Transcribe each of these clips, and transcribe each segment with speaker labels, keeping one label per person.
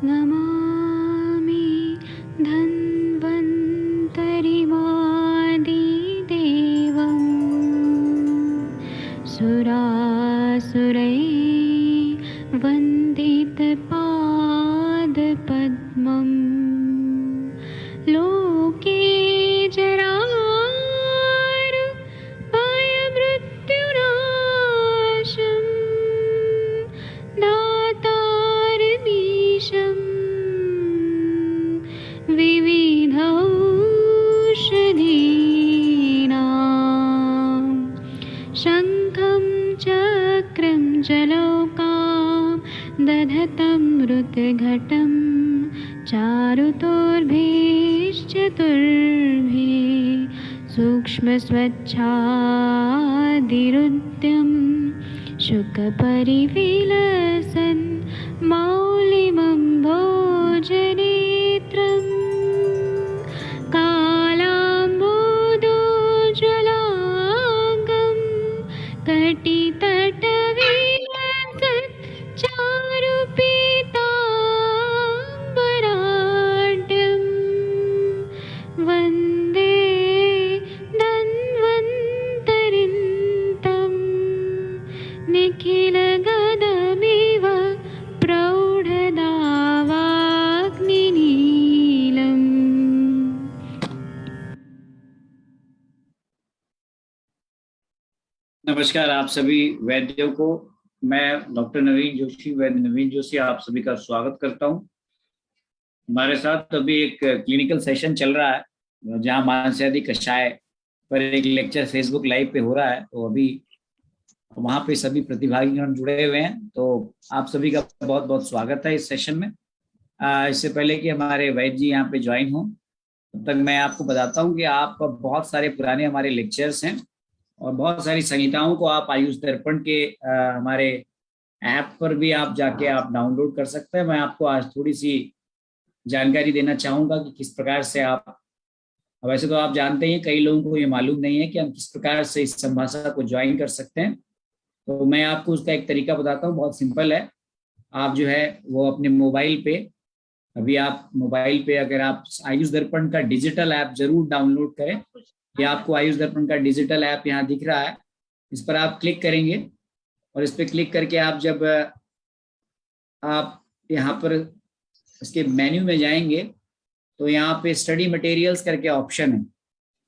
Speaker 1: नमामि धन्वन्तरिमादिदेवं सुरासुरैर्वन्दितपादपद्मं लोके जरामृत्युनाशं दातारमीशं विविधौषधीनां शङ्खं चक्रं जलौकां दधतं मृतघटं चारुतोर्भिश्चतुर्भिः सूक्ष्मस्वच्छादिरुद्यं शुकपरिविलसन् मौलिमं भोजनेत्रम् कालाम्बोदोज्ज्वलाङ्गं कटितटविलसत् चारुपीताम्बराढ्यं वन्दे धन्वन्तरिन्तं निखिलगदमिव प्रौढदावाग्निनीलम्।
Speaker 2: नमस्कार आप सभी वैद्यों को। मैं डॉक्टर नवीन जोशी, वैद्य नवीन जोशी, आप सभी का स्वागत करता हूं। हमारे साथ अभी एक क्लिनिकल सेशन चल रहा है जहां मानसिक कषाय पर एक लेक्चर फेसबुक लाइव पे हो रहा है, तो अभी वहां पे सभी प्रतिभागीगण जुड़े हुए हैं। तो आप सभी का बहुत बहुत स्वागत है इस सेशन में। इससे पहले कि हमारे वैद्य जी यहाँ पे ज्वाइन हो, तब तक मैं आपको बताता हूँ कि आप बहुत सारे पुराने हमारे लेक्चर्स हैं और बहुत सारी संहिताओं को आप आयुष दर्पण के हमारे ऐप पर भी आप जाके आप डाउनलोड कर सकते हैं। मैं आपको आज थोड़ी सी जानकारी देना चाहूंगा कि किस प्रकार से आप, वैसे तो आप जानते हैं, कई लोगों को ये मालूम नहीं है कि हम किस प्रकार से इस संभाषा को ज्वाइन कर सकते हैं। तो मैं आपको उसका एक तरीका बताता हूँ, बहुत सिंपल है। आप जो है वो अपने मोबाइल पे, अभी आप मोबाइल पे अगर आप आयुष दर्पण का डिजिटल ऐप जरूर डाउनलोड करें। ये आपको आयुष दर्पण का डिजिटल ऐप यहाँ दिख रहा है, इस पर आप क्लिक करेंगे और इस पर क्लिक करके आप जब आप यहाँ पर इसके मेन्यू में जाएंगे तो यहाँ पे स्टडी मटेरियल्स करके ऑप्शन है।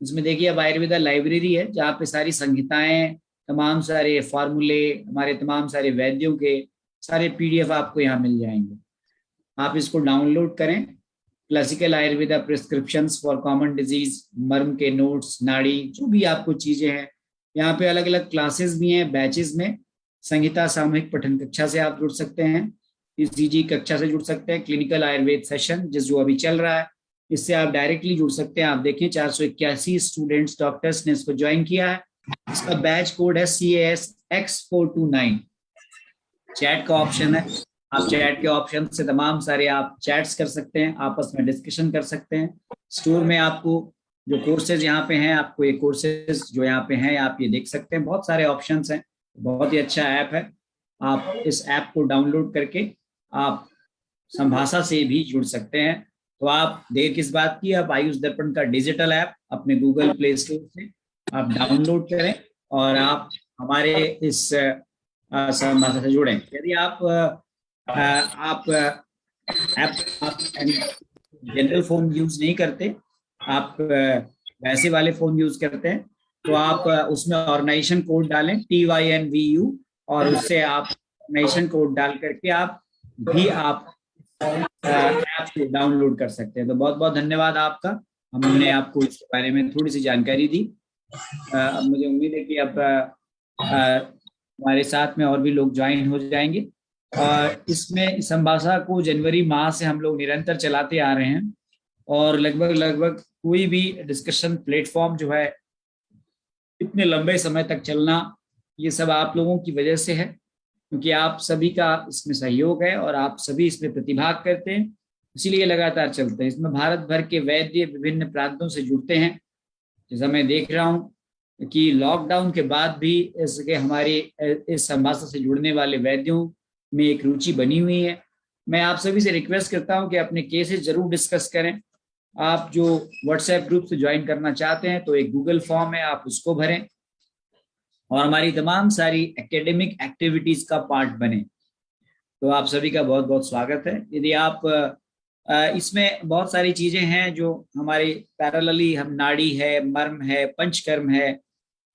Speaker 2: इसमें देखिए अब आयुर्वेदा लाइब्रेरी है जहाँ पे सारी संहिताएं, तमाम सारे फार्मूले, हमारे तमाम सारे वैद्यों के सारे PDF आपको यहाँ मिल जाएंगे। आप इसको डाउनलोड करें। Classical Ayurveda prescriptions for common disease, मर्म के नोट्स, नाड़ी, जो भी आपको चीजें हैं यहाँ पे, अलग अलग क्लासेस भी हैं बैचेस में। संहिता सामूहिक पठन कक्षा से आप जुड़ सकते हैं, ECG कक्षा से जुड़ सकते हैं, क्लिनिकल आयुर्वेद सेशन जो अभी चल रहा है इससे आप डायरेक्टली जुड़ सकते हैं। आप देखें 481 स्टूडेंट्स डॉक्टर्स ने इसको ज्वाइन किया है। इसका बैच कोड है CASX429। चैट का ऑप्शन है, आप चैट के ऑप्शन से तमाम सारे आप चैट्स कर सकते हैं, आपस में डिस्कशन कर सकते हैं। स्टोर में आपको जो कोर्सेज यहाँ पे हैं, आपको ये कोर्सेज जो यहाँ पे हैं आप ये देख सकते हैं। बहुत सारे ऑप्शंस हैं, बहुत ही अच्छा ऐप है। आप इस ऐप को डाउनलोड करके आप संभाषा से भी जुड़ सकते हैं। तो आप देर किस बात की, आप आयुष दर्पण का डिजिटल ऐप अपने गूगल प्ले स्टोर से आप डाउनलोड करें और आप हमारे इस संभाषा से जुड़ें। यदि आप जनरल फोन यूज नहीं करते, आप वैसे वाले फोन यूज करते हैं, तो आप उसमें ऑर्गेनाइजेशन कोड डालें TYNVU और उससे आप ऑर्गेनाइजेशन कोड डाल करके आप भी आप ऐप को डाउनलोड कर सकते हैं। तो बहुत बहुत धन्यवाद आपका, हमने आपको इसके बारे में थोड़ी सी जानकारी दी। मुझे उम्मीद है कि अब हमारे साथ में और भी लोग ज्वाइन हो जाएंगे। इसमें संभाषा को जनवरी माह से हम लोग निरंतर चलाते आ रहे हैं और लगभग कोई भी डिस्कशन प्लेटफॉर्म जो है इतने लंबे समय तक चलना, ये सब आप लोगों की वजह से है, क्योंकि आप सभी का इसमें सहयोग है और आप सभी इसमें प्रतिभाग करते हैं, इसीलिए लगातार चलते हैं। इसमें भारत भर के वैद्य विभिन्न प्रांतों से जुड़ते हैं। जैसा मैं देख रहा हूँ कि लॉकडाउन के बाद भी इसके हमारे इस संभाषा से जुड़ने वाले वैद्यों में एक रुचि बनी हुई है। मैं आप सभी से रिक्वेस्ट करता हूं कि अपने केसेस जरूर डिस्कस करें। आप जो व्हाट्सएप ग्रुप से ज्वाइन करना चाहते हैं तो एक गूगल फॉर्म है, आप उसको भरें और हमारी तमाम सारी एकेडमिक एक्टिविटीज का पार्ट बने। तो आप सभी का बहुत बहुत स्वागत है। यदि आप इसमें बहुत सारी चीजें हैं जो हमारी पैरेलली, हम नाड़ी है, मर्म है, पंचकर्म है,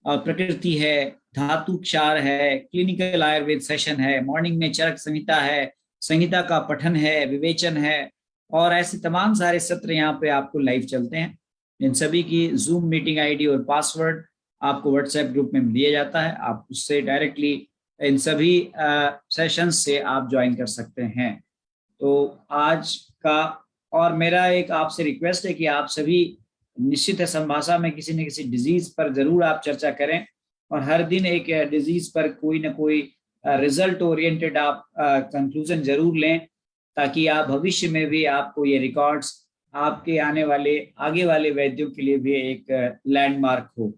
Speaker 2: प्रकृति है, धातु क्षार है, क्लिनिकल आयुर्वेद सेशन है, मॉर्निंग में चरक संहिता है, संहिता का पठन है, विवेचन है, और ऐसे तमाम सारे सत्र यहाँ पे आपको लाइव चलते हैं। इन सभी की जूम मीटिंग आईडी और पासवर्ड आपको व्हाट्सएप ग्रुप में दिया जाता है। आप उससे डायरेक्टली इन सभी सेशंस से आप ज्वाइन कर सकते हैं। तो आज का और मेरा एक आपसे रिक्वेस्ट है कि आप सभी निश्चित है संभाषा में किसी न किसी डिजीज पर जरूर आप चर्चा करें, और हर दिन एक डिजीज पर कोई ना कोई रिजल्ट ओरिएंटेड आप कंक्लूजन जरूर लें, ताकि आप भविष्य में भी आपको ये रिकॉर्ड्स आपके आगे वाले वैद्यों के लिए भी एक लैंडमार्क हो।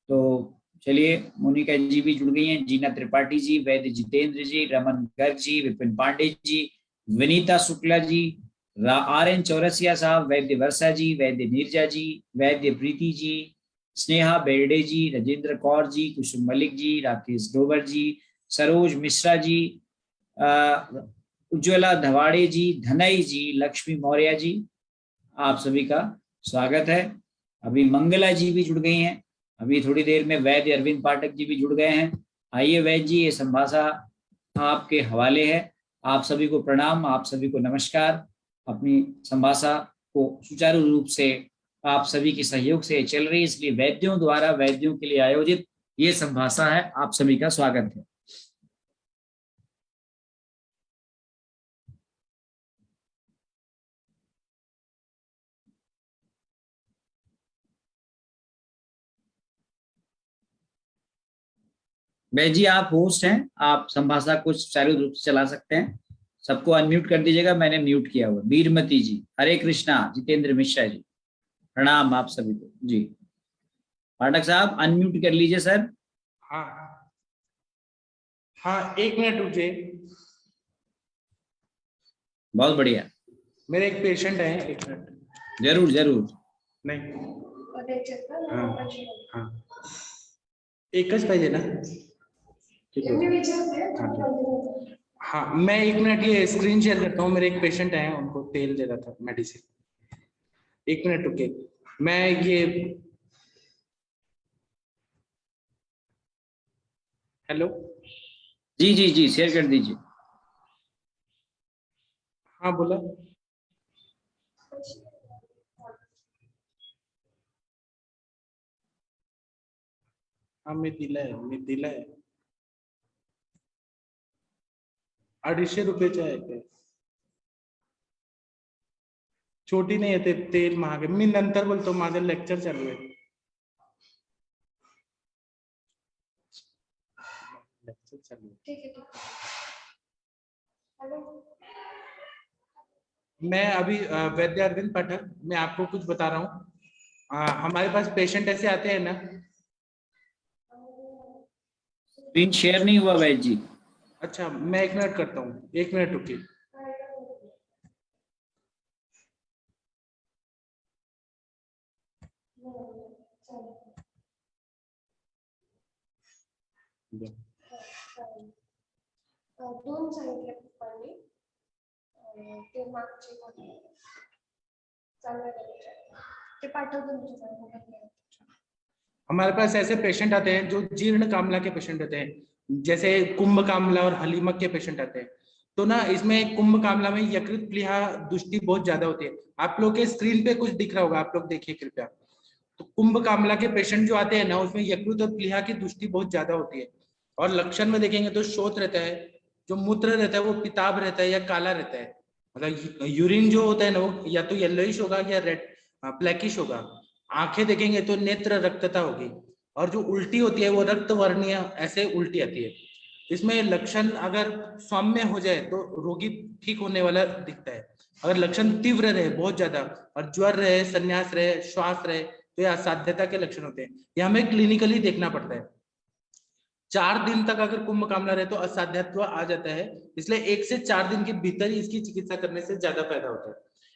Speaker 2: तो चलिए, मोनिका जी भी जुड़ गई हैं, जीना त्रिपाठी जी, वैद्य जितेंद्र जी, रमन गर्ग जी, विपिन पांडे जी, विनीता शुक्ला जी, RN चौरसिया साहब, वैद्य वर्षा जी, वैद्य नीरजा जी, वैद्य प्रीति जी, स्नेहा बेरडे जी, राजेंद्र कौर जी, कुसुम मलिक जी, राकेश ग्रोवर जी, सरोज मिश्रा जी, उज्ज्वला धवाड़े जी, धनई जी, लक्ष्मी मौर्य जी, आप सभी का स्वागत है। अभी मंगला जी भी जुड़ गई हैं। अभी थोड़ी देर में वैद्य अरविंद पाठक जी भी जुड़ गए हैं। आइए वैद्य जी, ये संभाषा आपके हवाले है। आप सभी को प्रणाम, आप सभी को नमस्कार। अपनी संभाषा को सुचारू रूप से आप सभी के सहयोग से चल रही, इसलिए वैद्यों द्वारा वैद्यों के लिए आयोजित ये संभाषा है। आप सभी का स्वागत है। वैद्य जी, आप होस्ट हैं, आप संभाषा को सुचारू रूप से चला सकते हैं। सबको अनम्यूट कर दीजिएगा, मैंने म्यूट किया हुआ। वीरमती जी, हरे कृष्णा, जितेंद्र मिश्रा जी, प्रणाम आप सभी को जी। पाठक साहब अनम्यूट कर लीजिए सर।
Speaker 3: हाँ हाँ, 1 मिनट रुकिए।
Speaker 2: बहुत बढ़िया,
Speaker 3: मेरे एक पेशेंट है, 1 मिनट।
Speaker 2: जरूर जरूर।
Speaker 3: नहीं, हाँ हाँ, एकच पाहिजे ना? ठीक है। हाँ, मैं 1 मिनट ये स्क्रीन शेयर करता हूँ। मेरे एक पेशेंट है, उनको तेल दे रहा था, मेडिसिन। 1 मिनट रुकिए, मैं ये हेलो
Speaker 2: जी जी जी, शेयर कर दीजिए।
Speaker 3: हाँ बोला। हाँ मी दिलाय 250 रुपयाचं आहे ते. छोटी नाही आहे ते, तेल महाग आहे. मी नंतर बोलतो, माझं लेक्चर चालू आहे. लेक्चर चालू आहे. ठीक है. मैं अभी वैद्य अरविंद पाठक, मैं आपको कुछ बता रहा हूँ। हमारे पास पेशेंट ऐसे आते हैं ना।
Speaker 2: स्क्रीन शेयर नहीं हुआ वैद्य जी।
Speaker 3: अच्छा, मैं 1 मिनट करता हूँ, 1 मिनट रुकिए।
Speaker 4: दोन सांगितले पप्पांनी, ते मागचे चांगले ते पाठवतो तुमच्याकडे।
Speaker 3: हमारे पास ऐसे पेशेंट आते हैं जो जीर्ण कामला के पेशेंट होते हैं, जैसे कुंभ कामला और हलीमक के पेशेंट आते हैं। तो ना, इसमें कुंभ कामला में यकृत प्लीहा दुष्टि बहुत ज्यादा होती है। आप लोग के स्क्रीन पे कुछ दिख रहा होगा, आप लोग देखिए कृपया। तो कुंभ कामला के पेशेंट जो आते हैं ना, उसमें यकृत और प्लीहा की दुष्टि बहुत ज्यादा होती है। और लक्षण में देखेंगे तो शोथ रहता है, जो मूत्र रहता है वो पिताब रहता है या काला रहता है। मतलब यूरिन जो होता है ना, वो या तो येलोइश होगा या रेड ब्लैकिश होगा। आंखें देखेंगे तो नेत्र रक्तता होगी, और जो उल्टी होती है वो रक्त वर्णीय ऐसे उल्टी आती है। इसमें लक्षण अगर सौम्य हो जाए तो रोगी ठीक होने वाला दिखता है। अगर लक्षण तीव्र रहे बहुत ज्यादा, और ज्वर रहे, संन्यास रहे, श्वास रहे, तो ये असाध्यता के लक्षण होते हैं। ये हमें क्लिनिकली देखना पड़ता है। 4 दिन तक अगर कुंभ कामला रहे तो असाध्यत्व आ जाता है, इसलिए 1 से 4 दिन के भीतर ही इसकी चिकित्सा करने से ज्यादा फायदा होता है।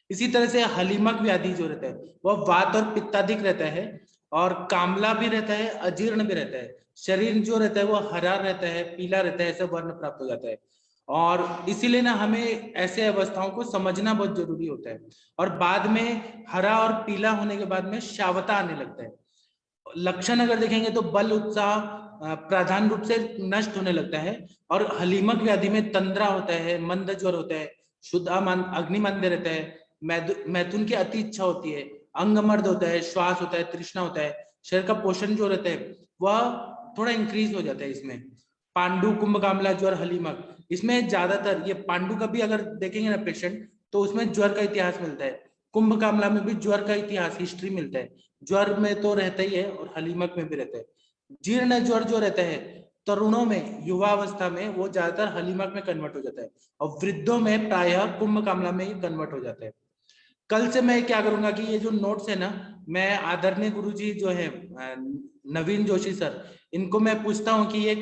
Speaker 3: इसी तरह से हलीमक व्याधि जो रहता है वह वात और पित्ताधिक रहता है, और कामला भी रहता है, अजीर्ण भी रहता है, शरीर जो रहता है वो हरा रहता है, पीला रहता है, ऐसा वर्ण प्राप्त हो जाता है। और इसीलिए ना हमें ऐसे अवस्थाओं को समझना बहुत जरूरी होता है। और बाद में हरा और पीला होने के बाद में श्यावता आने लगता है। लक्षण अगर देखेंगे तो बल उत्साह प्रधान रूप से नष्ट होने लगता है, और हलीमक व्याधि में तंद्रा होता है, मंद ज्वर होता है, शुद्ध अग्निमंद रहता है, मैथुन की अति इच्छा होती है, अंगमर्द होता है, श्वास होता है, तृष्णा होता है, शरीर का पोषण जो रहता है वह थोड़ा इंक्रीज हो जाता है। इसमें पांडु, कुंभ कामला, ज्वर, हलीमक, इसमें ज्यादातर ये पांडु का भी अगर देखेंगे ना पेशेंट तो उसमें ज्वर का इतिहास मिलता है, कुंभ कामला में भी ज्वर का इतिहास हिस्ट्री मिलता है, ज्वर में तो रहता ही है और हलीमक में भी रहता है। जीर्ण ज्वर जो रहता है तरुणों में, युवावस्था में, वो ज्यादातर हलीमक में कन्वर्ट हो जाता है, और वृद्धों में प्रायः कुंभ कामला में ही कन्वर्ट हो जाता है। कल से मैं क्या करूंगा कि ये जो नोट्स है ना, मैं आदरणीय गुरुजी जो है नवीन जोशी सर, इनको मैं पूछता हूँ कि ये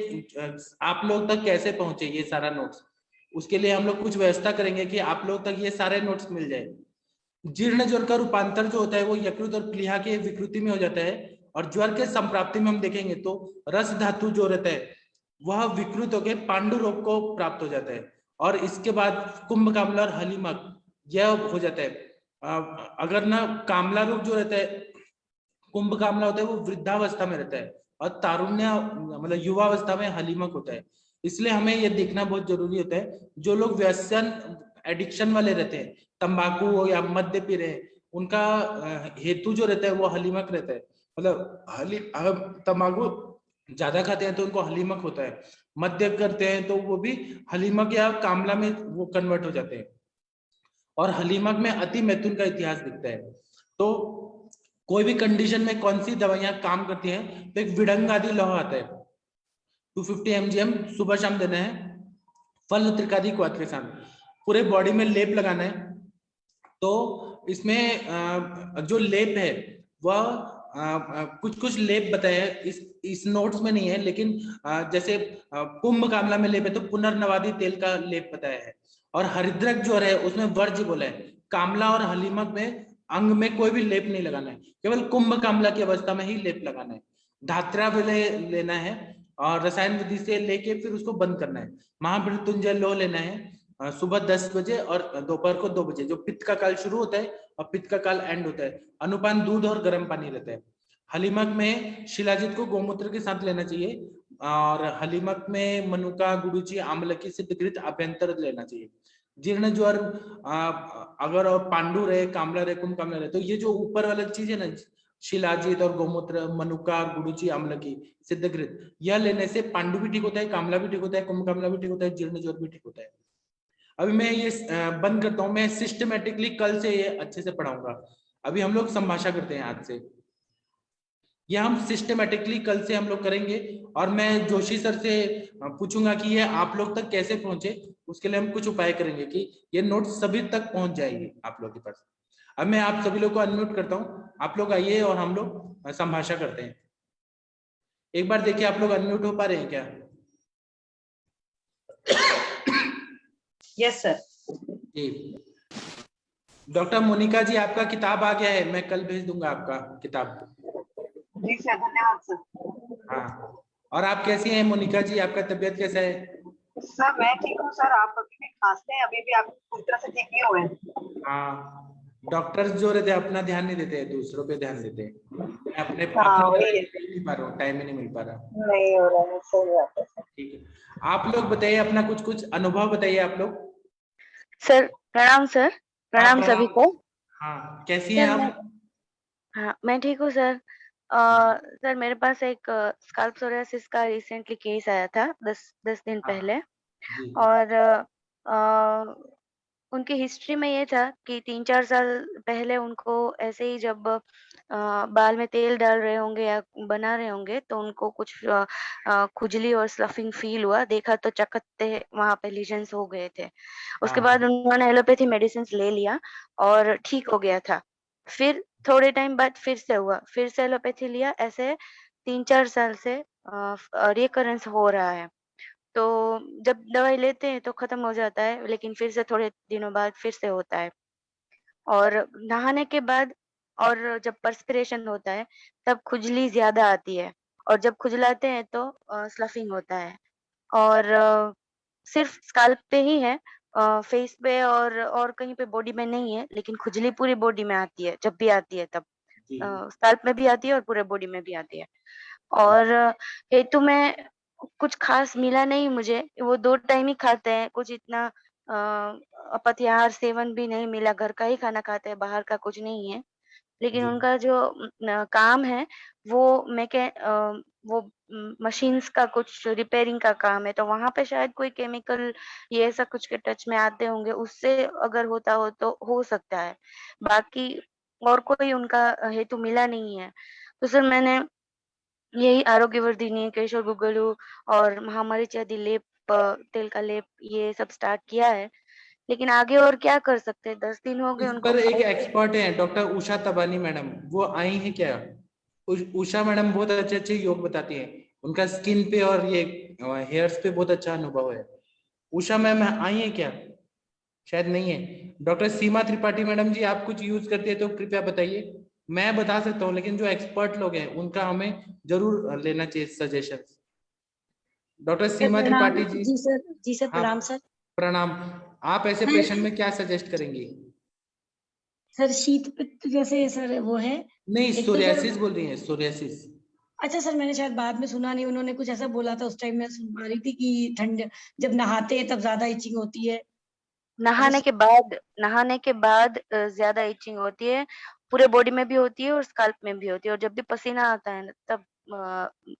Speaker 3: आप लोग तक कैसे पहुंचे ये सारा नोट्स। उसके लिए हम लोग कुछ व्यवस्था करेंगे कि आप लोग तक ये सारे नोट्स मिल जाए। जीर्ण ज्वर का रूपांतर जो होता है वो यकृत और प्लीहा के विकृति में हो जाता है, और ज्वर के संप्राप्ति में हम देखेंगे तो रस धातु जो रहता है वह विकृत होकर पांडु रोग को प्राप्त हो जाता है, और इसके बाद कुंभ कामला और हलीमक यह हो जाता है। अगर ना कामला रोग जो रहता है, कुंभ कामला होता है वो वृद्धावस्था में रहता है, और तारुण्य मतलब युवावस्था में हलीमक होता है। इसलिए हमें ये देखना बहुत जरूरी होता है, जो लोग व्यसन एडिक्शन वाले रहते हैं, तंबाकू हो या मद्य पी रहे हैं, उनका हेतु जो रहता है वो हलीमक रहता है। मतलब तंबाकू ज्यादा खाते हैं तो उनको हलीमक होता है, मद्य करते हैं तो वो भी हलीमक या कामला में वो कन्वर्ट हो जाते हैं, और हलीमक में अति मैथुन का इतिहास दिखता है। तो कोई भी कंडीशन में कौन सी दवाइयां काम करती हैं, तो एक विडंगादि लौह आता है 250 mgm सुबह शाम देना है, फल त्रिकादि क्वाथ के साथ पूरे बॉडी में लेप लगाना है। तो इसमें जो लेप है वह कुछ कुछ लेप बताया है, इस नोट्स में नहीं है, लेकिन जैसे कुंभ कामला में लेप है तो पुनर्नवादी तेल का लेप बताया है, और हरिद्रक जो है उसमें वर्ज्य बोला है। कामला और हलीमक में अंग में कोई भी लेप नहीं लगाना है, केवल कुंभ कामला की अवस्था में ही लेप लगाना है। धात्रा विलय लेना है, और रसायन विधि से लेके फिर उसको बंद करना है। महामृत्युंजय लोह लेना है सुबह 10 बजे और दोपहर को 2 बजे, जो पित्त का काल शुरू होता है और पित्त का काल एंड होता है। अनुपान दूध और गर्म पानी रहता है। हलीमक में शिलाजित को गोमूत्र के साथ लेना चाहिए, और हलीमक में मनुका, गुड़ूची, आमलकी, सिद्धकृत अभ्यंतर लेना चाहिए। जीर्ण ज्वर अगर और पांडु रहे, कामला रहे, कुंभ कामला रहे, तो ये जो ऊपर वाला चीज है ना, शिलाजित और गोमूत्र, मनुका, गुड़ूची, आमलकी, सिद्धकृत, यह लेने से पांडु भी ठीक होता है, कामला भी ठीक होता है, कुंभ कामला भी ठीक होता है, जीर्ण ज्वर भी ठीक होता है। अभी मैं ये बंद करता हूँ, मैं सिस्टमेटिकली कल से ये अच्छे से पढ़ाऊंगा। अभी हम लोग संभाषा करते हैं आज से, ये हम सिस्टमेटिकली कल से हम लोग करेंगे, और मैं जोशी सर से पूछूंगा कि ये आप लोग तक कैसे पहुंचे, उसके लिए हम कुछ उपाय करेंगे कि ये नोट सभी तक पहुंच जाएगी आप लोग के पास। अब मैं आप सभी लोग को अनम्यूट करता हूँ, आप लोग आइए और हम लोग संभाषा करते हैं। एक बार देखिए आप लोग अनम्यूट हो पा रहे हैं क्या?
Speaker 5: यस सर
Speaker 3: जी। डॉक्टर मोनिका जी, आपका किताब आ गया है, मैं कल भेज दूंगा आपका किताब।
Speaker 5: जी सर, धन्यवाद सर।
Speaker 3: हाँ, और आप कैसी हैं मोनिका जी, आपका तबीयत कैसा है?
Speaker 5: सर मैं ठीक हूँ सर, आप अभी भी खांसते हैं, अभी भी आप पूरी तरह से ठीक नहीं हुए हैं।
Speaker 3: हाँ, डॉक्टर्स जो रहते हैं अपना ध्यान नहीं देते हैं, दूसरों पे ध्यान देते हैं। मैं अपने नहीं पा रहा हूँ, टाइम ही नहीं मिल पा रहा।
Speaker 5: नहीं हो रहा है, सही बात है सर।
Speaker 3: ठीक है, आप लोग बताइए अपना कुछ कुछ अनुभव बताइए आप लोग।
Speaker 6: सर प्रणाम सर, प्रणाम सभी को।
Speaker 3: हाँ, कैसी हैं आप?
Speaker 6: हाँ मैं ठीक हूँ सर। सर मेरे पास एक स्काल्प सोरियासिस का रिसेंटली केस आया था 10 दिन पहले, और उनकी हिस्ट्री में ये था कि 3-4 साल पहले उनको ऐसे ही जब बाल में तेल डाल रहे होंगे या बना रहे होंगे तो उनको कुछ खुजली और स्लफिंग फील हुआ, देखा तो चकत्ते वहां पे लीजन्स हो गए थे। उसके बाद उन्होंने एलोपैथी मेडिसिन ले लिया और ठीक हो गया था। फिर थोड़े टाइम बाद फिर से हुआ, फिर से एलोपैथी लिया, ऐसे 3-4 साल से रिकरेंस हो रहा है। तो जब दवाई लेते हैं तो खत्म हो जाता है, लेकिन फिर से थोड़े दिनों बाद फिर से होता है। और नहाने के बाद और जब पर्स्पिरेशन होता है तब खुजली ज्यादा आती है, और जब खुजलाते हैं तो स्लफिंग होता है। और सिर्फ स्काल्प पे ही है, फेस पे और कहीं पे बॉडी में नहीं है, लेकिन खुजली पूरी बॉडी में आती है जब भी आती है तब।
Speaker 3: जी
Speaker 6: स्काल्प में भी आती है और पूरे बॉडी में भी आती है। और हेतु में कुछ खास मिला नहीं मुझे, वो 2 टाइम ही खाते हैं, कुछ इतना अपथ्य आहार सेवन भी नहीं मिला, घर का ही खाना खाते हैं, बाहर का कुछ नहीं है। लेकिन
Speaker 3: जी
Speaker 6: उनका जो काम है वो वो मशीन्स का कुछ रिपेयरिंग का काम है, तो वहाँ पे शायद कोई केमिकल ये ऐसा कुछ के टच में आते होंगे, उससे अगर होता हो तो हो सकता है। बाकी और कोई उनका हेतु मिला नहीं है। तो सर मैंने यही आरोग्यवर्धिनी, केशर गुग्गुलू और महामरीचादी लेप, तेल का लेप ये सब स्टार्ट किया है। लेकिन आगे और क्या कर सकते हैं? 10 दिन हो गए
Speaker 3: इस
Speaker 6: उनको
Speaker 3: पर एक
Speaker 6: खाए।
Speaker 3: एक्सपर्ट है डॉक्टर उषा तबानी मैडम, वो आई है क्या? उषा मैडम बहुत अच्छे अच्छे योग बताती है, उनका स्किन पे और ये हेयर्स पे बहुत अच्छा अनुभव है। उषा मैम आई है क्या? शायद नहीं है। डॉक्टर सीमा त्रिपाठी मैडम जी, आप कुछ यूज करते हैं तो कृपया बताइए। मैं बता सकता हूँ, लेकिन जो एक्सपर्ट लोग हैं उनका हमें जरूर लेना चाहिए सजेशन। डॉक्टर
Speaker 7: सर
Speaker 3: सीमा
Speaker 7: प्रणाम।
Speaker 3: त्रिपाठी जी।
Speaker 7: जी सर, जी सर,
Speaker 3: हाँ,
Speaker 7: प्रणाम सर।
Speaker 3: प्रणाम। आप ऐसे
Speaker 7: सर
Speaker 3: पेशेंट में क्या सजेस्ट करेंगी?
Speaker 7: सर शीत पित्त जैसे सर वो है।
Speaker 3: नहीं,
Speaker 7: एक तो सर,
Speaker 3: सोरियासिस बोल रही है, सोरियासिस।
Speaker 7: अच्छा सर, मैंने शायद बाद में सुना नहीं, उन्होंने कुछ ऐसा बोला था उस टाइम, मैं सुन पा रही थी कि ठंड जब नहाते हैं तब ज्यादा इचिंग होती है। अच्छा
Speaker 6: नहाने के बाद ज्यादा इचिंग होती है, पूरे बॉडी में भी होती है और स्काल्प में भी होती है, और जब भी पसीना आता है ना तब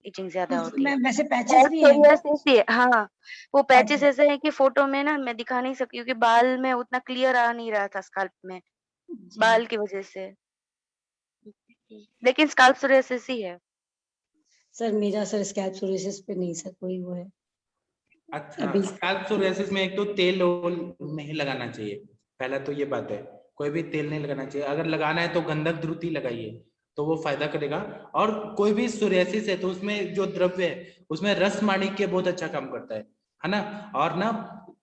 Speaker 6: इचिंग ज्यादा
Speaker 7: कुछ
Speaker 6: होती है।
Speaker 7: वैसे पैचेस
Speaker 6: शायद
Speaker 7: भी हैं क्या?
Speaker 6: सोरियासिस ही है, हाँ। वो पैचेस
Speaker 7: अच्छा।
Speaker 6: ऐसे हैं कि फोटो में ना मैं दिखा नहीं सकती, क्योंकि बाल में उतना क्लियर आ नहीं रहा था स्काल्प में,
Speaker 7: जी
Speaker 6: बाल की वजह से। लेकिन स्काल्प सोरियासिस ही है।
Speaker 7: सर, मेरा सर स्कैल्प सोरियासिस पे नहीं सर कोई वो है
Speaker 3: अच्छा,
Speaker 7: अभी।
Speaker 3: स्कैल्प सोरियासिस में एक तो तेल ओल नहीं लगाना चाहिए, पहला तो ये बात है। कोई भी तेल नहीं लगाना चाहिए, अगर लगाना है तो गंधक द्रुति लगाइए, तो वो फायदा करेगा। और कोई भी सोरियासिस है तो उसमें जो द्रव्य है उसमें रस माणिक्य बहुत अच्छा काम करता है ना। और ना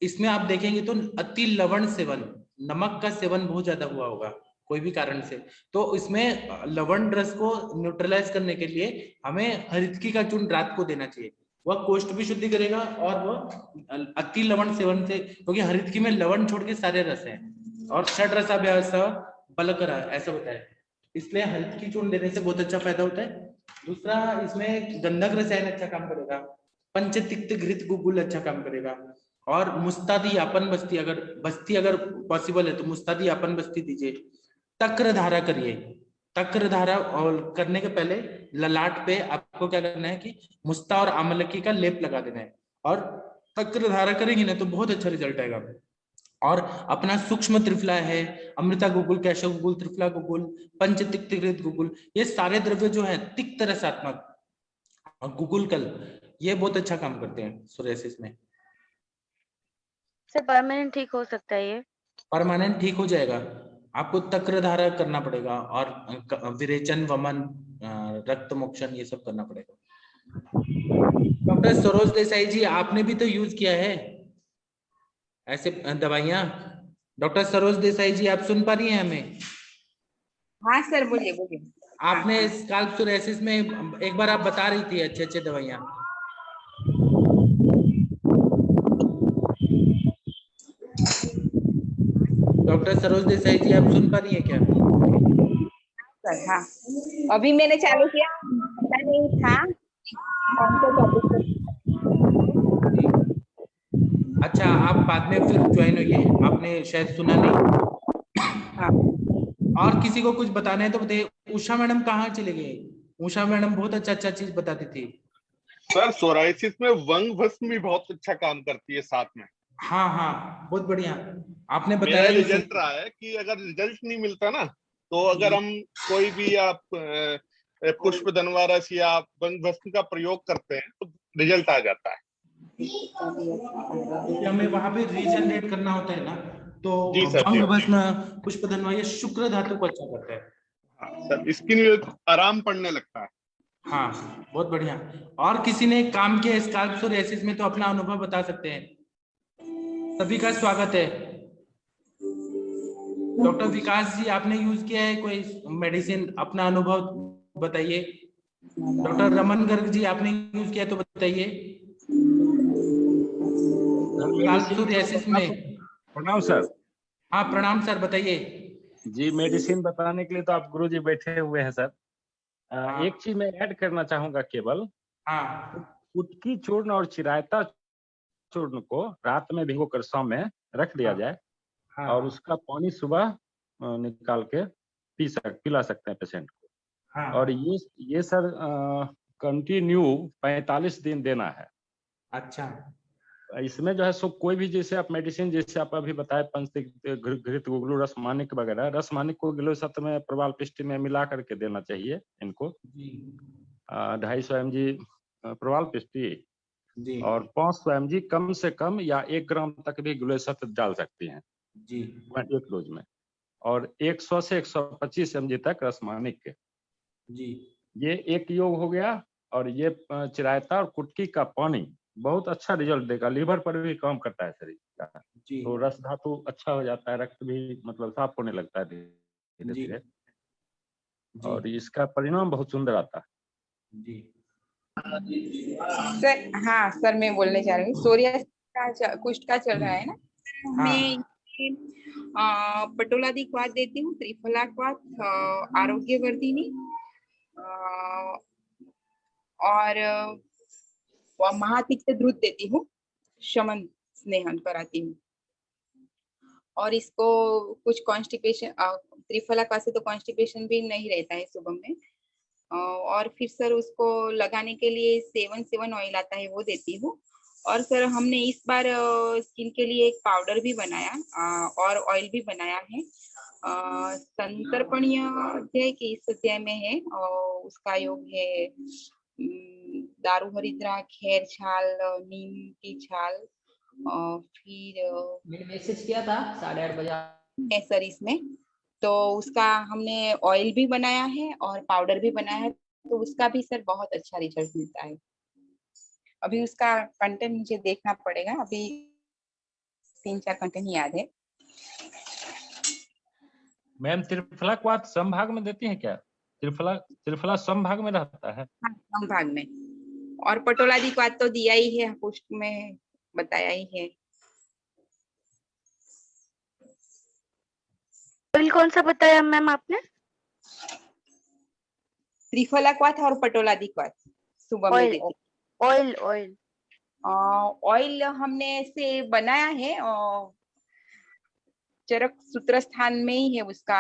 Speaker 3: इसमें आप देखेंगे तो अति लवण सेवन, नमक का सेवन बहुत ज्यादा हुआ होगा कोई भी कारण से, तो इसमें लवण रस को न्यूट्रलाइज करने के लिए हमें हरितकी का चूर्ण रात को देना चाहिए। वह कोष्ठ भी शुद्धि करेगा और वह अति लवण सेवन से, क्योंकि हरितकी में लवण छोड़ के सारे रस हैं, और षड रसाभ्यास बलकर ऐसा होता है, इसलिए हरितकी चूर्ण देने से बहुत अच्छा फायदा होता है। दूसरा, इसमें गंधक रसायन अच्छा काम करेगा, पंचतिक्त घृत गुगुल अच्छा काम करेगा, और मुस्तादी यापन बस्ती अगर पॉसिबल है तो मुस्तादी यापन बस्ती दीजिए। तक्र धारा करिए, तक्र धारा और करने के पहले ललाट पे आपको क्या करना है कि मुस्ता और आमलकी का लेप लगा देना है, और तक्र धारा करेंगे ना तो बहुत अच्छा रिजल्ट आएगा। और अपना सूक्ष्म त्रिफला है, अमृता गुगुल, कैशव गुगुल, त्रिफला गुगुल, पंचतिक्तृत गुगुल, ये सारे द्रव्य जो है तिक्त रसात्मक और गुगुल कल, ये बहुत अच्छा काम करते हैं सोरियासिस में।
Speaker 6: सर परमानेंट ठीक हो सकता है ये?
Speaker 3: परमानेंट ठीक हो जाएगा, आपको तक्र धारा करना पड़ेगा और विरेचन, वमन, रक्त मोक्षण ये सब करना पड़ेगा। डॉक्टर सरोज देसाई जी, आपने भी तो यूज किया है ऐसे दवाइयां। डॉक्टर सरोज देसाई जी, आप सुन पा रही हैं हमें?
Speaker 8: हाँ सर, बोलिए बोलिए।
Speaker 3: आपने स्काल्प सोरियासिस में एक बार आप बता रही थी अच्छे अच्छे दवाइयां। डॉक्टर सरोज देसाई जी, आप सुन पा रही हैं क्या?
Speaker 8: सर हाँ, अभी मैंने चालू किया, पता नहीं था कौन सा टॉपिक।
Speaker 3: अच्छा, आप बाद में फिर ज्वाइन होइए, आपने शायद सुना नहीं।
Speaker 8: हाँ।
Speaker 3: और किसी को कुछ बताना है तो बताइए। उषा मैडम कहाँ चले गए? उषा मैडम बहुत अच्छा अच्छा चीज बताती थी।
Speaker 9: सर सोराइसिस में वंग भस्म भी बहुत अच्छा काम करती है साथ में।
Speaker 3: हाँ हाँ, बहुत बढ़िया आपने
Speaker 9: मेरा
Speaker 3: बताया।
Speaker 9: रिजल्ट रहा है कि अगर रिजल्ट नहीं मिलता ना, तो अगर हम कोई भी आप पुष्प धनवा रस या वंग भस्म का प्रयोग करते हैं तो रिजल्ट आ जाता है।
Speaker 3: हमें वहां पे रीजनरेट करना होता है ना, तो
Speaker 9: जी सर,
Speaker 3: वंग भस्म, पुष्प धनवा, ये शुक्र धातु को अच्छा करता है।
Speaker 9: हाँ सर, स्किन में आराम पड़ने लगता है।
Speaker 3: हाँ, बहुत बढ़िया। और किसी ने काम किया स्काल्प सोरियासिस में तो अपना अनुभव बता सकते हैं। सभी का स्वागत है। डॉक्टर विकास जी, आपने यूज किया है कोई मेडिसिन, अपना अनुभव बताइए। डॉक्टर रमन गर्ग जी, आपने यूज किया तो बताइए। स्काल्प सोरियासिस में।
Speaker 10: प्रणाम सर।
Speaker 3: हाँ प्रणाम सर, बताइए।
Speaker 10: जी, मेडिसिन बताने के लिए तो आप गुरुजी बैठे हुए हैं सर।
Speaker 3: हाँ।
Speaker 10: एक चीज मैं ऐड करना चाहूंगा केवल,
Speaker 3: हाँ
Speaker 10: कुटकी चूर्ण और चिरायता चूर्ण को रात में भिगोकर शाम में रख दिया जाए
Speaker 3: हाँ
Speaker 10: और उसका पानी सुबह निकाल के पिला सकते हैं पेशेंट को।
Speaker 3: हाँ।
Speaker 10: और ये सर कंटिन्यू 45 दिन देना है।
Speaker 3: अच्छा।
Speaker 10: इसमें जो है सो कोई भी जैसे आप मेडिसिन, जैसे आप अभी बताए पंचघृत गुगलू रसमानिक वगैरह, रसमानिक को गिलोय में प्रवाल पिष्टी में मिला करके देना चाहिए इनको। 250 mg प्रवाल पिष्टी
Speaker 3: जी
Speaker 10: और 500 mg कम से कम या 1 ग्राम तक भी गिलोय डाल सकती हैं
Speaker 3: जी
Speaker 10: एक डोज में। और 100 से 125 mg तक रसमानिक के।
Speaker 3: जी।
Speaker 10: ये एक योग हो गया। और ये चिरायता और कुटकी का पानी बहुत अच्छा रिजल्ट देगा, लीवर पर भी काम करता है शरीर का।
Speaker 3: जी
Speaker 10: तो रस धातु अच्छा हो जाता है, रक्त भी मतलब साफ होने लगता है धीरे
Speaker 3: जी
Speaker 10: धीरे।
Speaker 3: जी
Speaker 10: और इसका परिणाम बहुत सुंदर आता है।
Speaker 3: जी।
Speaker 8: सर, हाँ सर, मैं बोलने चाह रही हूँ, सोरियासिस का कुष्ठ का चल रहा है ना, मैं पटोलादिक्वाथ देती हूँ, त्रिफलाक्वाथ, आरोग्यवर्धिनी और महातिक्त द्रुत देती हूँ, शमन स्नेहन कराती हूँ। और इसको कुछ कॉन्स्टिपेशन, त्रिफलाक्वाथ से तो कॉन्स्टिपेशन भी नहीं रहता है सुबह में। और फिर सर उसको लगाने के लिए 7 ऑयल आता है, वो देती हूँ। और सर हमने इस बार स्किन के लिए एक पाउडर भी बनाया और ऑयल भी बनाया है। संतर्पणीय अध्याय के इस अध्याय में है और उसका योग है दारू हरिद्रा, खैर छाल, नीम की छाल। फिर
Speaker 11: मैंने मैसेज किया था 8:30 बजे
Speaker 8: सर इसमें तो उसका हमने ऑयल भी बनाया है और पाउडर भी बनाया है, तो उसका भी सर बहुत अच्छा रिजल्ट मिलता है। अभी उसका कंटेंट मुझे देखना पड़ेगा, अभी 3-4 कंटेंट याद है।
Speaker 10: मैम त्रिफलाक्वाथ समभाग में देती हैं क्या? त्रिफला समभाग में रहता है?
Speaker 8: हाँ, समभाग में। और पटोलादिक्वाथ तो दिया ही है, पोस्ट में बताया ही है।
Speaker 6: ऑयल कौन सा बताया मैम आपने?
Speaker 8: त्रिफलाक्वाथ और पटोलादिक्वाथ सुबह में देती।
Speaker 6: ऑयल ऑयल
Speaker 8: ऑयल हमने ऐसे बनाया है चरक सूत्र स्थान में ही है उसका।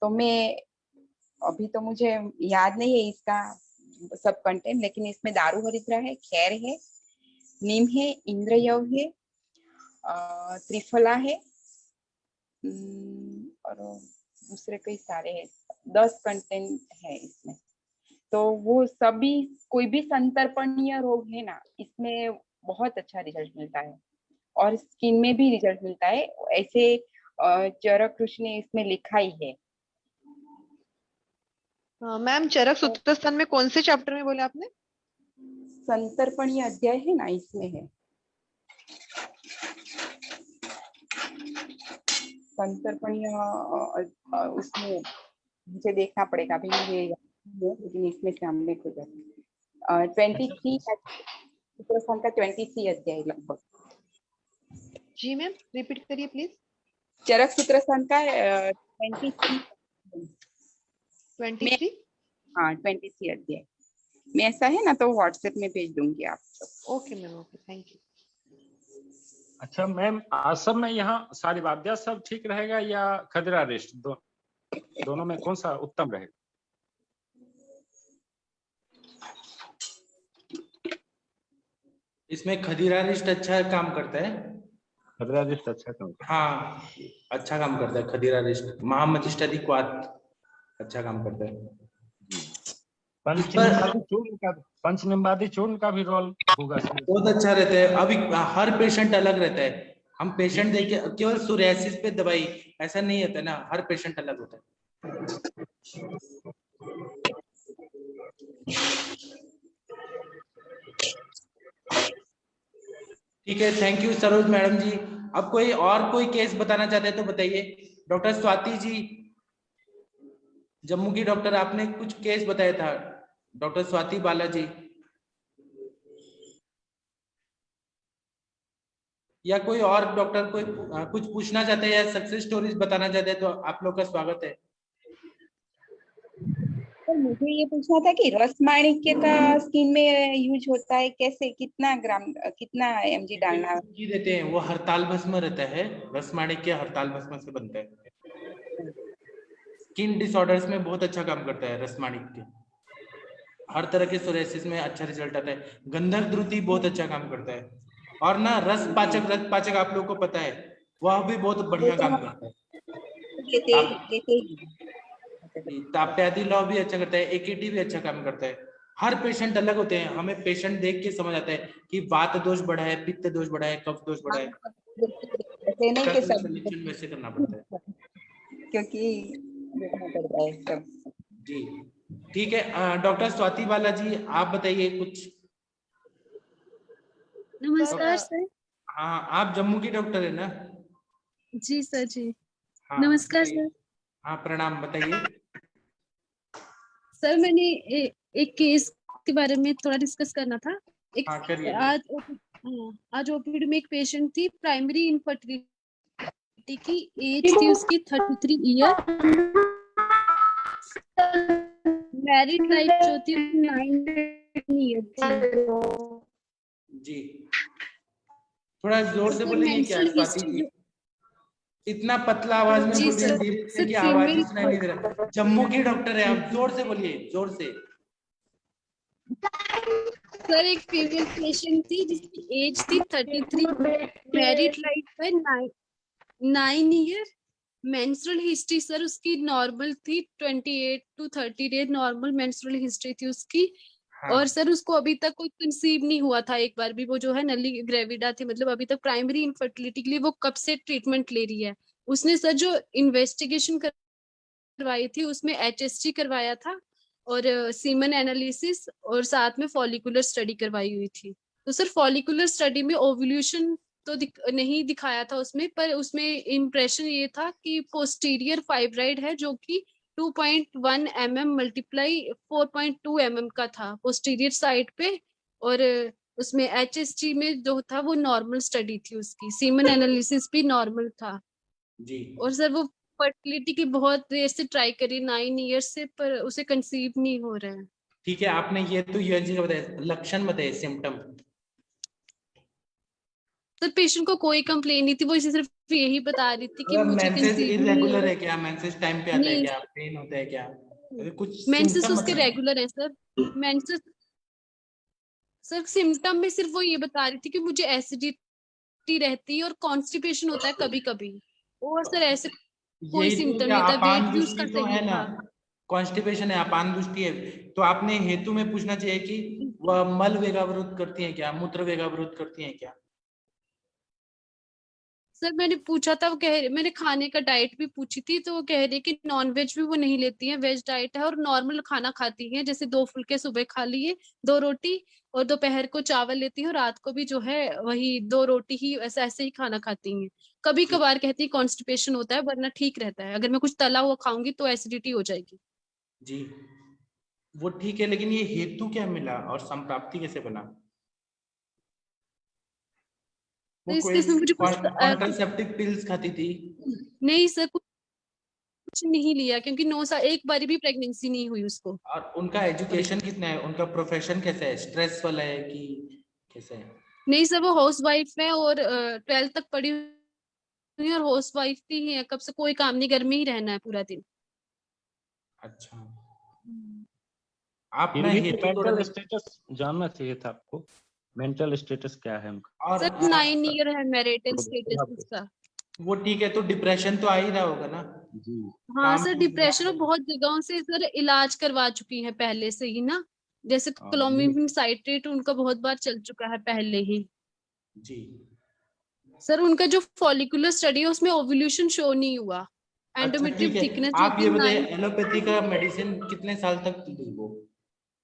Speaker 8: तो मैं अभी तो मुझे याद नहीं है इसका सब कंटेंट, लेकिन इसमें दारू हरिद्रा है, खैर है, नीम है, इंद्रयव है, त्रिफला है और दूसरे कई सारे हैं, 10 कंटेंट है इसमें। तो वो सभी, कोई भी संतर्पणीय रोग है ना, इसमें बहुत अच्छा रिजल्ट मिलता है और स्किन में भी रिजल्ट मिलता है, ऐसे चरक ऋषि ने इसमें लिखा ही है।
Speaker 12: मैम चरक सूत्र स्थान में कौन से चैप्टर में बोले आपने?
Speaker 8: संतर्पणीय अध्याय है ना, इसमें है संतर्पणीय। उसमें मुझे देखना पड़ेगा, अभी मुझे लेकिन इसमें सामने खुद 23 सूत्र स्थान का 23 अध्याय लगभग।
Speaker 12: जी मैम, रिपीट करिए प्लीज।
Speaker 8: चरक सूत्र स्थान का 23 हाँ 23 अध्याय में ऐसा है ना, तो व्हाट्सएप में भेज दूंगी आप सब।
Speaker 12: Okay ma'am, okay, thank you.
Speaker 10: अच्छा मैम, आसम में यहाँ सारी वाद्या सब ठीक रहेगा या खदरा रेस्ट, दोनों में कौन सा उत्तम रहेगा?
Speaker 3: इसमें खदीरा रिस्ट अच्छा काम करता है।
Speaker 10: खदरा रिस्ट अच्छा काम करता है?
Speaker 3: हाँ, अच्छा काम करता है खदीरा रिस्ट। महामतिष्ठादिक्वाथ अच्छा काम करता है।
Speaker 10: पंचनिम्बादी चूर्ण का भी रोल होगा?
Speaker 3: बहुत अच्छा रहता है। अभी हर पेशेंट अलग रहता है, हम पेशेंट देख के केवल सोरियासिस पे दवाई ऐसा नहीं होता ना, हर पेशेंट अलग होता है। ठीक है, थैंक यू सरोज मैडम जी। अब कोई केस बताना चाहते हैं तो बताइए। डॉक्टर स्वाति जी, जम्मू की डॉक्टर, आपने कुछ केस बताया था। डॉक्टर स्वाति बालाजी, या कोई और डॉक्टर कोई कुछ पूछना चाहते हैं या सक्सेस स्टोरीज बताना चाहते हैं तो आप लोग का स्वागत है।
Speaker 8: सर मुझे ये पूछना था कि रस माणिक्य का स्किन में यूज होता है कैसे, कितना mg डालना है?
Speaker 3: जी देते हैं, वो हरताल भस्म रहता है, रस माणिक्य हरताल भस्म से बनता है। स्किन डिसऑर्डर्स में बहुत अच्छा काम करता है रस माणिक्य, हर तरह के सोरेसिस में अच्छा रिजल्ट आता है। गंधक द्रुति बहुत अच्छा काम करता है, और ना रस पाचक आप लोगों को पता है, वह भी बहुत बढ़िया काम करता है। ताप्यादि लॉ भी अच्छा करता है, एकेटी भी अच्छा काम करता है। हर पेशेंट अलग होते हैं, हमें पेशेंट देख के समझ आता है कि वात दोष बढ़ा है, पित्त दोष बढ़ा है, कफ दोष बढ़ा है। सॉल्यूशन वैसे करना पड़ता है
Speaker 8: क्योंकि देखना पड़ता है सब।
Speaker 3: जी ठीक है, डॉक्टर स्वाति बालाजी आप बताइए कुछ।
Speaker 1: नमस्कार सर।
Speaker 3: हाँ, आप जम्मू की डॉक्टर है ना?
Speaker 1: जी सर जी।
Speaker 3: हाँ,
Speaker 1: नमस्कार सर।
Speaker 3: हाँ प्रणाम, बताइए।
Speaker 1: सर मैंने एक केस के बारे में थोड़ा डिस्कस करना था।
Speaker 3: हाँ, करिए।
Speaker 1: आज ओपीडी में एक पेशेंट थी, प्राइमरी इनफर्टिलिटी की, एज थी उसकी 33 ईयर, मैरिड लाइफ जो थी 9 ईयर थी।
Speaker 3: जी थोड़ा जोर से बोलिए क्या स्वाति जी, इतना पतला आवाज में बोलिए, धीरे से कि आवाज ही सुनाई नहीं दे रहा। जम्मू की डॉक्टर है आप, जोर से बोलिए, जोर से।
Speaker 1: सर एक फीमेल पेशेंट थी जिसकी एज थी 33, मैरिड लाइफ है 9 ईयर, मेंस्ट्रुअल हिस्ट्री सर उसकी नॉर्मल थी, 28 to 30 days normal menstrual history थी उसकी। हाँ। और सर उसको अभी तक कोई कंसीव नहीं हुआ था एक बार भी, वो जो है नली ग्रेविडा थी, मतलब अभी तक प्राइमरी इनफर्टिलिटी के लिए वो कब से ट्रीटमेंट ले रही है। उसने सर जो इन्वेस्टिगेशन करवाई थी उसमें HSG करवाया था और सीमन एनालिसिस और साथ में फॉलिकुलर स्टडी करवाई हुई थी। तो सर फॉलिकुलर स्टडी में ओव्यूलेशन तो नहीं दिखाया था उसमें, पर उसमें इम्प्रेशन ये था कि पोस्टीरियर फाइब्राइड है जो कि 2.1 mm मल्टीप्लाई 4.2 mm का था पोस्टीरियर साइड पे, और उसमें HSG में जो था वो नॉर्मल स्टडी थी उसकी, सीमन एनालिसिस भी नॉर्मल था
Speaker 3: जी। और
Speaker 1: सर वो फर्टिलिटी की बहुत देर से ट्राई करी 9 ईयर से, पर उसे कंसीव नहीं हो रहा है।
Speaker 3: ठीक है, आपने ये तो यूएनजी का बताया, लक्षण बताए, सिम्टम।
Speaker 1: सर पेशेंट को कोई कंप्लेन नहीं थी, वो इसे सिर्फ यही बता रही थी कि मुझे कंसीव
Speaker 3: इरेगुलर है क्या, मेंसेस टाइम पे आता है क्या, पेन होता है क्या, कुछ
Speaker 1: मेंसेस उसके रेगुलर है सर। मेंसेस सर सिम्टम में सिर्फ वो ये बता रही थी कि मुझे एसिडिटी रहती है और कॉन्स्टिपेशन होता है कभी कभी, और सर ऐसे कोई सिम्टम नहीं था, वेट भी उसका सही था।
Speaker 3: कॉन्स्टिपेशन है, अपान दृष्टि है, तो आपने हेतु में पूछना चाहिए कि वह मल वेगावरोध करती है क्या, मूत्र वेगावरोध करती है क्या।
Speaker 1: सर मैंने पूछा था, वो मैंने खाने का डाइट भी पूछी थी, तो वो कह रही कि नॉन वेज भी वो नहीं लेती है, वेज डाइट है और नॉर्मल खाना खाती है, जैसे 2 फुलके सुबह खा लिए, 2 रोटी, और दोपहर को चावल लेती है और रात को भी जो है वही 2 रोटी ही, ऐसे ही खाना खाती हैं। कभी कभार कहती है कॉन्स्टिपेशन होता है, वरना ठीक रहता है, अगर मैं कुछ तला हुआ खाऊंगी तो एसिडिटी हो जाएगी। जी
Speaker 3: वो ठीक है, लेकिन ये हेतु क्या मिला और संप्राप्ति कैसे बना? वो कोई कॉन्ट्रासेप्टिव पिल्स खाती थी?
Speaker 1: नहीं सर, कुछ नहीं लिया, क्योंकि 9 साल एक बारी भी प्रेगनेंसी नहीं हुई उसको।
Speaker 3: और उनका एजुकेशन कितना है, उनका प्रोफेशन कैसा है, स्ट्रेस वाला है कि कैसा है?
Speaker 1: नहीं सर, वो हाउस वाइफ है और 12th तक पढ़ी हुई है और हाउस वाइफ भी है, कब से कोई काम नहीं, घर में ही रहना है पूरा दिन।
Speaker 3: अच्छा,
Speaker 10: आप मेंटल स्टेटस जानना चाहिए था आपको, मेंटल स्टेटस क्या है उनका?
Speaker 1: सर 9 ईयर है मैरिटल स्टेटस उसका।
Speaker 3: वो ठीक है, तो डिप्रेशन तो आ ही रहा होगा ना?
Speaker 1: जी हाँ सर, डिप्रेशन बहुत जगहों से सर इलाज करवा चुकी है पहले से ही ना, जैसे क्लोमिफेन साइट्रेट उनका बहुत बार चल चुका है पहले ही।
Speaker 3: जी
Speaker 1: सर उनका जो फॉलिकुलर स्टडी है उसमें ओव्यूलेशन शो नहीं हुआ, एंडोमेट्रियम थिकनेस।
Speaker 3: आप ये बताइए, एलोपैथी का मेडिसिन कितने साल तक दी वो?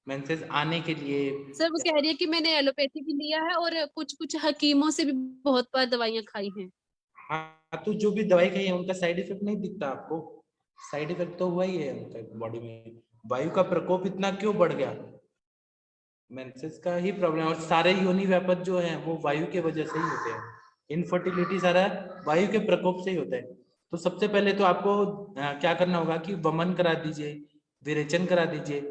Speaker 3: मेंसेस आने के लिए।
Speaker 1: सर वो कह रही है कि मैंने एलोपैथी भी लिया है और कुछ कुछ हकीमों से भी बहुत बार दवाइयां खाई हैं।
Speaker 3: हाँ, तो जो भी दवाई खाई है उनका साइड इफेक्ट नहीं दिखता आपको? साइड इफेक्ट तो हुआ ही है उनका बॉडी में। वायु का प्रकोप इतना क्यों बढ़ गया? मेंसेस का ही प्रॉब्लम है। और सारे योनि व्यापक जो है वो वायु के वजह से ही होते हैं। इनफर्टिलिटी सारा वायु के प्रकोप से ही होता है। तो सबसे पहले तो आपको क्या करना होगा कि वमन करा दीजिए, विरेचन करा दीजिए,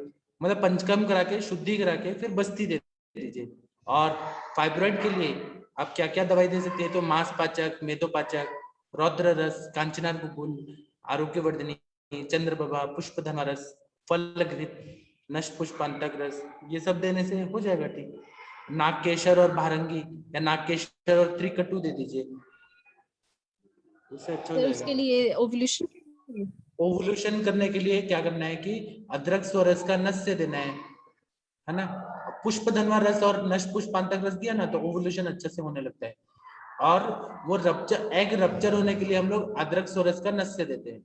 Speaker 3: मतलब पंचकर्म करा के शुद्धि करा के फिर बस्ती दे दीजिए। और फाइब्रॉइड के लिए आप क्या क्या दवाई दे सकते हैं? तो मांस पाचक, मेदोपाचक, रौद्र रस, कांचनार गुगुल, आरोग्यवर्धिनी, चंद्रप्रभा, पुष्पधमा रस, फलघृत, नष्ट पुष्पांतक रस, ये सब देने से हो जाएगा ठीक। नागकेशर और भारंगी या नागकेशर और त्रिकटु दे दीजिए, उससे अच्छा हो
Speaker 1: सर उसके
Speaker 3: जाएगा।
Speaker 1: लिए ओव्यूलेशन
Speaker 3: ओवुलेशन करने के लिए क्या करना है कि अदरक स्वरस का नस से देना है ना। पुष्प धनवा रस और नष्ट पुष्पांतक रस दिया ना तो ओवुलेशन अच्छे से होने लगता है। और वो रप्चर, एग रप्चर होने के लिए हम लोग अदरक स्वरस का नस से देते हैं।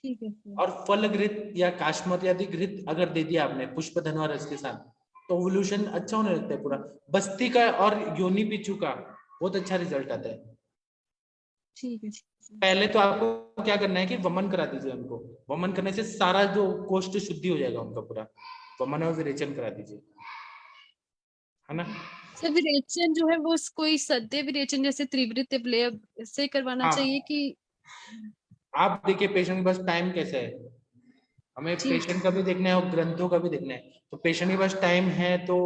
Speaker 1: ठीक है सर।
Speaker 3: और फल घृत या काश्मती आदि घृत अगर दे दिया आपने पुष्प धनवा रस के साथ तो ओवुलेशन अच्छा होने लगता है पूरा। बस्ती का और योनि पिचू का बहुत अच्छा रिजल्ट आता है।
Speaker 1: ठीक है।
Speaker 3: पहले तो आपको क्या करना है कि वमन करा दीजिए उनको। वमन करने से सारा जो कोष्ठ शुद्धि हो जाएगा उनका पूरा। वमन और विरेचन करा दीजिए, है ना।
Speaker 1: सर विरेचन जो है वो कोई सद्य विरेचन जैसे त्रिवृत प्लेय से करवाना
Speaker 3: हाँ।
Speaker 1: चाहिए कि?
Speaker 3: आप देखिए पेशेंट के पास टाइम कैसा है, हमें पेशेंट का भी देखना है और ग्रंथों का भी देखना है। तो पेशेंट के पास टाइम है तो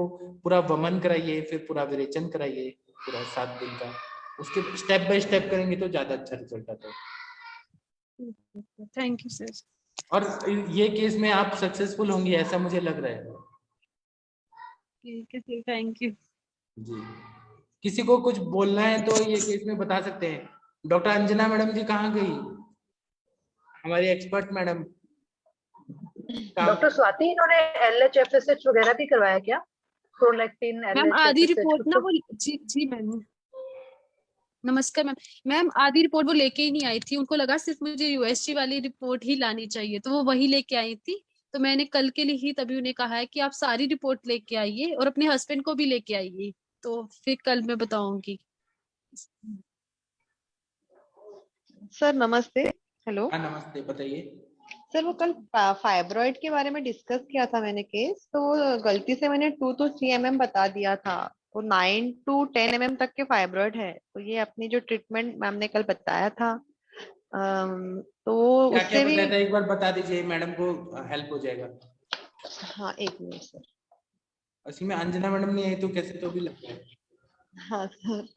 Speaker 3: पूरा वमन कराइए, फिर पूरा विरेचन कराइए पूरा 7 दिन का। उसके स्टेप बाय स्टेप करेंगे तो ज्यादा अच्छा रिजल्ट आता है।
Speaker 1: Thank you sir.
Speaker 3: और ये केस में आप सक्सेसफुल होंगी ऐसा मुझे लग रहा है।
Speaker 1: ठीक है सर, थैंक यू
Speaker 3: जी। किसी को कुछ बोलना है तो ये केस में बता सकते हैं। डॉक्टर अंजना मैडम जी कहाँ गई, हमारी एक्सपर्ट मैडम?
Speaker 5: डॉक्टर स्वाति, इन्होंने LHFSH वगैरह भी करवाया क्या? प्रोलैक्टिन,
Speaker 1: मैम आधी
Speaker 5: LHFSH
Speaker 1: रिपोर्ट
Speaker 5: कुछ
Speaker 1: ना
Speaker 5: तो?
Speaker 1: वो जी मैम नमस्कार मैम। मैम आधी रिपोर्ट वो लेके ही नहीं आई थी, उनको लगा सिर्फ मुझे USG वाली रिपोर्ट ही लानी चाहिए तो वो वही लेके आई थी। तो मैंने कल के लिए ही तभी उन्हें कहा है कि आप सारी रिपोर्ट लेके आइए और अपने हस्बैंड को भी लेके आइए, तो फिर कल मैं बताऊंगी।
Speaker 12: सर नमस्ते। हेलो।
Speaker 3: हाँ नमस्ते, बताइए।
Speaker 12: सर वो कल फाइब्रॉइड के बारे में डिस्कस किया था मैंने केस, तो वो गलती से मैंने 2 to 3 mm बता दिया था। तो 9 to 10 mm तक के फाइब्रॉइड है। तो ये अपनी जो ट्रीटमेंट मैम ने कल बताया था तो
Speaker 3: क्या क्या
Speaker 12: उससे भी।
Speaker 3: बताया था एक बार बता दीजिए, मैडम को हेल्प हो जाएगा।
Speaker 12: हाँ 1 मिनट सर।
Speaker 3: असल में अंजना मैडम नहीं आई तो कैसे तो भी लगता है।
Speaker 12: हाँ सर।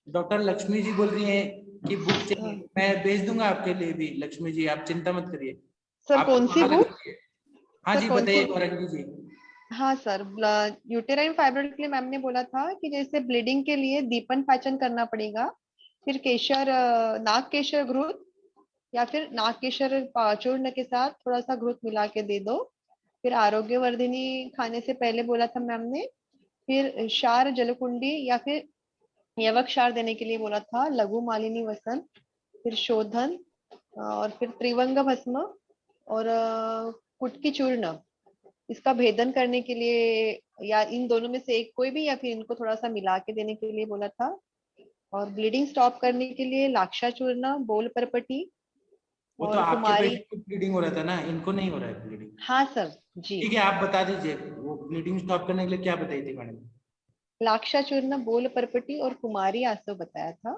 Speaker 3: डॉक्टर लक्ष्मी जी बोल रही हैं कि बुक चाहिए, मैं भेज दूंगा आपके लिए भी। लक्ष्मी जी आप चिंता मत करिए।
Speaker 12: सर
Speaker 3: आप
Speaker 12: कौन सी बुक?
Speaker 3: हाँ
Speaker 12: सर
Speaker 3: जी
Speaker 12: कौन
Speaker 3: बताइए
Speaker 12: सी?
Speaker 3: गौरंगी जी।
Speaker 12: हाँ सर, यूटेराइन फाइब्रॉइड के लिए मैम ने बोला था कि जैसे ब्लीडिंग के लिए दीपन पाचन करना पड़ेगा, फिर केशर, नाग केशर घृत या फिर नाग केशर चूर्ण के साथ थोड़ा सा घृत मिला के दे दो। फिर आरोग्यवर्धिनी खाने से पहले बोला था मैम ने। फिर क्षार जलकुंडी या फिर यवक क्षार देने के लिए बोला था, लघु मालिनी वसन, फिर शोधन, और फिर त्रिवंग भस्म और कुटकी चूर्ण। इसका भेदन करने के लिए या इन दोनों में से एक कोई भी या फिर इनको थोड़ा सा मिला के देने के लिए बोला था। और ब्लीडिंग स्टॉप करने के लिए लाक्षा चूर्ण, बोल परपटी
Speaker 3: वो तो
Speaker 12: और
Speaker 3: आपके
Speaker 12: कुमारी।
Speaker 3: पेशेंट को ब्लीडिंग हो रहा था ना, इनको नहीं हो रहा है ब्लीडिंग?
Speaker 12: हाँ सर जी।
Speaker 3: ठीक है आप बता दीजिए वो ब्लीडिंग स्टॉप करने के लिए क्या बताई थी मैडम?
Speaker 12: लाक्षा चूर्ण, बोल परपटी और कुमारी आसव बताया था।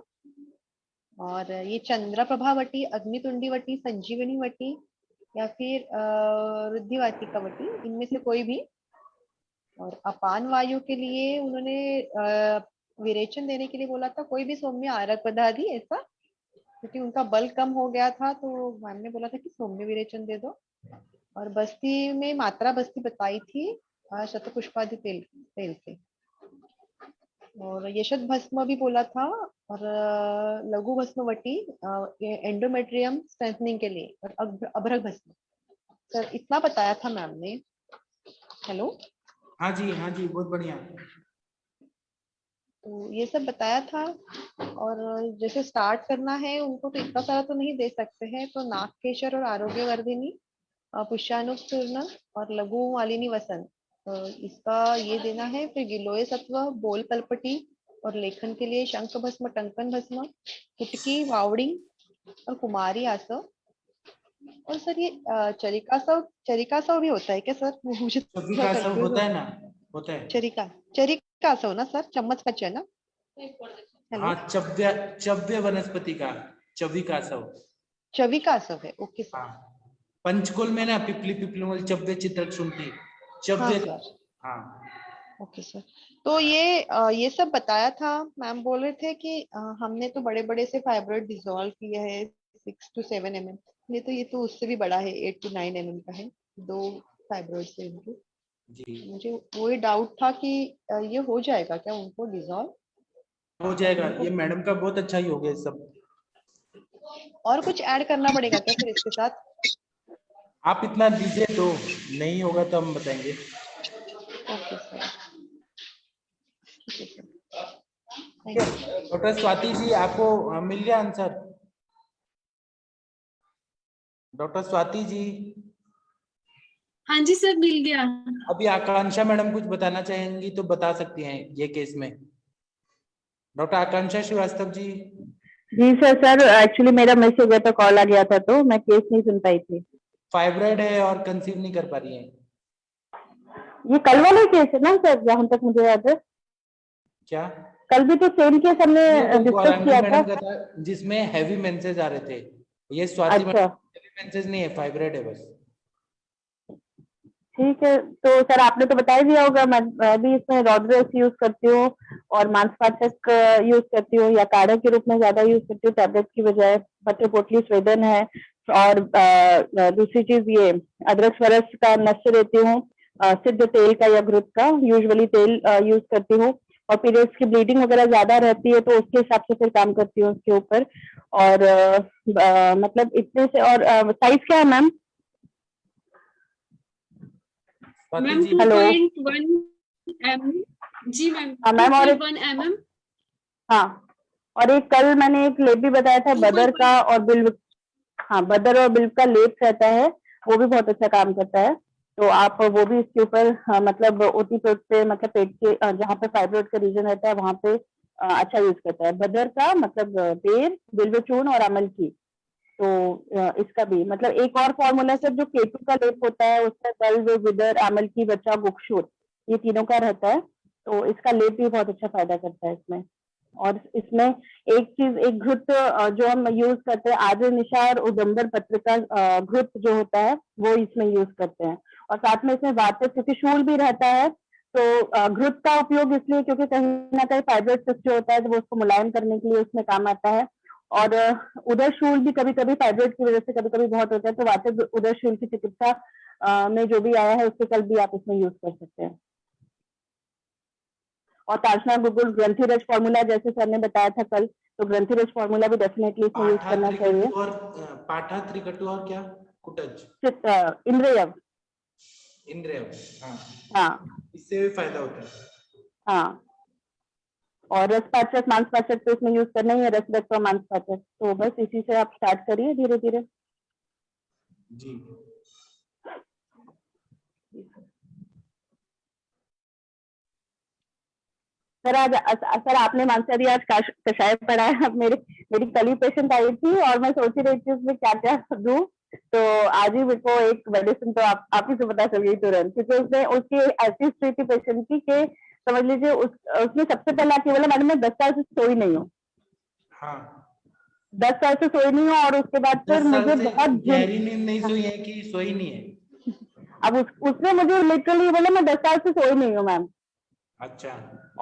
Speaker 12: और ये चंद्र प्रभावटी, अग्नितुंडी वटी, संजीवनी वटी या फिर रुद्धिवाटिका वटी, इनमें से कोई भी। और अपान वायु के लिए उन्होंने विरेचन देने के लिए बोला था, कोई भी सौम्य आरक पदार्थी ऐसा, क्योंकि उनका बल कम हो गया था तो मैम ने बोला था कि सौम्य विरेचन दे दो। और बस्ती में मात्रा बस्ती बताई थी शतपुष्पादि तेल से। और यशत भस्म भी बोला था। और लघु भस्मवटी एंडोमेट्रियम स्ट्रेंथनिंग के लिए। और अभ्रक भस्म। सर इतना बताया था मैम ने। हेलो।
Speaker 3: हाँ जी बहुत बढ़िया।
Speaker 12: तो ये सब बताया था। और जैसे स्टार्ट करना है उनको तो इतना सारा तो नहीं दे सकते हैं, तो नाक केशर और आरोग्यवर्धिनी, पुष्यानुक चूर्ण और लघु मालिनी वसन, इसका ये देना है। फिर गिलोय सत्व, बोल पलपटी और लेखन के लिए शंख भस्म, टंकन भस्म, कुटकी, वावड़ी और कुमारी आसव। और सर ये चरिकासव भी होता है क्या सर? वो मुझे
Speaker 3: चौकी
Speaker 12: थोड़ा
Speaker 3: का सब
Speaker 12: कंफ्यूज
Speaker 3: होता
Speaker 12: हो।
Speaker 3: है ना, होता है।
Speaker 12: चरिकासव ना सर, चम्मच का च ना? हेलो।
Speaker 3: हाँ, चव्य वनस्पति का चवी का सब।
Speaker 12: चविकासव है, ओके सर।
Speaker 3: हाँ, पंचकुल में ना पिपली पिपली चव्य चित्रक सुनती
Speaker 12: हाँ
Speaker 3: चव्य।
Speaker 12: सर,
Speaker 3: हाँ
Speaker 12: ओके सर। तो ये सब बताया था। मैम बोल रहे थे कि हमने तो बड़े बड़े से फाइब्रॉइड डिसॉल्व किए हैं 6 to 7 mm। ये तो उससे भी बड़ा है, 8 to 9 mm का है, 2 फाइब्रॉइड से इनके।
Speaker 3: जी,
Speaker 12: मुझे वही डाउट था कि ये हो जाएगा क्या उनको डिसॉल्व?
Speaker 3: हो जाएगा। ये मैडम का बहुत अच्छा योग है सब।
Speaker 12: और कुछ ऐड करना पड़ेगा क्या सर इसके साथ?
Speaker 3: आप इतना दीजिए तो, नहीं होगा तो हम बताएंगे।
Speaker 12: ओके सर, ठीक है सर,
Speaker 3: ठीक है डॉक्टर स्वाति जी, आपको मिल गया आंसर? डॉक्टर स्वाति जी।
Speaker 1: हाँ जी सर, मिल गया।
Speaker 3: अभी आकांक्षा मैडम कुछ बताना चाहेंगी तो बता सकती हैं ये केस में। डॉक्टर आकांक्षा श्रीवास्तव जी।
Speaker 13: जी सर एक्चुअली मेरा मिस हो गया था, कॉल आ गया था तो मैं केस नहीं सुन पाई थी।
Speaker 3: फाइब्रॉइड है और कंसीव नहीं कर पा रही है।
Speaker 13: ये कल वाला केस है ना सर, जहाँ तक मुझे याद है?
Speaker 3: क्या?
Speaker 13: कल भी तो सेम केस हमने
Speaker 3: वो
Speaker 13: डिस्कस
Speaker 3: गौरांगी
Speaker 13: किया था।
Speaker 3: मैडम का था जिसमें हैवी मेंसेस आ रहे थे। ये स्वाति मैडम
Speaker 13: अच्छा
Speaker 3: हैवी मेंसेस नहीं है, फाइब्रॉइड है बस।
Speaker 13: ठीक है, तो सर आपने तो बता ही दिया होगा। मैं भी इसमें रॉड्रेस यूज करती हूँ और मांसपाचक यूज करती हूँ, या काढ़े के रूप में ज्यादा यूज करती हूँ टैबलेट की बजाय। पत्र पोटली स्वेदन है, और दूसरी चीज ये अदरक स्वरस का नश्य देती हूँ, सिद्ध तेल का या घृत का, यूजुअली तेल यूज करती हूँ। और पीरियड्स की ब्लीडिंग वगैरह ज्यादा रहती है तो उसके हिसाब से फिर काम करती हूँ उसके ऊपर। और मतलब इतने से। और साइज क्या है मैम?
Speaker 1: Ma'am
Speaker 13: hello.
Speaker 1: 2.1 mm। जी मैम,
Speaker 13: हाँ मैम, और
Speaker 1: 2.1 mm।
Speaker 13: हाँ, और एक कल मैंने एक लेप भी बताया था बदर का और बिल्व। हाँ, बदर और बिल्व का लेप रहता है, वो भी बहुत अच्छा काम करता है। तो आप वो भी इसके ऊपर मतलब ओटी पेट पे, मतलब पेट के जहाँ पे फाइब्रोइड का रीजन रहता है वहाँ पे अच्छा यूज करता है बदर का, मतलब बेर, बिल्व चूर्ण और अमल की। तो इसका भी मतलब एक और फॉर्मूला सर जो केतु का लेप होता है, उसमें बल्व, विदर, अमल की, बच्चा, गुक्षुर, ये तीनों का रहता है। तो इसका लेप भी बहुत अच्छा फायदा करता है इसमें। और इसमें एक चीज, एक घृत जो हम यूज करते हैं, आर्य निशा और उदंबर पत्र का घृत जो होता है वो इसमें यूज करते हैं। और साथ में इसमें वात, क्योंकि शूल भी रहता है, तो घृत का उपयोग इसलिए क्योंकि कहीं ना कहीं फाइब्रोइड सिस्ट जो होता है तो वो उसको मुलायम करने के लिए उसमें काम आता है। और उदर शूल भी कभी कभी फाइब्रोइड की वजह से कभी कभी बहुत होता है, तो वात उदर शूल की चिकित्सा में जो भी आया है उसके कल भी आप इसमें यूज कर सकते हैं। और ताशना गुगुल ग्रंथिरज फॉर्मूला जैसे सर ने बताया था कल, तो ग्रंथिरज फॉर्मूला भी डेफिनेटली इसमें यूज करना चाहिए।
Speaker 3: पाठा त्रिकटु और क्या? कुटज,
Speaker 13: इंद्रियव।
Speaker 3: इंद्रियव, हाँ
Speaker 13: हाँ
Speaker 3: इससे भी फायदा होता है।
Speaker 13: हाँ, और रसपाचक मांसपाचक तो इसमें यूज करना ही है, रस रक्त और मांसपाचक। तो बस इसी से आप स्टार्ट करिए धीरे धीरे।
Speaker 3: जी
Speaker 13: सर आज सर आपने मानसा दी आज कषाय पढ़ा है। अब मेरी कल ही पेशेंट आई थी और मैं सोच रही थी उसमें क्या क्या दूं, तो आज ही मेरे को एक मेडिसिन तो आप ही से पता चल गई तुरंत, क्योंकि उसने उसकी ऐसी हिस्ट्री थी पेशेंट की कि समझ लीजिए उसने सबसे पहले आके बोला मैडम मैं 10 साल से सोई नहीं हूँ।
Speaker 3: हाँ
Speaker 13: 10 साल से सोई नहीं हूँ, और उसके बाद फिर
Speaker 3: 10 साल
Speaker 13: मुझे
Speaker 3: से
Speaker 13: बहुत
Speaker 3: गहरी नींद नहीं सोई है कि सोई नहीं है?
Speaker 13: अब उसने मुझे लिटरली बोला मैं 10 साल से सोई नहीं हूँ मैम।
Speaker 3: अच्छा।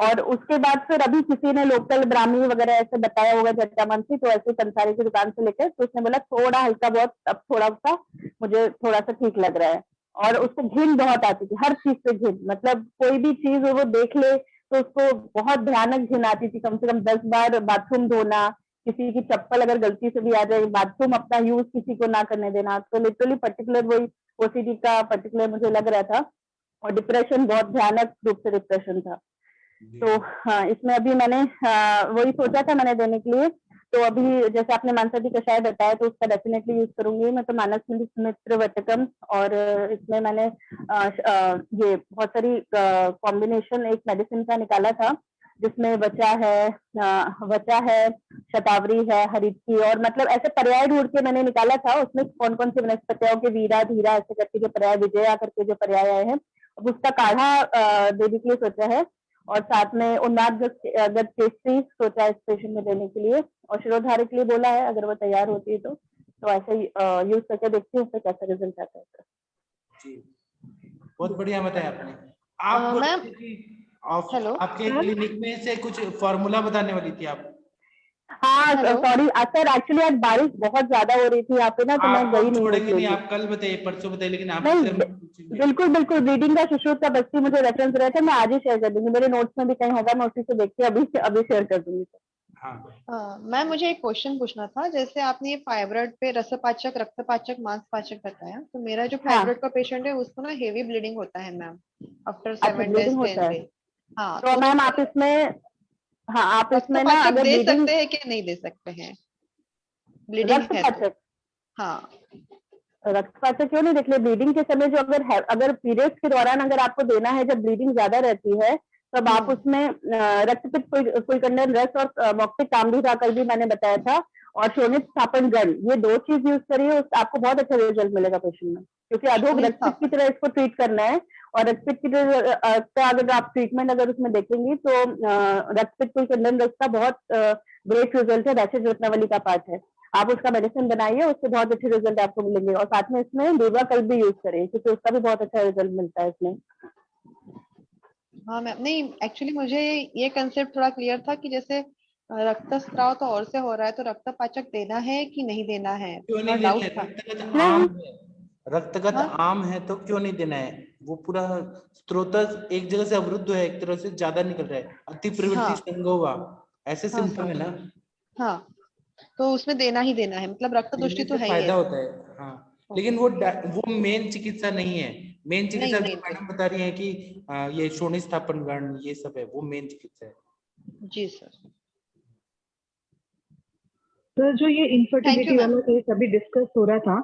Speaker 13: और उसके बाद फिर अभी किसी ने लोकल ब्राह्मी वगैरह ऐसे बताया होगा जट्टामंसी, तो ऐसे कंसारी की दुकान से लेकर, तो उसने बोला थोड़ा हल्का बहुत अब थोड़ा सा मुझे थोड़ा सा ठीक लग रहा है। और उसको घिन बहुत आती थी, हर चीज से घिन, मतलब कोई भी चीज वो देख ले तो उसको बहुत भयानक घिन आती थी। कम से कम 10 बार बाथरूम धोना, किसी की चप्पल अगर गलती से भी आ जाए, बाथरूम अपना यूज किसी को ना करने देना। तो लिटरली पर्टिकुलर वही ओसीडी का पर्टिकुलर मुझे लग रहा था। और डिप्रेशन, बहुत भयानक रूप से डिप्रेशन था। तो हाँ, इसमें अभी मैंने वही सोचा था मैंने देने के लिए। तो अभी जैसे आपने मानसती कषाय बताया तो उसका डेफिनेटली यूज करूंगी मैं। तो मानस मित्र वटकम, और इसमें मैंने ये बहुत सारी कॉम्बिनेशन एक मेडिसिन का निकाला था, जिसमें वचा है, शतावरी है, हरितकी, और मतलब ऐसे पर्याय ढूंढ के मैंने निकाला था। उसमें कौन कौन सी वनस्पतियों के वीरा, धीरा ऐसे करके जो पर्याय, विजया करके जो पर्याय आए हैं, अब उसका काढ़ा देने के लिए सोचा है। और साथ में उन्माद गत केसरी सोचा है इस पेशेंट में देने के लिए, और शिरोधारे के लिए बोला है अगर वो तैयार होती है तो ऐसे ही यूज करके देखती हूँ उससे कैसा रिजल्ट आता है।
Speaker 3: जी, बहुत बढ़िया बताया आपने। आप
Speaker 12: हेलो,
Speaker 3: आपके क्लिनिक में से कुछ फॉर्मूला बताने वाली थी आप?
Speaker 13: हाँ सॉरी सर, एक्चुअली आज बारिश बहुत ज्यादा हो रही थी यहाँ पे ना, तो मैं गई नहीं।
Speaker 3: छोड़ेंगे नहीं, आप कल बताइए, परसों बताइए, लेकिन आप
Speaker 13: बिल्कुल बिल्कुल, ब्लीडिंग का सुश्रुत का बस्ती मुझे रेफरेंस रहा था, मैं आज ही शेयर कर दूंगी, मेरे नोट्स में भी कहीं होगा, मैं उसी से देख के अभी शेयर कर दूंगी।
Speaker 12: मैम मुझे एक क्वेश्चन पूछना था। जैसे आपने ये फाइब्रॉइड पे रसपाचक, रक्तपाचक, मांसपाचक बताया, तो मेरा जो फाइब्रॉइड का पेशेंट है उसको ना हेवी ब्लीडिंग होता है मैम आफ्टर 7 days 10 days। हाँ,
Speaker 13: तो मैम आप इसमें ना अगर
Speaker 12: दे
Speaker 13: ब्लीडिंग
Speaker 12: सकते हैं कि नहीं दे सकते हैं? ब्लीडिंग है तो हाँ,
Speaker 13: रक्तपाचक क्यों नहीं देख ले? ब्लीडिंग के समय जो अगर पीरियड्स के दौरान अगर आपको देना है, जब ब्लीडिंग ज्यादा रहती है, तब आप उसमें रक्तपित कुलकंडल रस और मौक्तिक कामधेनु कर भी मैंने बताया था, और शोणित स्थापन गण, ये 2 चीज यूज करिए, आपको बहुत अच्छा रिजल्ट मिलेगा पेशेंट में, क्योंकि अधोग रक्तपित की तरह इसको ट्रीट करना है। और रक्तपित की तरह अगर आप ट्रीटमेंट अगर उसमें देखेंगी तो रक्तपित कुलकंडल रस का बहुत ग्रेट रिजल्ट है, वैसे रत्नावली का पार्ट है। आप उसका मेडिसिन बनाइए, उससे बहुत अच्छे रिजल्ट आपको मिलेंगे। और साथ में इसमें दुर्वा कल भी यूज करें, क्योंकि उसका भी बहुत अच्छा रिजल्ट मिलता है इसमें।
Speaker 12: हाँ मैम, नहीं एक्चुअली मुझे ये कंसेप्ट थोड़ा क्लियर था कि जैसे रक्तस्राव तो और से हो रहा है, तो रक्तपाचक देना है कि नहीं देना है,
Speaker 3: क्यों नहीं
Speaker 12: डाउट
Speaker 3: देना
Speaker 12: था।
Speaker 3: है? रक्तगत आम है तो क्यों नहीं देना है? वो पूरा स्त्रोत एक जगह से अवरुद्ध है, एक तरह से ज्यादा निकल रहा है, अति प्रवृत्ति संगोवा, ऐसे सिम्टम है ना।
Speaker 12: हाँ, तो उसमें देना ही देना है, मतलब रक्त दुष्टि तो है ही
Speaker 3: फायदा
Speaker 12: है।
Speaker 3: होता है। हाँ, लेकिन वो मेन चिकित्सा नहीं है। मेन चिकित्सा मैडम बता रही है कि ये शोणित स्थापन गण ये सब है, वो मेन चिकित्सा है।
Speaker 12: जी सर।
Speaker 14: तो जो ये इनफर्टिलिटी वाला केस अभी डिस्कस हो रहा था,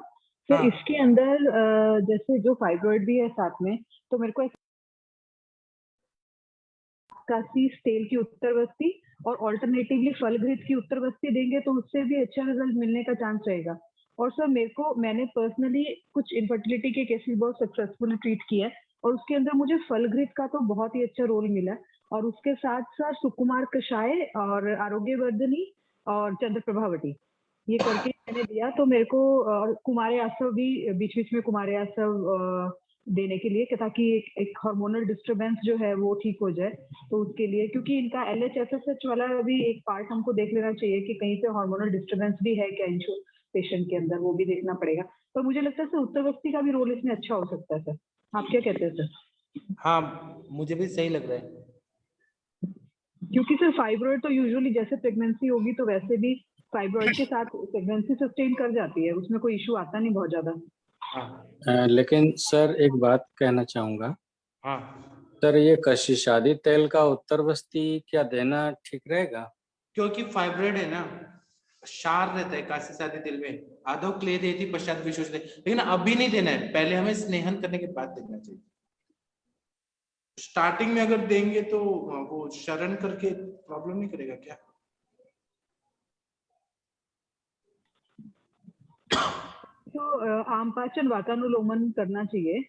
Speaker 14: तो इसके अंदर जैसे जो फाइब्रॉइड भी है साथ में, तो मेरे को कासीस तेल की उत्तरवस्ती और ऑल्टरनेटिवली फलघृत की उत्तरवस्ती देंगे तो उससे भी अच्छा रिजल्ट मिलने का चांस रहेगा। और सर मैंने पर्सनली कुछ इनफर्टिलिटी के केसेस बहुत सक्सेसफुली ट्रीट किया है, और उसके अंदर मुझे फलघृत का तो बहुत ही अच्छा रोल मिला, और उसके साथ साथ सुकुमार कषाय और आरोग्यवर्धनी और चंद्रप्रभावटी ये करके मैंने दिया। तो मेरे को कुमारे आसव भी बीच बीच में कुमारे आसव देने के लिए, ताकि एक हार्मोनल डिस्टरबेंस जो है वो ठीक हो जाए। तो उसके लिए, क्योंकि इनका LHFSH वाला भी एक पार्ट हमको देख लेना चाहिए कि कहीं पे हार्मोनल डिस्टरबेंस भी है क्या इंशो पेशेंट के अंदर, वो भी देखना पड़ेगा। पर मुझे लगता है सर उत्तरवस्ती का भी रोल इसमें अच्छा हो सकता है। सर आप क्या कहते हैं सर?
Speaker 3: हाँ, मुझे भी सही लग रहा है,
Speaker 14: क्योंकि सर फाइब्रॉइड तो यूजुअली जैसे प्रेगनेंसी होगी तो वैसे भी फाइब्रॉइड के साथ प्रेगनेंसी सस्टेन कर जाती है, उसमें कोई इशू आता नहीं बहुत ज्यादा।
Speaker 10: लेकिन सर एक बात कहना चाहूंगा।
Speaker 3: हाँ
Speaker 10: सर, ये कशिशादी तेल का उत्तरवस्ती क्या देना ठीक रहेगा?
Speaker 3: क्योंकि फाइब्रॉइड है ना, क्षार रहता है काशीसादी तेल में, आधो क्ले देती पश्चात विशोषण, लेकिन अभी नहीं देना है, पहले हमें स्नेहन करने के बाद देना चाहिए। स्टार्टिंग में अगर देंगे तो वो शरण करके प्रॉब्लम नहीं करेगा क्या?
Speaker 14: तो आमपाचन वातानुलोमन करना चाहिए,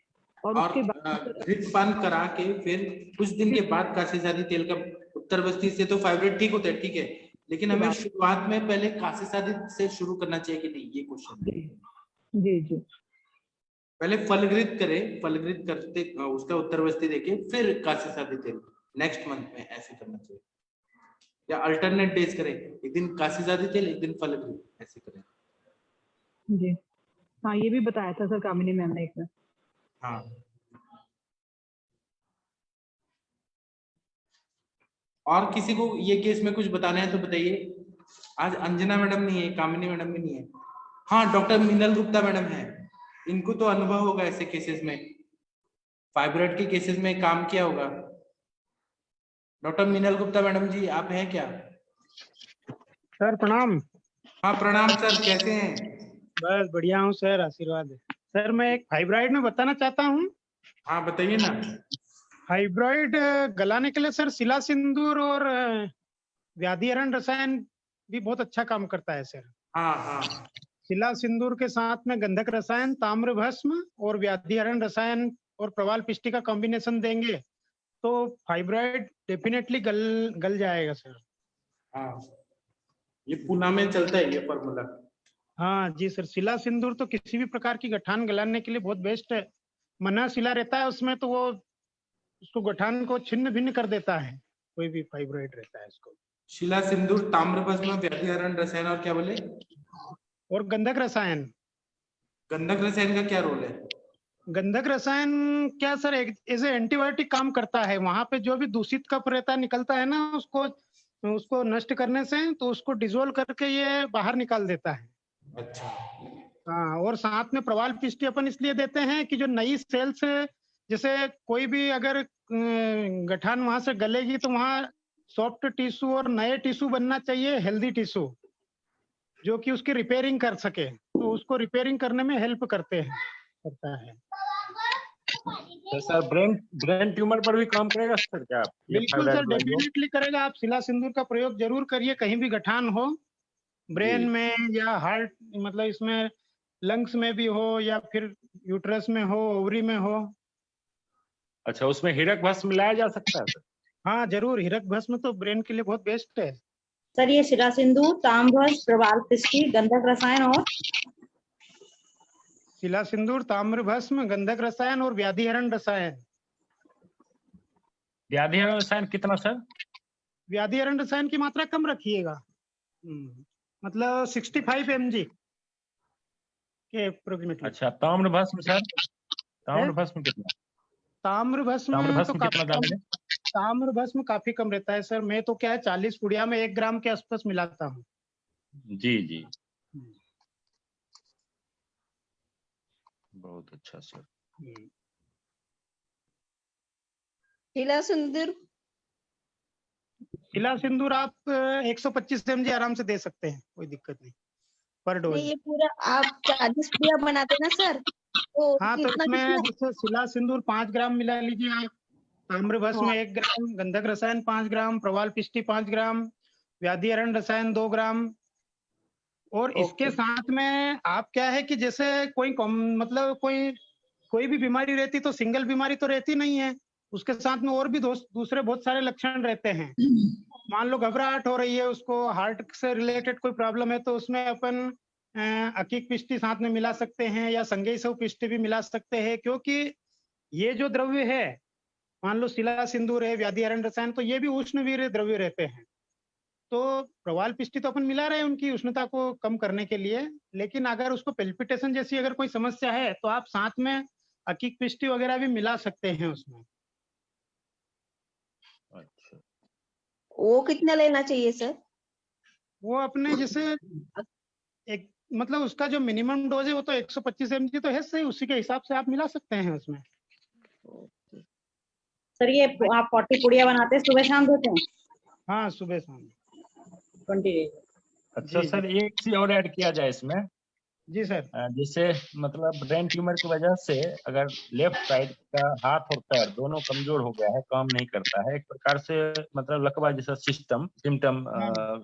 Speaker 14: और उसके बाद
Speaker 3: घृतपान करा के फिर कुछ दिन के बाद काशीसादी तेल का उत्तरवस्ती से तो फाइब्रॉइड ठीक होता है, ठीक है, लेकिन हमें शुरुआत में पहले काशीसादी से शुरू करना चाहिए कि नहीं, ये क्वेश्चन।
Speaker 14: जी
Speaker 3: पहले फलघृत करें, फलघृत करते उसका उत्तरवस्ती देके फिर काशीसादी तेल नेक्स्ट मंथ में, ऐसे करना चाहिए। या अल्टरनेट डेज करें, एक दिन काशीसादी तेल एक दिन फलघृत, ऐसे करें।
Speaker 14: जी हाँ, ये भी बताया था सर कामिनी मैम ने एक बार।
Speaker 3: हाँ, और किसी को ये केस में कुछ बताना है तो बताइए। आज अंजना मैडम नहीं है, कामिनी मैडम भी नहीं है। हाँ, डॉक्टर मीनल गुप्ता मैडम है, इनको तो अनुभव होगा ऐसे केसेस में। फाइब्रॉइड के केसेस में काम किया होगा। डॉक्टर मीनल गुप्ता मैडम जी, आप हैं क्या?
Speaker 15: सर प्रणाम।
Speaker 3: हाँ प्रणाम सर, कैसे हैं?
Speaker 15: बस बढ़िया हूँ सर, आशीर्वाद है। सर मैं एक फाइब्रॉइड में बताना चाहता हूँ।
Speaker 3: हाँ बताइए ना।
Speaker 15: फाइब्रॉइड गलाने के लिए सर शिला सिंदूर और व्याधिहरण रसायन भी बहुत अच्छा काम करता है सर।
Speaker 3: हाँ हाँ।
Speaker 15: शिला सिंदूर के साथ में गंधक रसायन, ताम्र भस्म और व्याधिहरण रसायन और प्रवाल पिष्टी का कॉम्बिनेशन देंगे तो फाइब्रॉइड डेफिनेटली गल जाएगा सर।
Speaker 3: हाँ, ये पूना में चलता है ये फॉर्मूला।
Speaker 15: हाँ जी सर, शिला सिंदूर तो किसी भी प्रकार की गठान गलाने के लिए बहुत बेस्ट है। मना शिला रहता है उसमें तो वो उसको गठान को छिन्न भिन्न कर देता है, कोई भी फाइब्रॉइड रहता है इसको।
Speaker 3: शिला सिंदूर, ताम्रभस्म, व्याधिहरण रसायन और क्या बोले?
Speaker 15: और गंधक रसायन।
Speaker 3: गंधक रसायन का क्या रोल है?
Speaker 15: गंधक रसायन क्या सर, एज ए एंटीबायोटिक काम करता है। वहां पे जो भी दूषित कफ रहता निकलता है ना, उसको नष्ट करने से तो उसको डिजोल्व करके ये बाहर निकाल देता है।
Speaker 3: अच्छा।
Speaker 15: हाँ, और साथ में प्रवाल पिष्टी अपन इसलिए देते हैं कि जो नई सेल्स, जैसे कोई भी अगर गठान वहां से गलेगी तो वहां सॉफ्ट टिश्यू और नए टिश्यू बनना चाहिए, हेल्दी टिश्यू जो कि उसकी रिपेयरिंग कर सके, तो उसको रिपेयरिंग करने में हेल्प करता है।
Speaker 10: तो सर ब्रेन ट्यूमर पर भी काम करेगा सर क्या?
Speaker 15: बिल्कुल सर, डेफिनेटली करेगा। आप शिला सिंदूर का प्रयोग जरूर करिए, कहीं भी गठान हो, ब्रेन में या हार्ट, मतलब इसमें लंग्स में भी हो या फिर यूट्रस में हो, ओवरी में हो।
Speaker 10: अच्छा, उसमें हीरक भस्म मिलाया जा सकता है सर?
Speaker 15: हाँ जरूर, हीरक भस्म तो ब्रेन के लिए बहुत बेस्ट है
Speaker 13: सर। ये शिला सिंदूर, ताम्रभस्म, प्रवाल पिष्टी, गंधक रसायन और
Speaker 15: शिला सिंदूर, ताम्र भस्म, गंधक रसायन और व्याधिहरण रसायन।
Speaker 10: व्याधिहरण रसायन कितना सर?
Speaker 15: व्याधिहरण रसायन की मात्रा कम रखिएगा, मतलब 65 mg के अप्रोक्सीमेटली।
Speaker 10: अच्छा, ताम्र भस्म सर, ताम्र भस्म कितना?
Speaker 15: ताम्र भस्म तो ताम्र भस्म काफी कम रहता है सर। मैं तो क्या है 40 पुड़िया में 1 ग्राम के आसपास मिलाता हूँ।
Speaker 10: जी जी, बहुत अच्छा सर।
Speaker 13: शिला सिंदूर,
Speaker 15: शिला सिंदूर आप 125 mg आराम से दे सकते हैं, कोई दिक्कत नहीं पर डोज।
Speaker 13: ये पूरा आप 40 पुड़िया बनाते ना सर, तो
Speaker 15: हाँ तो इसमें जैसे शिला सिंदूर 5 ग्राम मिला लीजिए आप, ताम्र भस्म 1 ग्राम, गंधक रसायन 5 ग्राम, प्रवाल पिष्टी 5 ग्राम, व्याधिहरण रसायन 2 ग्राम। और इसके साथ में आप क्या है कि जैसे मतलब कोई भी बीमारी रहती तो सिंगल बीमारी तो रहती नहीं है, उसके साथ में और भी दूसरे बहुत सारे लक्षण रहते हैं। मान लो घबराहट हो रही है, उसको हार्ट से रिलेटेड कोई प्रॉब्लम है, तो उसमें अपन अकीक पिष्टी साथ में मिला सकते हैं या संगेसव पिष्टी भी मिला सकते हैं, क्योंकि ये जो द्रव्य है, मान लो शिला सिंदूर है, व्याधिहरण रसायन, तो ये भी उष्णवीर्य द्रव्य रहते हैं। तो प्रवाल पिष्टी तो अपन मिला रहे हैं उनकी उष्णता को कम करने के लिए, लेकिन अगर उसको पेल्पिटेशन जैसी अगर कोई समस्या है तो आप साथ में अकीक पिष्टी वगैरह भी मिला सकते हैं उसमें।
Speaker 10: अच्छा,
Speaker 13: वो कितना लेना चाहिए सर?
Speaker 15: वो अपने जैसे एक मतलब उसका जो मिनिमम डोज है वो तो 125 mg तो है सही, उसी के हिसाब से आप मिला सकते हैं उसमें।
Speaker 13: सर ये आप 40 पुड़िया बनाते हैं, सुबह शाम देते हैं?
Speaker 15: हाँ सुबह शाम
Speaker 13: 20 डेज।
Speaker 10: अच्छा सर, एक चीज और ऐड किया जाए इसमें।
Speaker 15: जी सर।
Speaker 10: जैसे मतलब ब्रेन ट्यूमर की वजह से अगर लेफ्ट साइड का हाथ और पैर दोनों कमजोर हो गया है, काम नहीं करता है, एक प्रकार से मतलब लकवा जैसा सिम्टम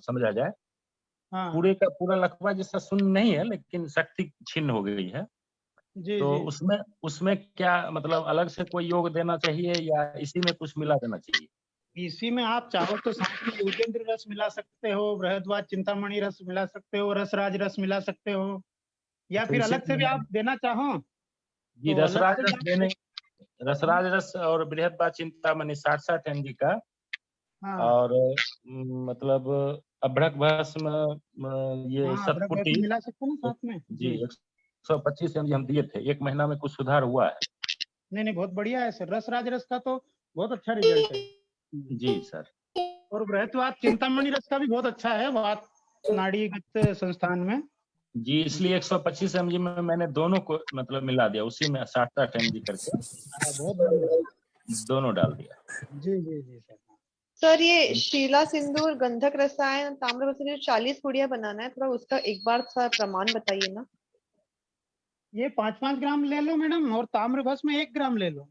Speaker 10: समझा जाए। पूरे का पूरा लकवा जैसा सुन्न नहीं है, लेकिन शक्ति छिन्न हो गई है। तो उसमें क्या मतलब अलग से कोई योग देना चाहिए या इसी में कुछ मिला देना चाहिए?
Speaker 15: इसी में आप चाहो तो साथ में योगेंद्र रस मिला सकते हो, बृहद्वाज चिंतामणि रस मिला सकते हो, रसराज रस मिला सकते हो, या फिर अलग से भी आप देना चाहो
Speaker 10: जी।
Speaker 15: तो
Speaker 10: रसराज रस देने, रसराज रस और बृहद्वाज चिंतामणि 60 mg का, और मतलब अभ्रक भस्म ये सतपुटी
Speaker 15: मिला सकते हैं साथ में
Speaker 10: जी। 125 mg हम दिए थे, 1 महीना में कुछ सुधार हुआ है?
Speaker 15: नहीं बहुत बढ़िया है सर, रसराज रस का तो बहुत अच्छा रिजल्ट है
Speaker 10: जी सर।
Speaker 15: और बृहद्वाज चिंतामणि रस का भी बहुत अच्छा है, वात नाड़ीगत संस्थान में।
Speaker 10: जी, इसलिए 125 mg में मैंने दोनों को मतलब मिला दिया, उसी में 60 mg करके
Speaker 15: बहुत बढ़िया।
Speaker 10: दोनों डाल दिया।
Speaker 15: जी जी जी सर।
Speaker 12: सर ये शीला सिंदूर, गंधक रसायन, ताम्रपत्र, 40 पुड़िया बनाना है, थोड़ा उसका एक बार सर प्रमाण बताइए ना।
Speaker 15: ये 5-5 ग्राम ले लो मैडम, और ताम्र भस्म 1 ग्राम ले लो।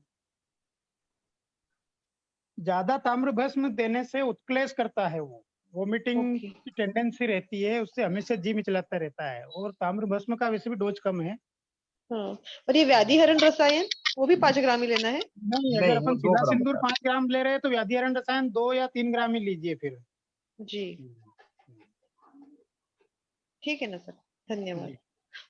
Speaker 15: ज्यादा ताम्र भस्म देने से उत्क्लेश करता है, वो वोमिटिंग की टेंडेंसी रहती है, उससे हमेशा जी मिचलाता रहता है, और ताम्र भस्म का वैसे भी डोज कम है।
Speaker 12: हाँ, और ये व्याधिहरण रसायन वो भी 5 ग्राम ही लेना है?
Speaker 15: नहीं, अगर अपन शिला सिंदूर 5 ग्राम ले रहे हैं तो व्याधिहरण रसायन 2 या 3 ग्राम ही लीजिए फिर।
Speaker 12: जी ठीक है ना सर, धन्यवाद।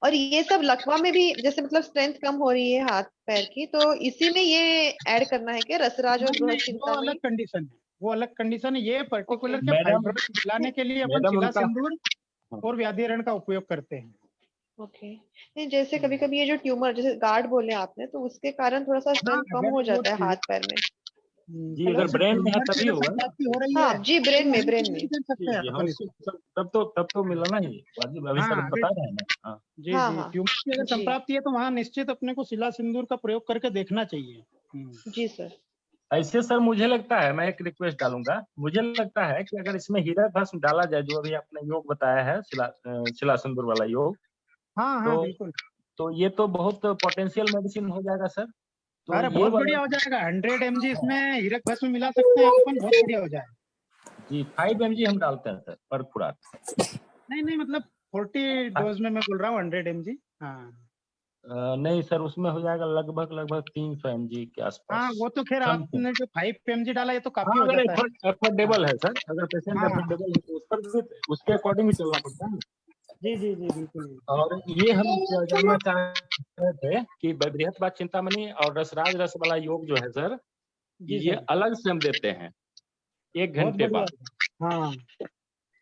Speaker 12: और ये सब लकवा में भी जैसे मतलब स्ट्रेंथ कम हो रही है हाथ पैर की, तो इसी में ये ऐड करना है क्या, रसराज और बृहद
Speaker 15: वो
Speaker 12: चिंता में?
Speaker 15: अलग कंडीशन है, वो अलग कंडीशन है। ये पर्टिकुलर के
Speaker 10: मैडम,
Speaker 15: फाइब्रोइड मिलाने के लिए अपन
Speaker 10: मैडम
Speaker 15: शिला
Speaker 10: उनका
Speaker 15: सिंदूर और व्याधिहरण का उपयोग करते हैं।
Speaker 12: ओके, नहीं जैसे कभी कभी ये जो ट्यूमर जैसे गार्ड बोले आपने, तो उसके कारण थोड़ा सा स्ट्रेंथ कम
Speaker 15: अगर
Speaker 12: हो
Speaker 15: वो
Speaker 12: जाता है हाथ पैर में।
Speaker 10: जी, अगर ब्रेन में है तभी होगा ना।
Speaker 15: हो रही
Speaker 12: हाँ
Speaker 15: है
Speaker 12: जी, ब्रेन में, ब्रेन में।
Speaker 15: कर सकते हैं
Speaker 10: जी, हाँ,
Speaker 15: अपन इसको।
Speaker 10: तब तो मिलाना ही वाजिब, अभी सर
Speaker 15: हाँ,
Speaker 10: बता रहे हैं ना। हाँ
Speaker 15: जी
Speaker 12: हाँ,
Speaker 15: जी,
Speaker 12: हाँ,
Speaker 15: ट्यूमर की अगर
Speaker 12: जी।
Speaker 15: संप्राप्ति है तो वहाँ निश्चित अपने को शिला सिंदूर का प्रयोग करके देखना चाहिए।
Speaker 12: जी सर।
Speaker 10: ऐसे सर मुझे लगता है, मैं एक रिक्वेस्ट डालूंगा, मुझे लगता है कि अगर इसमें हीरा भस्म डाला जाए, जो अभी आपने योग बताया है शिला सिंदूर वाला योग,
Speaker 15: हाँ हाँ बिल्कुल।
Speaker 10: तो ये तो बहुत पोटेंशियल मेडिसिन हो जाएगा सर। तो
Speaker 15: अरे
Speaker 10: ये
Speaker 15: बहुत
Speaker 10: वाला
Speaker 15: बढ़िया हो जाएगा, 100 mg इसमें हीरक भस्म मिला सकते हैं अपन, बहुत बढ़िया हो जाएगा।
Speaker 10: जी, 5 mg हम डालते हैं सर पर खुराक।
Speaker 15: नहीं मतलब 40 डोज में मैं बोल रहा हूँ 100 mg। हाँ
Speaker 10: नहीं सर, उसमें हो जाएगा लगभग 300 mg के आसपास।
Speaker 15: हाँ, वो तो खैर आपने जो 5 mg डाला ये तो काफी
Speaker 10: हाँ,
Speaker 15: हो
Speaker 10: अगर
Speaker 15: जाता है।
Speaker 10: अफोर्डेबल है सर, अगर पेशेंट
Speaker 15: हाँ
Speaker 10: अफोर्डेबल है तो उस पर भी उसके अकॉर्डिंग ही चलना पड़ता है।
Speaker 15: जी जी जी बिल्कुल।
Speaker 10: और ये हम जानना चाह रहे थे कि बृहत बात चिंतामणि और रसराज रस वाला योग जो है सर,
Speaker 15: जी
Speaker 10: ये
Speaker 15: सर,
Speaker 10: अलग से हम देते हैं 1
Speaker 15: बहुत
Speaker 10: घंटे
Speaker 15: बढ़िया।
Speaker 10: बाद।
Speaker 15: हाँ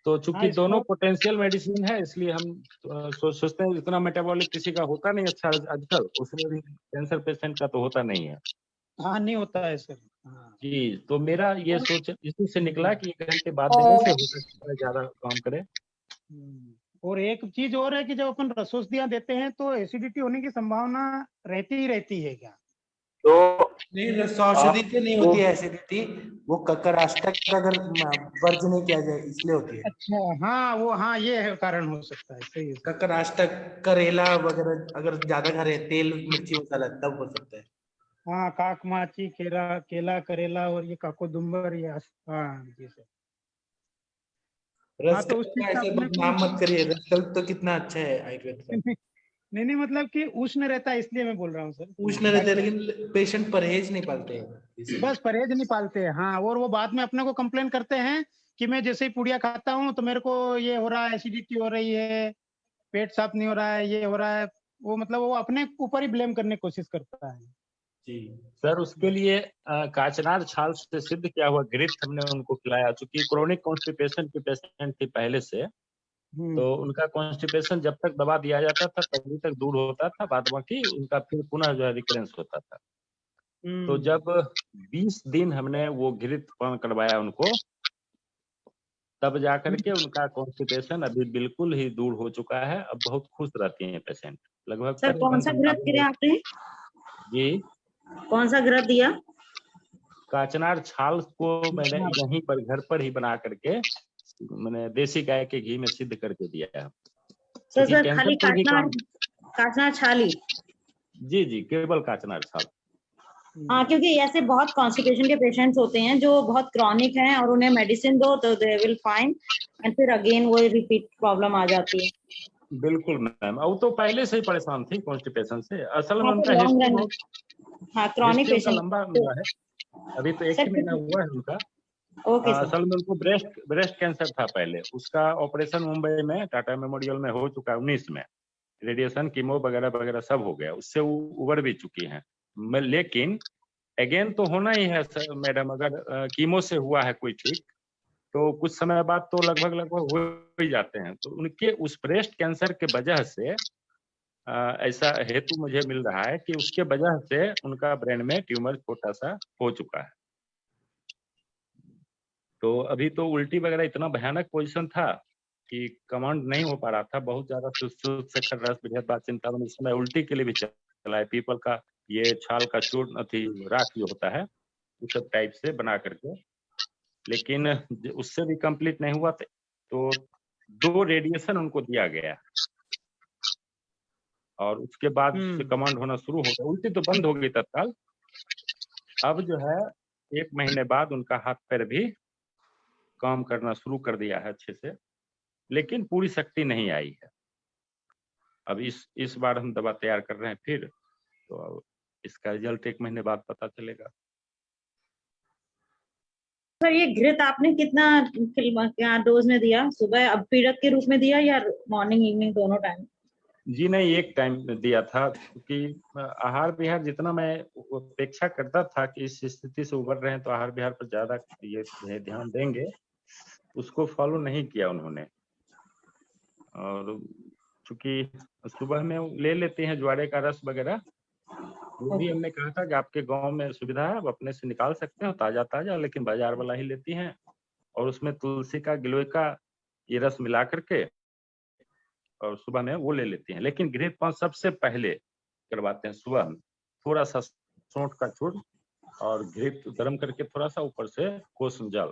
Speaker 10: तो चूंकि
Speaker 15: हाँ,
Speaker 10: दोनों
Speaker 15: इसको
Speaker 10: पोटेंशियल मेडिसिन है, इसलिए हम सोचते हैं इतना मेटाबॉलिक किसी का होता नहीं अच्छा आजकल, उसमें भी कैंसर पेशेंट का तो होता नहीं है।
Speaker 15: हाँ नहीं होता है सर। हाँ
Speaker 10: जी, तो मेरा ये सोच इसी से निकला कि 1 घंटे बाद देने से हो सकता है ज्यादा काम करे।
Speaker 15: और एक चीज और है कि जब अपन रसौषधियां देते हैं तो एसिडिटी होने की संभावना रहती है क्या?
Speaker 3: तो नहीं, रसौषधि से नहीं होती है एसिडिटी, वो ककराष्टक का अगर वर्ज नहीं किया जाए इसलिए होती है।
Speaker 15: अच्छा हाँ, वो हाँ ये है, कारण हो सकता है, सही है।
Speaker 3: ककराष्टक, करेला वगैरह अगर ज्यादा खा रहे हैं, तेल मिर्ची मसाला, तब हो सकता है।
Speaker 15: हाँ काकमाची, केला करेला और ये काकोदुम्बर, ये हाँ जी सर। हाँ तो उस चीज का
Speaker 3: ऐसे
Speaker 15: अपने को
Speaker 3: नाम मत करिए, रसकल तो कितना अच्छा है आयुर्वेद का।
Speaker 15: नहीं मतलब कि उष्ण रहता है इसलिए मैं बोल रहा हूँ सर।
Speaker 3: उष्ण रहते हैं लेकिन पेशेंट परहेज नहीं पालते हैं।
Speaker 15: बस परहेज नहीं पालते हैं, हाँ, और वो बाद में अपने को कंप्लेन करते हैं कि मैं जैसे ही पुड़िया खाता हूँ तो मेरे को ये हो रहा है, एसिडिटी हो रही है, पेट साफ नहीं हो रहा है, ये हो रहा है, वो मतलब वो अपने ऊपर ही ब्लेम करने की कोशिश करता है।
Speaker 10: जी सर, उसके लिए काचनार छाल से सिद्ध किया हुआ घृत हमने उनको खिलाया, चूंकि क्रोनिक कॉन्स्टिपेशन की पेशेंट थी पहले से, तो उनका कॉन्स्टिपेशन जब तक दवा दिया जाता था तभी तक दूर होता था, बाद बाकी उनका फिर पुनः जो है रिकरेंस होता था। तो जब 20 दिन हमने वो घृत पान करवाया उनको, तब जाकर के उनका कॉन्स्टिपेशन अभी बिल्कुल ही दूर हो चुका है। अब बहुत खुश रहती हैं पेशेंट, लगभग
Speaker 13: सर कौन सा घृत दिया आपने?
Speaker 10: जी,
Speaker 13: कौन सा घृत दिया?
Speaker 10: काचनार छाल को मैंने यहीं पर घर पर ही बना करके मैंने देसी गाय के घी में सिद्ध करके दिया है।
Speaker 13: सर खाली काचनार छाल ही?
Speaker 10: जी, केवल काचनार छाल।
Speaker 13: हाँ, क्योंकि ऐसे बहुत कॉन्स्टिपेशन के पेशेंट्स होते हैं जो बहुत क्रॉनिक हैं और उन्हें मेडिसिन दो तो दे विल फाइन, एंड फिर अगेन वो रिपीट प्रॉब्लम आ जाती है।
Speaker 10: बिल्कुल मैम, वो तो पहले से ही परेशान थी कॉन्स्टिपेशन से। असल में
Speaker 13: हाँ,
Speaker 10: उनका हिस्ट्री बहुत,
Speaker 13: हाँ क्रॉनिक
Speaker 10: हिस्ट्री उनका
Speaker 13: पेशेंट
Speaker 10: लंबा मिला है, अभी तो 1 ही महीना हुआ है उनका।
Speaker 13: Okay sir.
Speaker 10: असल में उनको ब्रेस्ट कैंसर था पहले, उसका ऑपरेशन मुंबई में टाटा मेमोरियल में हो चुका है 19 में, रेडिएशन कीमो वगैरह वगैरह सब हो गया, उससे वो उबर भी चुकी हैं। लेकिन अगेन तो होना ही है मैडम, अगर कीमो से हुआ है कोई ठीक, तो कुछ समय बाद तो लगभग हो ही जाते हैं। तो उनके उस ब्रेस्ट कैंसर के वजह से ऐसा हेतु मुझे मिल रहा है कि उसके वजह से उनका ब्रेन में ट्यूमर छोटा सा हो चुका है। तो अभी तो उल्टी वगैरह इतना भयानक पोजीशन था कि कमांड नहीं हो पा रहा था, बहुत ज्यादा सुस्त से रस बृहद चिंतामणि, इस समय उल्टी के लिए भी चला है। पीपल का ये छाल का चूर्ण अथी राख जो होता है उस सब टाइप से बना करके, लेकिन उससे भी कंप्लीट नहीं हुआ तो 2 रेडिएशन उनको दिया गया और उसके बाद से कमांड होना शुरू हो गया। उल्टी तो बंद हो गई तत्काल। अब जो है 1 महीने बाद उनका हाथ पैर भी काम करना शुरू कर दिया है अच्छे से, लेकिन पूरी शक्ति नहीं आई है। अब इस बार हम दवा तैयार कर रहे हैं फिर, तो इसका रिजल्ट 1 महीने बाद पता चलेगा।
Speaker 16: सर ये घृत आपने कितना डोज में दिया? सुबह अब पीड़क के रूप में दिया या मॉर्निंग इवनिंग दोनों टाइम?
Speaker 10: जी नहीं, एक टाइम दिया था, क्योंकि आहार विहार जितना मैं अपेक्षा करता था कि इस स्थिति से उबर रहे हैं तो आहार विहार पर ज्यादा ये ध्यान देंगे, उसको फॉलो नहीं किया उन्होंने। और चूंकि सुबह में ले लेते हैं ज्वारे का रस वगैरह, वो भी हमने कहा था कि आपके गांव में सुविधा है, आप अपने से निकाल सकते हो ताजा ताजा, लेकिन बाजार वाला ही लेती हैं और उसमें तुलसी का गिलोय का ये रस मिला करके और सुबह में वो ले लेती हैं। लेकिन घृतपान सबसे पहले करवाते हैं सुबह में, थोड़ा सा सौंठ का चूर्ण और घृत गर्म करके थोड़ा सा ऊपर से कोसम जल।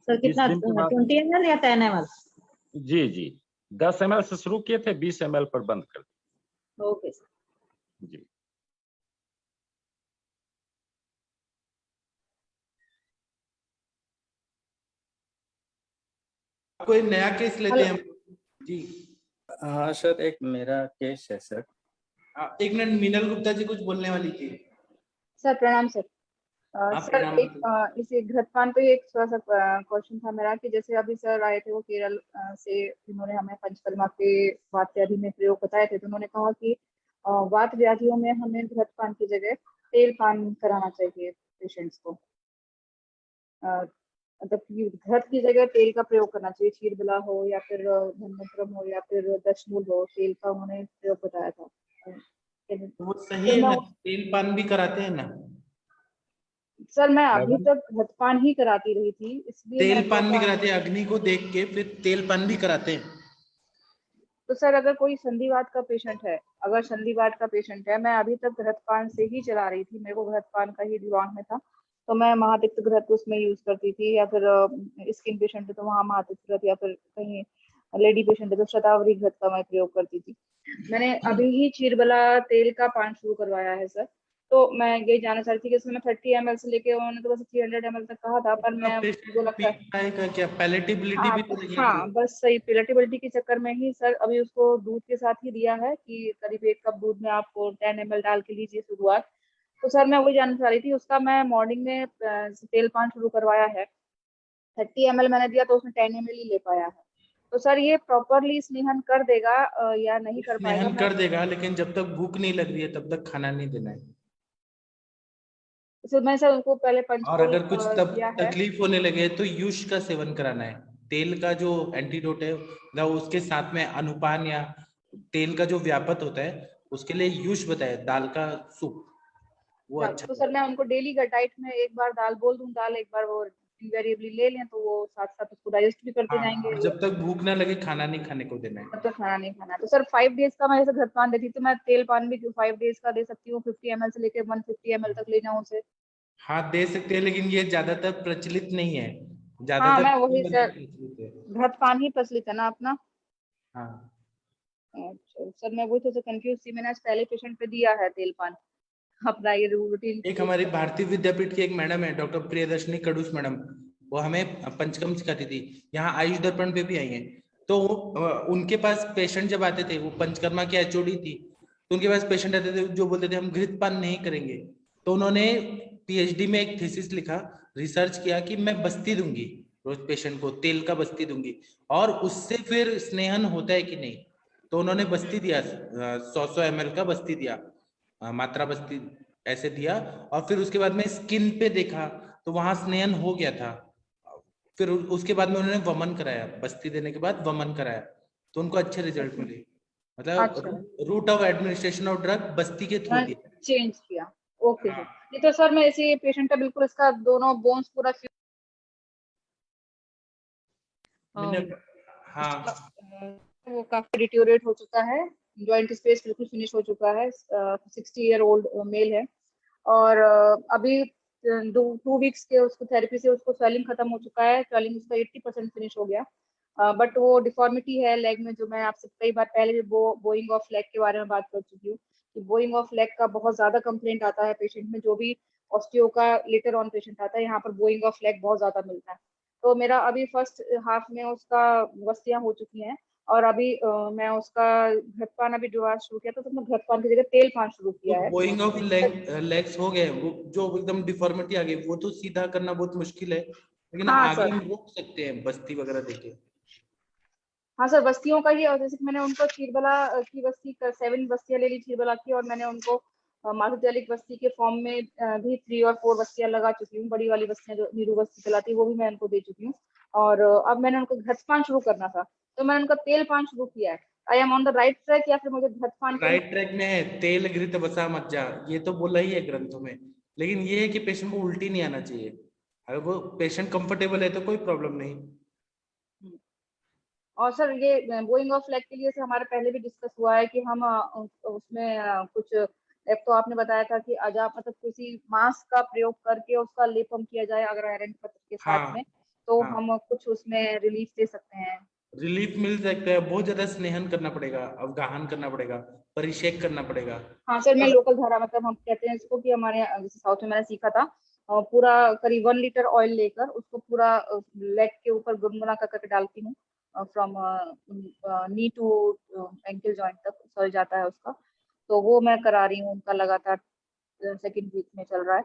Speaker 16: सर कितना 20 ml या 10 ml?
Speaker 10: जी 10 ml से शुरू किए थे, 20 ml पर बंद कर दिया।
Speaker 16: ओके सर
Speaker 10: जी।
Speaker 3: कोई नया केस लेते हैं जी?
Speaker 17: हाँ सर, एक मेरा केस है सर।
Speaker 3: 1 मिनट, मीनल गुप्ता जी कुछ बोलने वाली थी।
Speaker 18: सर प्रणाम सर। सर एक इस घृतपान पे एक थोड़ा सा क्वेश्चन था मेरा कि जैसे अभी सर आए थे वो केरल से, उन्होंने हमें पंचकर्मा के वात व्याधि में प्रयोग बताए थे, तो उन्होंने कहा कि वात व्याधियों में हमें घृतपान की जगह तेल पान कराना चाहिए पेशेंट्स को, मतलब घृत की जगह तेल का प्रयोग करना चाहिए, क्षीरबला हो या फिर धन्वंतरम हो या फिर दशमूल हो, तेल का उन्होंने प्रयोग बताया था।
Speaker 3: वो सही है ना, तेल पान भी कराते हैं ना
Speaker 18: सर? मैं अभी तक घृतपान ही कराती रही थी, इसलिए
Speaker 3: तेल पान भी कराते हैं, अग्नि को देख के फिर तेल पान भी कराते हैं।
Speaker 18: तो सर अगर कोई संधिवात का पेशेंट है, अगर संधिवात का पेशेंट है, मैं अभी तक घृतपान से ही चला रही थी, मेरे को घृतपान का ही दिमाग में था, तो मैं महातिक्त घृत उसमें यूज करती थी, या फिर स्किन पेशेंट है तो वहाँ महातिक्त घृत, या फिर कहीं लेडी पेशेंट है तो शतावरी घृत का मैं प्रयोग करती थी। मैंने अभी ही क्षीरबला तेल का पान शुरू करवाया है सर, तो मैं यही जानना चाहती थी कि इसमें 30 ml से लेके उन्होंने तो बस 300 ml तक कहा था, पर मैं मुझे लगता है
Speaker 3: क्या पैलेटेबिलिटी भी तो नहीं है?
Speaker 18: हाँ बस सही, पैलेटेबिलिटी के चक्कर में ही सर अभी उसको दूध के साथ ही दिया है कि करीब 1 कप दूध में आपको 10 ml डाल के लीजिए शुरुआत। तो सर मैं वही जानना चाह रही थी, उसका मैं मॉर्निंग में तेल पान शुरू करवाया है, 30 ml मैंने दिया तो उसने 10 ml ही ले पाया है, तो सर ये प्रॉपरली स्नेहन कर देगा या नहीं कर पाएगा?
Speaker 3: स्नेहन कर देगा, लेकिन जब तक भूख नहीं लग रही है तब तक खाना नहीं देना है।
Speaker 18: तो मैं सर उनको पहले
Speaker 3: और अगर कुछ तकलीफ होने लगे तो यूश का सेवन कराना है। तेल का जो एंटीडोट है उसके साथ में अनुपान या तेल का जो व्यापक होता है उसके लिए यूश बताया, दाल का सूप, वो अच्छा।
Speaker 18: तो सर मैं उनको डेली का डाइट में एक बार दाल बोल दूं, दाल एक बार वो इनवेरिएबली ले लें तो वो साथ साथ उसको डाइजेस्ट भी करते जाएंगे।
Speaker 3: और जब तक भूख ना लगे खाना नहीं खाने को देना है,
Speaker 18: तब तक खाना नहीं खाना है। तो सर 5 डेज का मैं जैसे घृतपान देती तो मैं तेल पान भी 5 डेज का दे सकती हूँ, 50 ml से लेकर 150 ml तक लेना उसे?
Speaker 3: हाँ दे सकते हैं, लेकिन ये ज्यादातर प्रचलित नहीं है।
Speaker 18: हाँ मैं वही सर, घृतपान ही प्रचलित है ना अपना।
Speaker 3: हाँ
Speaker 18: अच्छा सर मैं वही थोड़ा कंफ्यूज थी, मैंने आज पहले पेशेंट पे दिया है तेल पान अपना ये रूटीन।
Speaker 3: एक हमारी भारतीय विद्यापीठ की एक मैडम है डॉक्टर प्रियदर्शनी कड़ूस मैडम, वो हमें पंचकर्म सिखाती थी, यहाँ आयुष दर्पण पे भी आई है। तो उनके पास पेशेंट जब आते थे, वो पंचकर्मा की एचओडी थी, तो उनके पास पेशेंट आते थे जो बोलते थे हम घृतपान नहीं करेंगे, तो उन्होंने पीएचडी में एक थीसिस लिखा, रिसर्च किया कि मैं बस्ती दूंगी रोज पेशेंट को, तेल का बस्ती दूंगी, और उससे फिर स्नेहन होता है कि नहीं। तो उन्होंने बस्ती दिया, 100 ml का बस्ती दिया, मात्रा बस्ती ऐसे दिया, और फिर उसके बाद में स्किन पे देखा तो वहां स्नेहन हो गया था। फिर उसके बाद में उन्होंने वमन कराया, बस्ती देने के बाद वमन कराया, तो उनको अच्छे रिजल्ट मिले। मतलब root of administration of drug बस्ती के थ्रू दिया,
Speaker 18: चेंज किया। ओके सर, नहीं तो सर मैं इसी पेशेंट का बिल्कुल इसका दोनों बोन्स पूरा
Speaker 3: हाँ
Speaker 18: वो काफी डिटोरेट हो चुका है, जॉइंट स्पेस बिल्कुल फिनिश हो चुका है। 60-year-old मेल है और अभी 2 वीक्स के उसको थेरेपी से उसको स्वेलिंग खत्म हो चुका है, स्वेलिंग उसका 80% फिनिश हो गया। बट वो डिफॉर्मिटी है लेग में, जो मैं आपसे कई बार पहले भी बोइंग ऑफ लेग के बारे में बात कर चुकी हूँ कि बोइंग ऑफ लेग का बहुत ज्यादा कंप्लेंट आता है पेशेंट में। जो भी ऑस्टियो का लेटर ऑन पेशेंट आता है, यहाँ पर बोइंग ऑफ लेग बहुत ज्यादा मिलता है। तो मेरा अभी फर्स्ट हाफ में उसका वस्तियां हो चुकी हैं और अभी मैं उसका घृतपान अभी जो शुरू किया था, तो मैं घृतपान की जगह तेल पान शुरू किया है।
Speaker 3: बोइंग ऑफ लेग्स हो गए, वो जो एकदम डिफॉर्मिटी आ गई, वो तो सीधा करना बहुत मुश्किल है, लेकिन
Speaker 18: हाँ
Speaker 3: आगे
Speaker 18: सर,
Speaker 3: हम रोक सकते हैं बस्ती वगैरह देके।
Speaker 18: हाँ सर, बस्तियों का ही, और जैसे कि मैंने उनको चीरबला की बस्ती 7 बस्तियां ले ली चीरबला की, और मैंने उनको माथुजालिक बस्ती के फॉर्म में भी 3 और 4 बस्तियां लगा चुकी हूँ। बड़ी वाली बस्तियां जो नीरू बस्ती चलाती है वो भी मैं उनको दे चुकी हूँ। और अब मैंने उनको घृतपान शुरू करना था, तो मैंने उनका तेल पान शुरू किया है। I am on the right track या फिर मुझे घृतपान के
Speaker 3: राइट ट्रैक में है, तेल घृत वसा मज्जा, ये तो बोला ही है ग्रंथों में, लेकिन ये है कि पेशेंट को उल्टी नहीं आना चाहिए। अगर वो पेशेंट कंफर्टेबल है तो कोई प्रॉब्लम नहीं।
Speaker 18: और सर ये बोइंग ऑफ लेग के लिए से हमारे पहले भी डिस्कस हुआ है कि हम उसमें कुछ, एक तो आपने बताया था कि अजा मतलब किसी मास्क का प्रयोग करके उसका लेपन किया जाए अगर आयरन पत्र के साथ में, तो हम कुछ उसमें रिलीफ दे सकते हैं।
Speaker 3: रिलीफ मिल सकता है, बहुत ज्यादा स्नेहन करना पड़ेगा, अवगाहन करना पड़ेगा, परिषेक करना पड़ेगा।
Speaker 18: हाँ सर, मैं लोकल धारा मतलब हम कहते हैं इसको कि हमारे जैसे साउथ में मैंने सीखा था, पूरा करीब 1 लीटर ऑयल लेकर उसको पूरा लेग के ऊपर गुनगुना करके डालती हूँ, from knee to ankle joint तक सर जाता है उसका। तो वो मैं करा रही हूँ उनका, लगातार 2nd वीक में चल रहा है।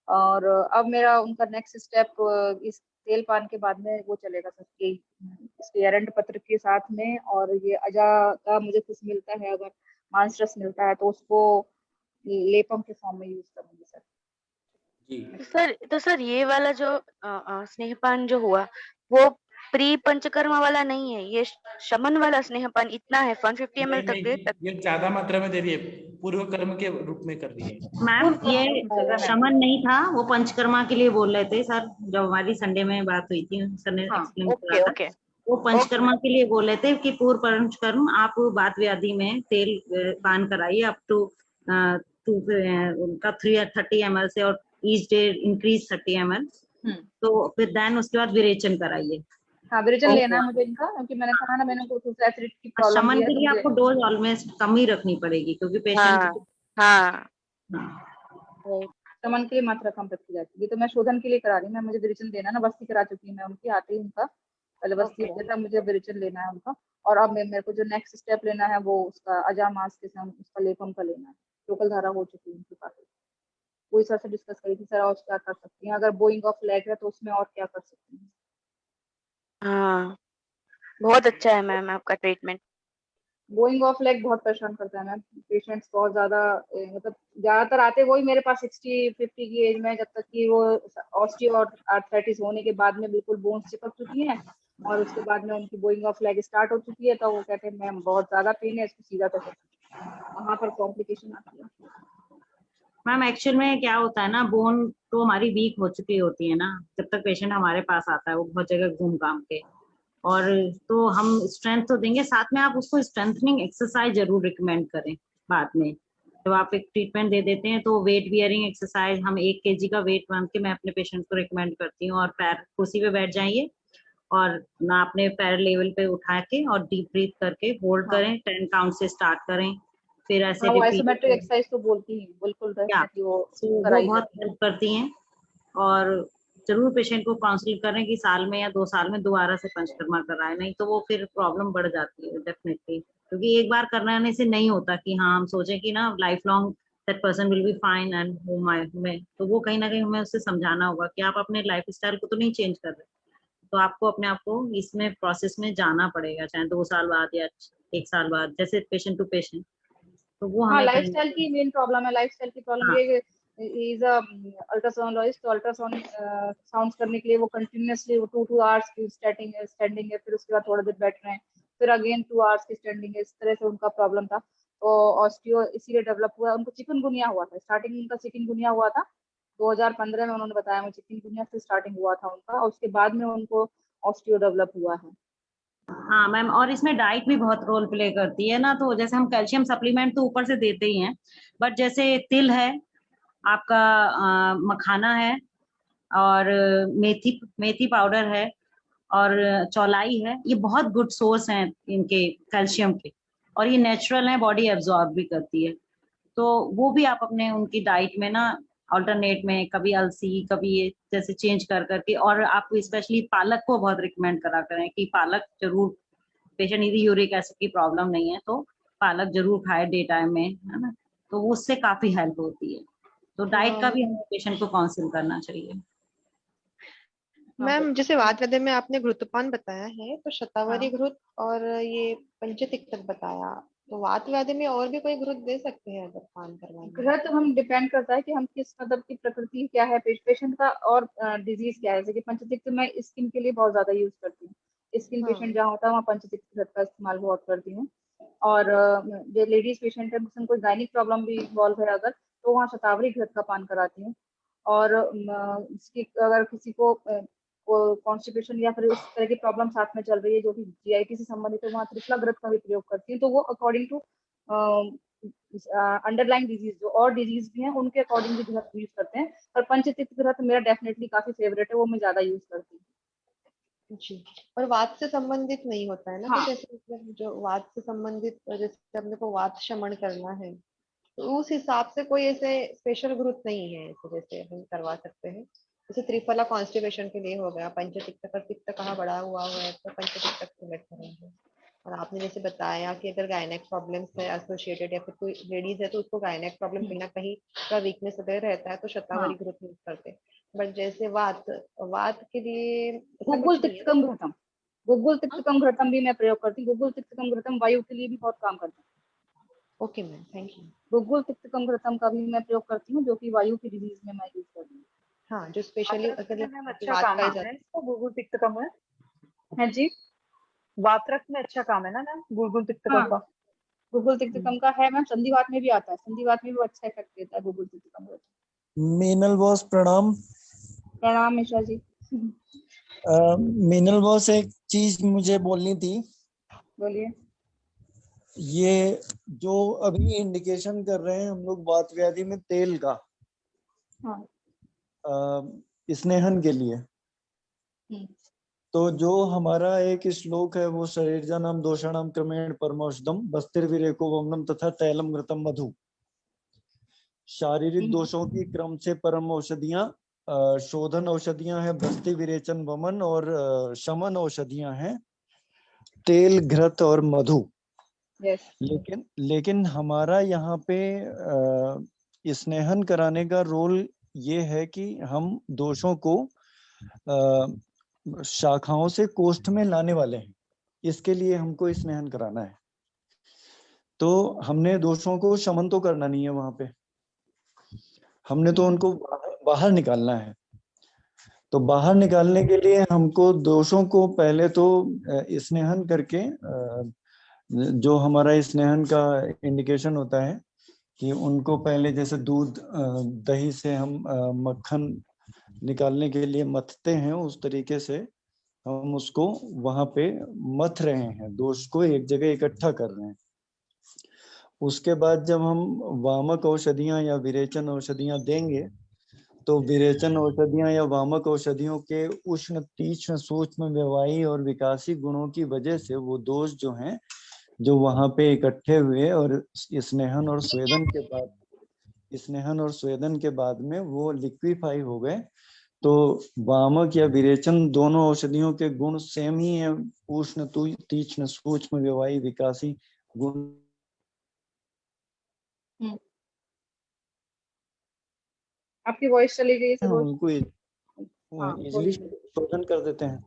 Speaker 18: और अब मेरा उनका नेक्स्ट स्टेप इस तेल पान के बाद में वो चलेगा सर कि इसके एरंड पत्र के साथ में, और ये अजा का मुझे कुछ मिलता है, अगर मांस रस मिलता है तो उसको लेपम के फॉर्म में यूज करूंगी सर।
Speaker 6: तो सर ये वाला जो स्नेहपान जो हुआ वो प्री पंचकर्मा वाला नहीं है, ये शमन वाला स्नेहपान इतना है 150 ml तक दे तक।
Speaker 3: ये ज्यादा मात्रा में दे रही है, पूर्व कर्म के रूप में कर रही है।
Speaker 16: मैम ये शमन नहीं था, वो पंचकर्मा के लिए बोल रहे थे सर, जब हमारी संडे में बात हुई थी सर ने एक्सप्लेन किया था। वो पंचकर्मा के लिए बोल रहे थे कि पूर्व पंचकर्म आप बात व्याधि में तेल पान कराइए अप टू उनका 30 ml से, और ईच डे इंक्रीज 30 ml, तो फिर देन उसके बाद विरेचन कराइए।
Speaker 18: हाँ, विरेचन लेना है मुझे इनका, क्योंकि मैंने कहा ना मैंने कुछ एसिडिटी की प्रॉब्लम
Speaker 16: शमन के लिए आपको डोज ऑलमोस्ट कम ही रखनी पड़ेगी, क्योंकि पेशेंट
Speaker 18: शमन के लिए मात्रा कम रखी जाती है। तो मैं शोधन के लिए करा रही हूँ, मैं मुझे विरेचन देना ना, बस्ती करा चुकी हूँ मैं उनकी, आते ही उनका पहले बस्ती देता, मुझे विरेचन लेना है उनका। और अब मेरे को जो नेक्स्ट स्टेप लेना है वो उसका अजा मास के साथ उसका लेपम का लेना है। लोकल धारा हो चुकी है उनके पास, वही सर से डिस्कस करी थी सर, और क्या कर सकती हैं, अगर बोइंग ऑफ लेग है तो उसमें और क्या कर सकते हैं।
Speaker 6: हाँ, बहुत अच्छा है मैम आपका ट्रीटमेंट।
Speaker 18: बोइंग ऑफ लेग बहुत परेशान करता है मैम, पेशेंट्स बहुत ज्यादा मतलब ज्यादातर आते वही मेरे पास 60-50 की एज में, जब तक कि वो ऑस्टियो और आर्थराइटिस होने के बाद में बिल्कुल बोन्स चिपक चुकी हैं, और उसके बाद में उनकी बोइंग ऑफ लेग स्टार्ट हो चुकी है, तो वो कहते हैं मैम बहुत ज्यादा पेन है, इसको सीधा कर, वहां पर कॉम्प्लिकेशन आती है।
Speaker 16: मैम एक्चुअल में क्या होता है ना, बोन तो हमारी वीक हो चुकी होती है ना, जब तक पेशेंट हमारे पास आता है वो बहुत जगह घूम घाम के, और तो हम स्ट्रेंथ तो देंगे, साथ में आप उसको स्ट्रेंथनिंग एक्सरसाइज जरूर रिकमेंड करें बाद में। जब आप एक ट्रीटमेंट दे देते हैं तो वेट बियरिंग एक्सरसाइज हम 1 kg का वेट बांध के मैं अपने पेशेंट को रिकमेंड करती हूँ, और पैर कुर्सी पे बैठ जाइए और ना अपने पैर लेवल पे उठा के और डीप ब्रीथ करके होल्ड करें, 10 काउंट से स्टार्ट करें, फिर ऐसे
Speaker 18: वो आइसोमेट्रिक एक्सरसाइज तो बोलती हैं बिल्कुल, डेफिनेटली वो
Speaker 16: बहुत हेल्प करती हैं। और जरूर पेशेंट को काउंसलिंग करें कि साल में या 2 साल में दोबारा से पंचकर्मा कराएं, नहीं तो वो फिर प्रॉब्लम बढ़ जाती है डेफिनेटली, क्योंकि एक बार कराने से नहीं होता कि हाँ हम सोचें कि ना life long that person will be fine and हमें, तो वो कहीं ना कहीं हमें उससे समझाना होगा कि आप अपने लाइफ स्टाइल को तो नहीं चेंज कर रहे, तो आपको अपने आप को इसमें प्रोसेस में जाना पड़ेगा, चाहे 2 साल बाद या 1 साल बाद, जैसे पेशेंट टू पेशेंट। तो वो हमें
Speaker 18: लाइफस्टाइल की मेन प्रॉब्लम है, लाइफस्टाइल की प्रॉब्लम ये इज अल्ट्रासाउंडोलॉजिस्ट, तो अल्ट्रासाउंड साउंड्स करने के लिए वो कंटिन्यूअसली 2 आवर्स की स्टैंडिंग है, फिर उसके बाद थोड़ा देर बैठ रहे हैं, फिर अगेन 2 आवर्स की स्टैंडिंग है, इस तरह से उनका प्रॉब्लम था। तो ऑस्टियो इसीलिए डेवलप हुआ, उनको चिकनगुनिया हुआ था, स्टार्टिंग उनका चिकनगुनिया हुआ था 2015 में, उन्होंने बताया मुझे चिकनगुनिया से स्टार्टिंग हुआ था उनका, और उसके बाद में उनको ऑस्टियो डेवलप हुआ है।
Speaker 16: हाँ मैम, और इसमें डाइट भी बहुत रोल प्ले करती है ना। तो जैसे हम कैल्शियम सप्लीमेंट तो ऊपर से देते ही हैं, बट जैसे तिल है आपका, मखाना है, और मेथी मेथी पाउडर है, और चौलाई है, ये बहुत गुड सोर्स हैं इनके कैल्शियम के, और ये नेचुरल है, बॉडी एब्जॉर्ब भी करती है। तो वो भी आप अपने उनकी डाइट में ना अल्टरनेट में कभी अलसी, कभी ये जैसे चेंज कर करके, और आप स्पेशली पालक को बहुत रिकमेंड करा करें कि पालक जरूर, पेशेंट यदि यूरिक एसिड की प्रॉब्लम नहीं है तो पालक जरूर खाए डे टाइम में, है ना, तो उससे काफी हेल्प होती है। तो डाइट का भी हमें पेशेंट को काउंसिल करना चाहिए।
Speaker 12: मैम जैसे वातवादे में आपने घृतपान बताया है, तो शतावरी घृत और ये पंचतिक्तक बताया, तो वातवादे में और भी कोई घृत दे सकते हैं अगर पान करवाएं?
Speaker 18: घृत हम डिपेंड करता है कि हम किस मतलब की प्रकृति क्या है पेशेंट का और डिजीज क्या है। जैसे कि पंचतिक्त मैं स्किन के लिए बहुत ज्यादा यूज करती हूँ, स्किन पेशेंट जहाँ होता है वहाँ पंचतिक्त घृत का इस्तेमाल बहुत करती हूँ। और जो लेडीज पेशेंट है जिसमें कोई गायनिक प्रॉब्लम भी इन्वॉल्व है अगर, तो वहाँ शतावरी घृत का पान कराती हूँ। और इसकी अगर किसी को कॉन्स्टिपेशन या फिर इस तरह की प्रॉब्लम साथ में चल रही है जो कि जीआईटी से संबंधित है, वहाँ त्रिफला घृत का भी प्रयोग करती हूँ। तो वो अकॉर्डिंग टू अंडरलाइन डिजीज जो और डिजीज भी हैं उनके अकॉर्डिंग भी घृत यूज करते हैं। पर पंचतिक्त घृत मेरा डेफिनेटली काफी फेवरेट है, वो मैं ज्यादा यूज करती हूँ।
Speaker 12: जी, और वात से संबंधित नहीं होता है ना?
Speaker 18: हाँ।
Speaker 12: तो जैसे मतलब जो वात से संबंधित, जैसे अपने को वात शमन करना है तो उस हिसाब से कोई ऐसे स्पेशल ग्रुप नहीं है तो जैसे हम करवा सकते हैं। जैसे त्रिफला कॉन्स्टिपेशन के लिए हो गया, पंचतिक्त पर पित्त कहाँ बढ़ा हुआ है तो पंचतिक्त सिलेक्ट करेंगे। और आपने जैसे बताया कि अगर गायनेक प्रॉब्लम्स है एसोसिएटेड या फिर कोई लेडीज है तो उसको गायनेक प्रॉब्लम कहीं ना कहीं का वीकनेस अगर रहता है तो शतावरी ग्रुप यूज करते हैं। बट जैसे वात के लिए
Speaker 18: गुग्गुल तिक्तकम घृतम, गुग्गुल तिक्तकम घृतम भी मैं प्रयोग करती हूँ। गुग्गुल तिक्तकम घृतम वायु के लिए भी बहुत काम करता है।
Speaker 12: Okay ma'am, thank you.
Speaker 18: गुग्गुल तिक्तकम घृतम का भी मैं प्रयोग करती हूँ जो कि वायु की डिजीज में मैं यूज करती हूँ।
Speaker 12: हाँ, जो स्पेशली अगर
Speaker 5: मैम अच्छा काम है इसको गुग्गुल तिक्तकम है।
Speaker 18: है जी,
Speaker 5: वात्रक में अच्छा काम है ना मैम गुग्गुल तिक्तकम का?
Speaker 18: गुग्गुल तिक्तकम का है मैम, संधिवात में भी आता है, संधिवात में भी अच्छा इफेक्ट देता है गुग्गुल तिक्तकम घृतम।
Speaker 19: मीनल बॉस प्रणाम।
Speaker 18: प्रणाम मिश्रा जी।
Speaker 19: मीनल बॉस एक चीज मुझे बोलनी थी।
Speaker 18: बोलिए।
Speaker 19: ये जो अभी इंडिकेशन कर रहे हैं हम लोग वात व्याधि में तेल का,
Speaker 18: हाँ।
Speaker 19: स्नेहन के लिए, तो जो हमारा एक श्लोक है वो शरीरजानाम दोषाणाम क्रमेण परमौषधम बस्तिर्विरेको वमनम तथा तैलम घृतम मधु। शारीरिक दोषों की क्रम से परम औषधियां, शोधन औषधियां हैं बस्ति विरेचन वमन, और शमन औषधियां हैं तेल घृत और मधु। लेकिन हमारा यहाँ पे स्नेहन कराने का रोल ये है कि हम दोषों को शाखाओं से कोष्ठ में लाने वाले हैं, इसके लिए हमको स्नेहन कराना है। तो हमने दोषों को शमन तो करना नहीं है, वहां पे हमने तो उनको बाहर निकालना है। तो बाहर निकालने के लिए हमको दोषों को पहले तो स्नेहन करके, जो हमारा स्नेहन का इंडिकेशन होता है कि उनको पहले जैसे दूध दही से हम मक्खन निकालने के लिए मथते हैं, उस तरीके से हम उसको वहां पे मथ रहे हैं, दोष को एक जगह इकट्ठा कर रहे हैं। उसके बाद जब हम वामक औषधियां या विरेचन औषधियां देंगे तो विरेचन औषधियां या वामक औषधियों के उष्ण तीक्ष्ण सूक्ष्म व्यवहारी और विकासी गुणों की वजह से वो दोष जो हैं जो वहां पे इकट्ठे हुए और स्नेहन और स्वेदन के बाद में वो लिक्विफाई हो गए। तो वामक या विरेचन दोनों औषधियों के गुण सेम ही है, उष्ण तीक्ष्ण सूक्ष्म व्यवहारी विकासी गुण।
Speaker 18: आपकी वॉइस चली गई है,
Speaker 19: उनको इजीली शोधन कर देते हैं।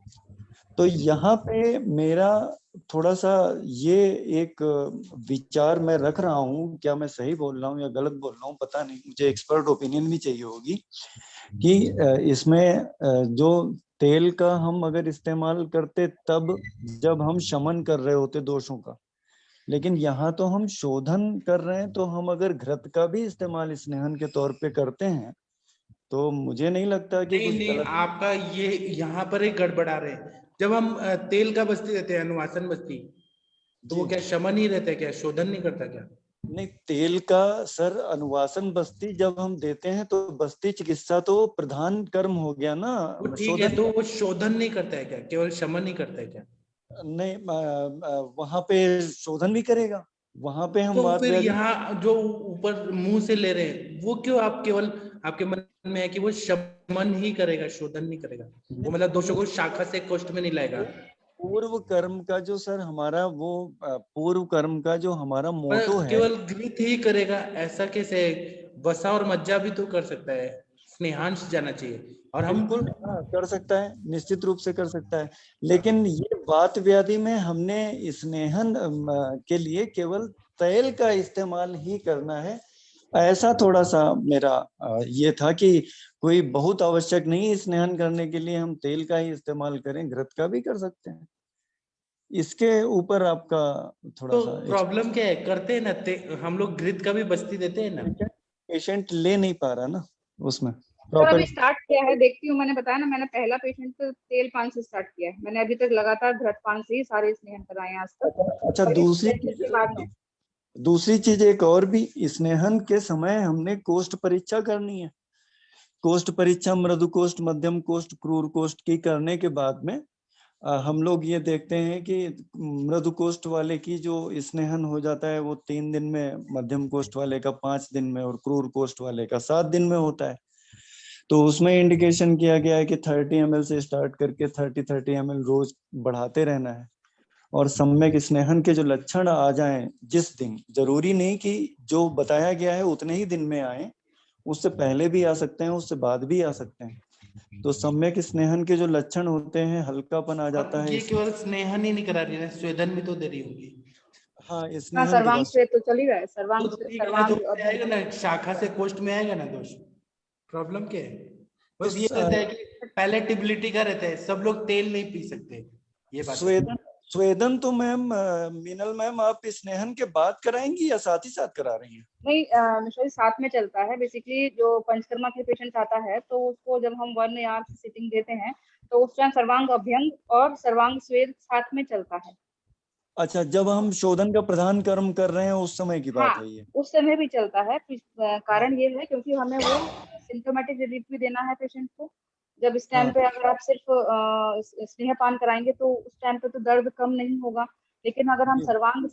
Speaker 19: तो यहाँ पे मेरा थोड़ा सा ये एक विचार मैं रख रहा हूँ, क्या मैं सही बोल रहा हूँ या गलत बोल रहा हूँ पता नहीं, मुझे एक्सपर्ट ओपिनियन भी चाहिए होगी, कि इसमें जो तेल का हम अगर इस्तेमाल करते तब जब हम शमन कर रहे होते दोषों का, लेकिन यहाँ तो हम शोधन कर रहे हैं। तो हम अगर घृत का भी इस्तेमाल स्नेहन के तौर पे करते हैं तो मुझे नहीं लगता कि
Speaker 3: नहीं, आपका ये यहाँ पर एक गड़बड़ा रहे। जब हम तेल का बस्ती देते हैं, अनुवासन बस्ती, तो वो क्या शमन ही रहता है क्या, शोधन नहीं करता क्या?
Speaker 19: नहीं, तेल का सर अनुवासन बस्ती जब हम देते हैं तो बस्ती चिकित्सा तो प्रधान कर्म हो गया ना।
Speaker 3: वो ठीक है, तो वो शोधन नहीं करता है क्या, केवल शमन ही करता है क्या?
Speaker 19: नहीं, वहां पे शोधन भी करेगा, वहां पे हम
Speaker 3: तो
Speaker 19: वात
Speaker 3: फिर
Speaker 19: व्याधि।
Speaker 3: यहाँ जो ऊपर मुंह से ले रहे हैं, वो क्यों आप केवल आपके मन में है कि वो शमन ही करेगा, शोधन नहीं करेगा? वो मतलब दोषों को शाखा से कोष्ठ में नहीं लाएगा।
Speaker 19: पूर्व कर्म का जो सर हमारा वो पूर्व कर्म का जो हमारा मोटो है,
Speaker 3: केवल घृत ही करेगा ऐसा कैसे? वसा और मज्जा भी तो कर सकता है, स्नेहांश जाना चाहिए। और हम
Speaker 19: बिल्कुल कर सकता है, निश्चित रूप से कर सकता है, लेकिन ये वात व्याधि में हमने स्नेहन के लिए केवल तेल का इस्तेमाल ही करना है, ऐसा थोड़ा सा मेरा ये था कि कोई बहुत आवश्यक नहीं स्नेहन करने के लिए हम तेल का ही इस्तेमाल करें, घृत का भी कर सकते हैं। इसके ऊपर आपका थोड़ा
Speaker 3: तो
Speaker 19: सा
Speaker 3: प्रॉब्लम क्या है? करते हैं ना, हम लोग घृत का भी बस्ती देते हैं ना।
Speaker 19: पेशेंट ले नहीं पा रहा ना उसमें
Speaker 18: सर
Speaker 19: प्रॉपर।
Speaker 18: अभी स्टार्ट किया है, देखती हूँ। मैंने बताया ना, मैंने पहला पेशेंट तो तेल पान से स्टार्ट किया है। मैंने अभी तक लगातार घृत पान से ही सारे स्नेहन कराए हैं आज तक।
Speaker 19: अच्छा,
Speaker 18: और इस के बाद में
Speaker 19: दूसरी चीज एक और भी, स्नेहन के समय हमने कोष्ठ परीक्षा करनी है। कोष्ठ परीक्षा मृदु कोष्ठ, मध्यम कोष्ठ, क्रूर कोष्ठ की करने के बाद में हम लोग ये देखते हैं कि मृदु कोष्ठ वाले की जो स्नेहन हो जाता है वो 3 दिन में, मध्यम कोष्ठ वाले का 5 दिन में और क्रूर कोष्ठ वाले का 7 दिन में होता है। तो उसमें इंडिकेशन किया गया है कि 30 ml से स्टार्ट करके 30 ml रोज बढ़ाते रहना है। और सम्यक स्नेहन के जो लक्षण आ जाएं जिस दिन, जरूरी नहीं कि जो बताया गया है उतने ही दिन में आए, उससे पहले भी आ सकते हैं, उससे बाद भी आ सकते हैं। तो सम्यक स्नेहन के जो लक्षण होते हैं, हल्कापन आ जाता है।
Speaker 3: ये केवल स्नेहन ही नहीं करा रही है, स्वेदन भी तो दे रही होगी।
Speaker 19: हाँ,
Speaker 18: हाँ, सर्वांग श्वेत तो चल ही रहा है। सर्वांग
Speaker 3: तो आएगा ना, शाखा से कोष्ठ में आएगा ना दोष। प्रॉब्लम क्या है? बस ये रहता है कि पैलेटेबिलिटी का रहता है, सब लोग तेल नहीं पी सकते, ये बात।
Speaker 19: स्वेदन तो मैम, मीनल मैम, आप स्नेहन के बाद कराएंगी या साथ ही साथ करा रही हैं?
Speaker 18: नहीं मिश्रा जी, साथ में चलता है। बेसिकली जो पंचकर्मा के पेशेंट आता है तो उसको जब हम 1 आवर की सिटिंग देते हैं तो उस टाइम सर्वांग अभ्यंग और सर्वांग स्वेद साथ में चलता है।
Speaker 19: अच्छा, जब हम शोधन का प्रधान कर्म कर रहे हैं उस समय की बात है ये?
Speaker 18: उस समय भी चलता है। कारण ये है क्योंकि हमें वो सिम्टोमेटिक रिलीफ भी देना है पेशेंट को। जब इस टाइम पे अगर आप सिर्फ स्नेहपान कराएंगे तो उस टाइम पे तो दर्द कम नहीं होगा, लेकिन अगर हम सर्वांग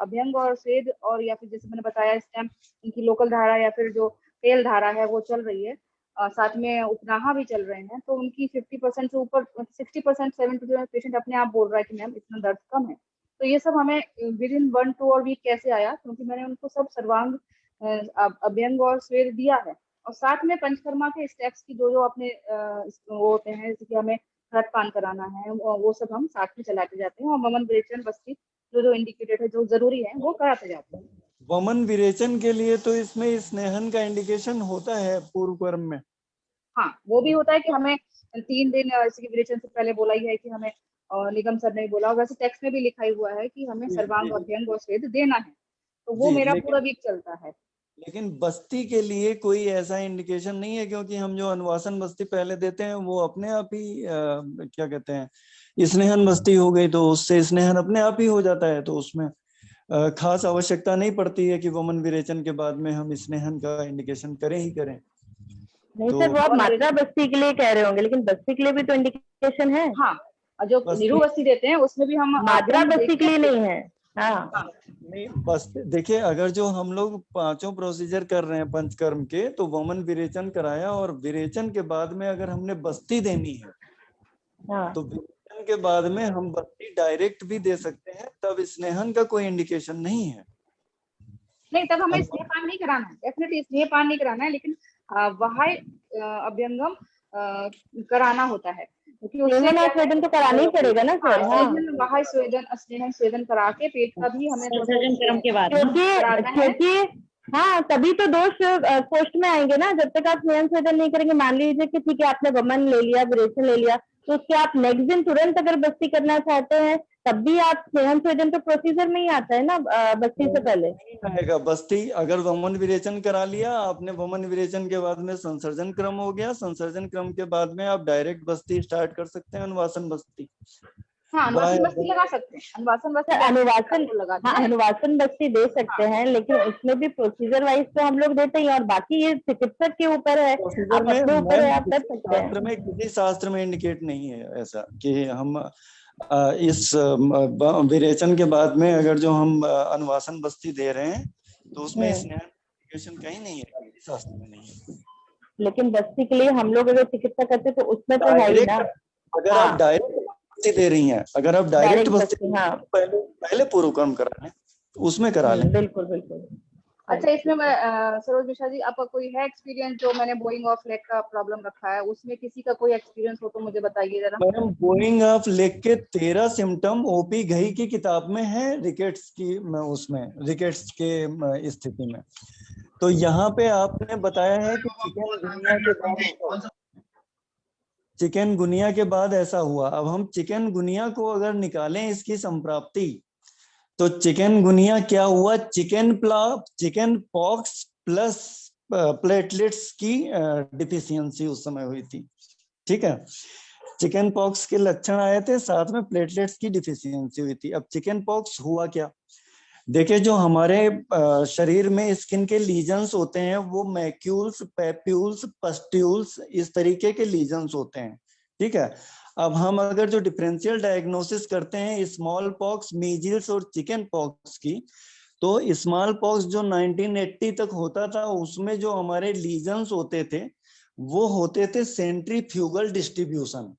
Speaker 18: अभ्यंग और स्वेद और या फिर जैसे मैंने बताया इस टाइम इनकी लोकल धारा या फिर जो तेल धारा है वो चल रही है, साथ में उपनाहा भी चल रहे हैं, तो उनकी 50% से ऊपर 60% 70% पेशेंट अपने आप बोल रहा है कि मैम इतना दर्द कम है। तो ये सब हमें विद इन 1-2 और वीक कैसे आया, क्योंकि मैंने उनको सब सर्वांग अभ्यंग और स्वेद दिया है। और साथ में पंचकर्मा के स्टेप्स की जो अपने वो होते हैं, जैसे कि हमें घृत पान कराना है, वो सब हम साथ में चलाते जाते हैं। और वमन विरेचन बस्ती जो इंडिकेटेड है, जो जरूरी है, वो कराते जाते हैं।
Speaker 19: वमन विरेचन के लिए तो इसमें स्नेहन का इंडिकेशन होता है पूर्व कर्म में?
Speaker 18: हाँ, वो भी होता है कि हमें 3 दिन जैसे कि विरेचन से पहले बोला ही है कि हमें, निगम सर ने बोला, वैसे टेक्स्ट में भी लिखा ही हुआ है कि हमें सर्वांग अभ्यंग और स्वेद देना है, तो वो मेरा पूरा वीक चलता है।
Speaker 19: लेकिन बस्ती के लिए कोई ऐसा इंडिकेशन नहीं है, क्योंकि हम जो अनुवासन बस्ती पहले देते हैं वो अपने आप ही क्या कहते हैं, स्नेहन बस्ती हो गई तो उससे स्नेहन अपने आप ही हो जाता है, तो उसमें खास आवश्यकता नहीं पड़ती है कि वमन विरेचन के बाद में हम स्नेहन का इंडिकेशन करें ही करें।
Speaker 13: नहीं सर, वो आप मात्रा बस्ती के लिए कह रहे होंगे, लेकिन बस्ती के लिए भी तो इंडिकेशन है।
Speaker 18: हाँ, जो निरू बस्ती देते हैं उसमें भी हम
Speaker 13: मात्रा बस्ती के लिए नहीं है। हाँ,
Speaker 19: नहीं, बस देखिए, अगर जो हम लोग 5 प्रोसीजर कर रहे हैं पंचकर्म के, तो वमन विरेचन कराया और विरेचन के बाद में अगर हमने बस्ती देनी है तो विरेचन के बाद में हम बस्ती डायरेक्ट भी दे सकते हैं, तब स्नेहन का कोई इंडिकेशन नहीं है।
Speaker 18: नहीं, तब हमें स्नेहपान नहीं कराना है, डेफिनेटली स्नेहपान नहीं कराना है, लेकिन वहाय अभ्यंगम कराना होता है, क्योंकि
Speaker 13: स्वेदन तो कराना ही पड़ेगा ना सर।
Speaker 18: वहाय स्नेहन स्वेदन करा के पेट का भी हमें
Speaker 13: क्योंकि हाँ, तभी तो दोष कोष्ठ में आएंगे ना। जब तक आप स्नेहन स्वेदन नहीं करेंगे, मान लीजिए कि ठीक है आपने वमन ले लिया, विरेचन ले लिया, तो उसके आप नेक्स्ट दिन तुरंत अगर बस्ती करना चाहते हैं तब भी आप स्नेहन स्वेदन तो प्रोसीजर में ही आता है ना बस्ती से पहले।
Speaker 19: नहीं आएगा बस्ती, अगर वमन विरेचन करा लिया आपने, वमन विरेचन के बाद में संसर्जन क्रम हो गया, संसर्जन क्रम के बाद में आप डायरेक्ट बस्ती स्टार्ट कर सकते हैं, अनुवासन बस्ती।
Speaker 18: हाँ अनुवासन बस्ती लगा सकते हैं, अनुवासन बस्ती
Speaker 13: अनुवासन बस्ती दे सकते हैं, लेकिन उसमें भी प्रोसीजर वाइज तो हम लोग देते ही, और बाकी ये चिकित्सक के ऊपर है, आप अपने ऊपर है, आप कर सकते हैं।
Speaker 19: शास्त्र में, किसी शास्त्र में इंडिकेट नहीं है ऐसा कि हम इस विरेचन के बाद में अगर जो हम अनुवासन बस्ती दे रहे हैं तो उसमें स्नेहन कहीं नहीं है, शास्त्र में नहीं है।
Speaker 13: लेकिन बस्ती के लिए हम लोग अगर चिकित्सा करते तो उसमें तो है ही ना।
Speaker 19: अगर आप डायरेक्ट बस्ती दे रही हैं, अगर आप डायरेक्ट बस्ती पहले पूर्व कर्म करा लें, उसमें करा लें।
Speaker 13: बिल्कुल बिल्कुल।
Speaker 18: अच्छा, इसमें सरोज मिश्रा जी, आपका कोई है एक्सपीरियंस? जो मैंने बोइंग ऑफ लेग का प्रॉब्लम रखा है, उसमें किसी का कोई एक्सपीरियंस हो तो मुझे बताइए जरा।
Speaker 19: मैडम बोइंग ऑफ लेग के 13 सिम्टम ओपी घई की किताब में है, रिकेट्स की उसमें, रिकेट्स के स्थिति में। तो यहाँ पे आपने बताया है कि चिकनगुनिया के बाद ऐसा हुआ। अब हम चिकनगुनिया को अगर निकालें इसकी संप्राप्ति, तो चिकनगुनिया क्या हुआ? चिकन पॉक्स प्लस प्लेटलेट्स की डिफिशियंसी उस समय हुई थी। ठीक है, चिकन पॉक्स के लक्षण आए थे, साथ में प्लेटलेट्स की डिफिशियंसी हुई थी। अब चिकन पॉक्स हुआ क्या? देखिए, जो हमारे शरीर में स्किन के लीजन्स होते हैं वो मैक्यूल्स, पैप्यूल्स, पस्ट्यूल्स, इस तरीके के लीजन्स होते हैं। ठीक है, अब हम अगर जो डिफरेंशियल डायग्नोसिस करते हैं स्मॉल पॉक्स, मीजिल्स और चिकन पॉक्स की, तो स्मॉल पॉक्स जो 1980 तक होता था उसमें जो हमारे लीजन्स होते थे वो होते थे सेंट्रीफ्यूगल डिस्ट्रीब्यूशन।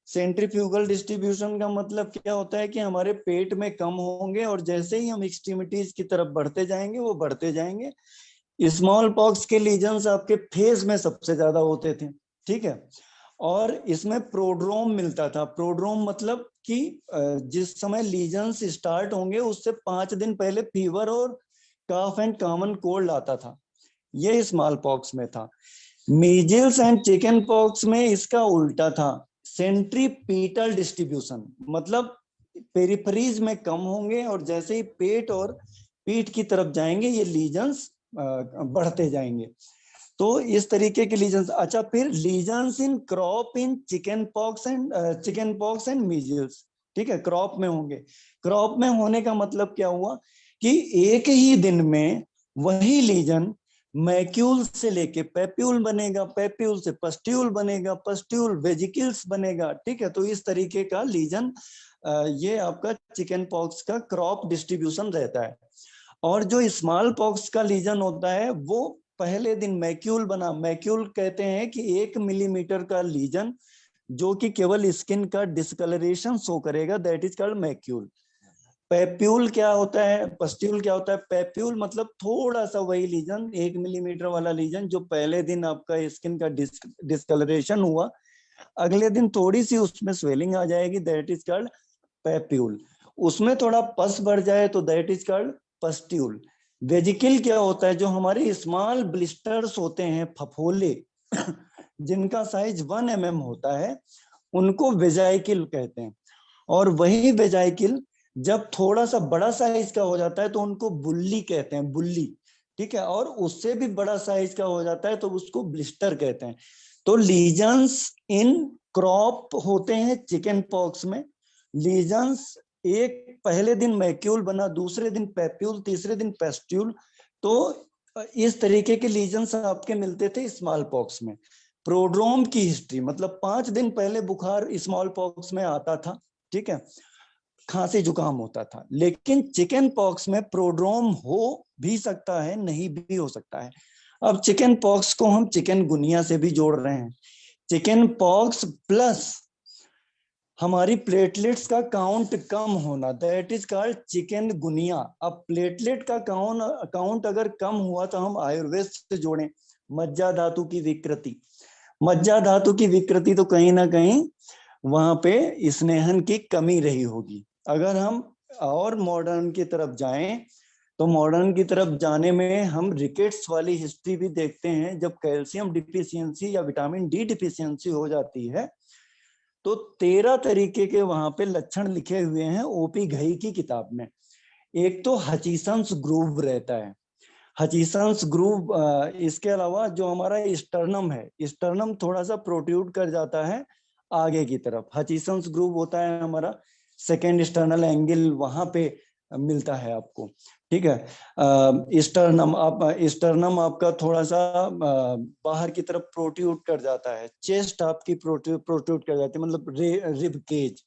Speaker 19: सेंट्रीफ्यूगल डिस्ट्रीब्यूशन का मतलब क्या होता है कि हमारे पेट में कम होंगे और जैसे ही हम एक्सट्रीमिटीज की तरफ बढ़ते जाएंगे वो बढ़ते जाएंगे। स्मॉल पॉक्स के लीजन्स आपके फेस में सबसे ज्यादा होते थे। ठीक है, और इसमें प्रोड्रोम मिलता था। प्रोड्रोम मतलब कि जिस समय लीजन्स स्टार्ट होंगे उससे 5 दिन पहले फीवर और काफ एंड कॉमन कोल्ड आता था, ये स्मॉल पॉक्स में था। मीजल्स एंड चिकन पॉक्स में इसका उल्टा था, सेंट्रीपीटल डिस्ट्रीब्यूशन, मतलब पेरिफेरीज में कम होंगे और जैसे ही पेट और पीठ की तरफ जाएंगे ये लीजन्स बढ़ते जाएंगे। तो इस तरीके के लीजन्स। अच्छा, फिर lesions in crop in chicken pox and measles. ठीक है, क्रॉप में होंगे। क्रॉप में होने का मतलब क्या हुआ कि एक ही दिन में वही लीजन मैक्यूल से लेके पैप्यूल बनेगा, पैप्यूल से पस्ट्यूल बनेगा, पस्ट्यूल वेजिकल्स बनेगा। ठीक है, तो इस तरीके का लीजन ये आपका चिकन पॉक्स का क्रॉप डिस्ट्रीब्यूशन रहता है। और जो स्मॉल पॉक्स का लीजन होता है वो पहले दिन मैक्यूल बना। मैक्यूल कहते हैं कि 1 मिलीमीटर का लीजन जो कि केवल स्किन का डिस्कलरेशन शो करेगा, that is called macule. Papule क्या होता है, पस्ट्यूल क्या होता है? पैप्यूल मतलब थोड़ा सा वही लीजन, 1 मिलीमीटर वाला लीजन जो पहले दिन आपका स्किन का डिस्कलरेशन हुआ, अगले दिन थोड़ी सी उसमें स्वेलिंग आ जाएगी, दैट इज कॉल्ड पैप्यूल। उसमें थोड़ा पस बढ़ जाए तो that is called pustule. Vesicle क्या होता है? जो हमारे स्मॉल ब्लिस्टर्स होते हैं, फफोले जिनका साइज 1 mm होता है, उनको वेजाइकिल कहते हैं। और वही वेजाइकिल जब थोड़ा सा बड़ा साइज का हो जाता है तो उनको बुल्ली कहते हैं, बुल्ली। ठीक है, और उससे भी बड़ा साइज का हो जाता है तो उसको ब्लिस्टर कहते हैं। तो लीजन्स इन क्रॉप होते हैं चिकन पॉक्स में। लीजन्स एक पहले दिन मैक्यूल बना, दूसरे दिन पैप्यूल, तीसरे दिन पेस्ट्यूल। तो इस तरीके के लीजन्स आपके मिलते थे स्मॉल पॉक्स में। प्रोड्रोम की हिस्ट्री मतलब 5 दिन पहले बुखार स्मॉल पॉक्स में आता था। ठीक है, खांसी जुकाम होता था। लेकिन चिकन पॉक्स में प्रोड्रोम हो भी सकता है, नहीं भी हो सकता है। अब चिकन पॉक्स को हम चिकनगुनिया से भी जोड़ रहे हैं। चिकन पॉक्स प्लस हमारी प्लेटलेट्स का काउंट कम होना, दैट इज कॉल्ड चिकनगुनिया। अब प्लेटलेट का काउंट अगर कम हुआ तो हम आयुर्वेद से जोड़ें, मज्जा धातु की विकृति। मज्जा धातु की विकृति तो कहीं ना कहीं वहां पे स्नेहन की कमी रही होगी। अगर हम और मॉडर्न की तरफ जाएं तो मॉडर्न की तरफ जाने में हम रिकेट्स वाली हिस्ट्री भी देखते हैं। जब कैल्शियम डिफिशियंसी या विटामिन डी डिफिशियंसी हो जाती है तो 13 तरीके के वहां पे लक्षण लिखे हुए हैं ओपी घई की किताब में। एक तो हचिसंस ग्रूव रहता है, हचिसंस ग्रूव। इसके अलावा जो हमारा स्टर्नम है, स्टर्नम थोड़ा सा प्रोट्रूड कर जाता है आगे की तरफ। हचिसंस ग्रूव होता है हमारा सेकेंड स्टर्नल एंगल, वहां पे मिलता है आपको, ठीक है। स्टर्नम आपका थोड़ा सा बाहर की तरफ प्रोट्रूड कर जाता है, चेस्ट आपकी प्रोट्रूड कर जाती है, मतलब रिब केज।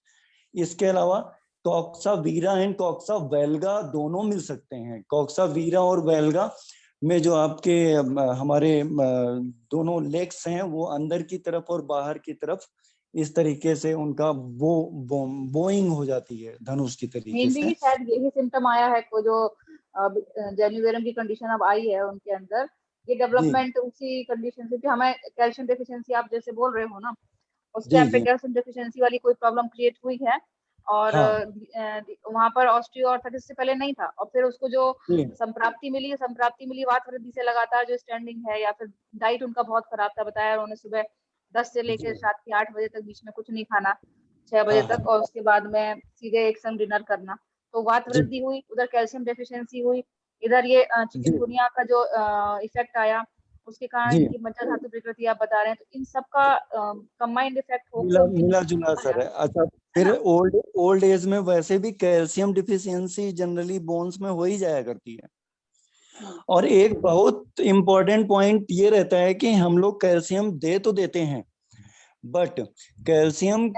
Speaker 19: इसके अलावा coxa vara and coxa valga दोनों मिल सकते हैं। कॉक्सा वीरा और वेल्गा में जो आपके हमारे दोनों लेग्स हैं वो अंदर की तरफ और बाहर की तरफ इस तरीके से उनका बोइंग हो जाती है धनुष की तरीके
Speaker 18: मेनली
Speaker 19: से।
Speaker 18: शायद यही सिम्टम आया है को जो जेन्युवेरम की कंडीशन अब आई है उनके अंदर, ये डेवलपमेंट उसी कंडीशन से, हमें कैल्शियम डेफिशिएंसी आप जैसे बोल रहे हो ना, उस टाइम पे कैल्शियम डेफिशिएंसी वाली कोई प्रॉब्लम क्रिएट हुई है और वहां पर ऑस्टियोआर्थराइटिस से पहले नहीं था, और फिर उसको जो संप्राप्ति मिली वात वृद्धि से लगातार जो स्टैंडिंग है, या फिर डाइट उनका बहुत खराब था, बताया उन्होंने सुबह 10 से लेकर रात के 8 बजे तक बीच में कुछ नहीं खाना, 6 बजे तक, और उसके बाद में सीधे एक संग डिनर करना, तो वात वृद्धि हुई, उधर कैल्शियम डेफिशिएंसी हुई, इधर ये चिकनगुनिया का जो इफेक्ट आया उसके कारण इनकी मज्जा धातु विकृति आप बता रहे हैं, तो इन सब का कंबाइंड इफेक्ट
Speaker 19: मिला जुला असर है। अच्छा, फिर ओल्ड एज में वैसे भी कैल्शियम डिफिशियंसी जनरली बोन्स में हो ही जाया करती है। और एक बहुत इम्पोर्टेंट पॉइंट ये रहता है कि हम लोग कैल्शियम दे तो देते हैं, बट कैल्शियम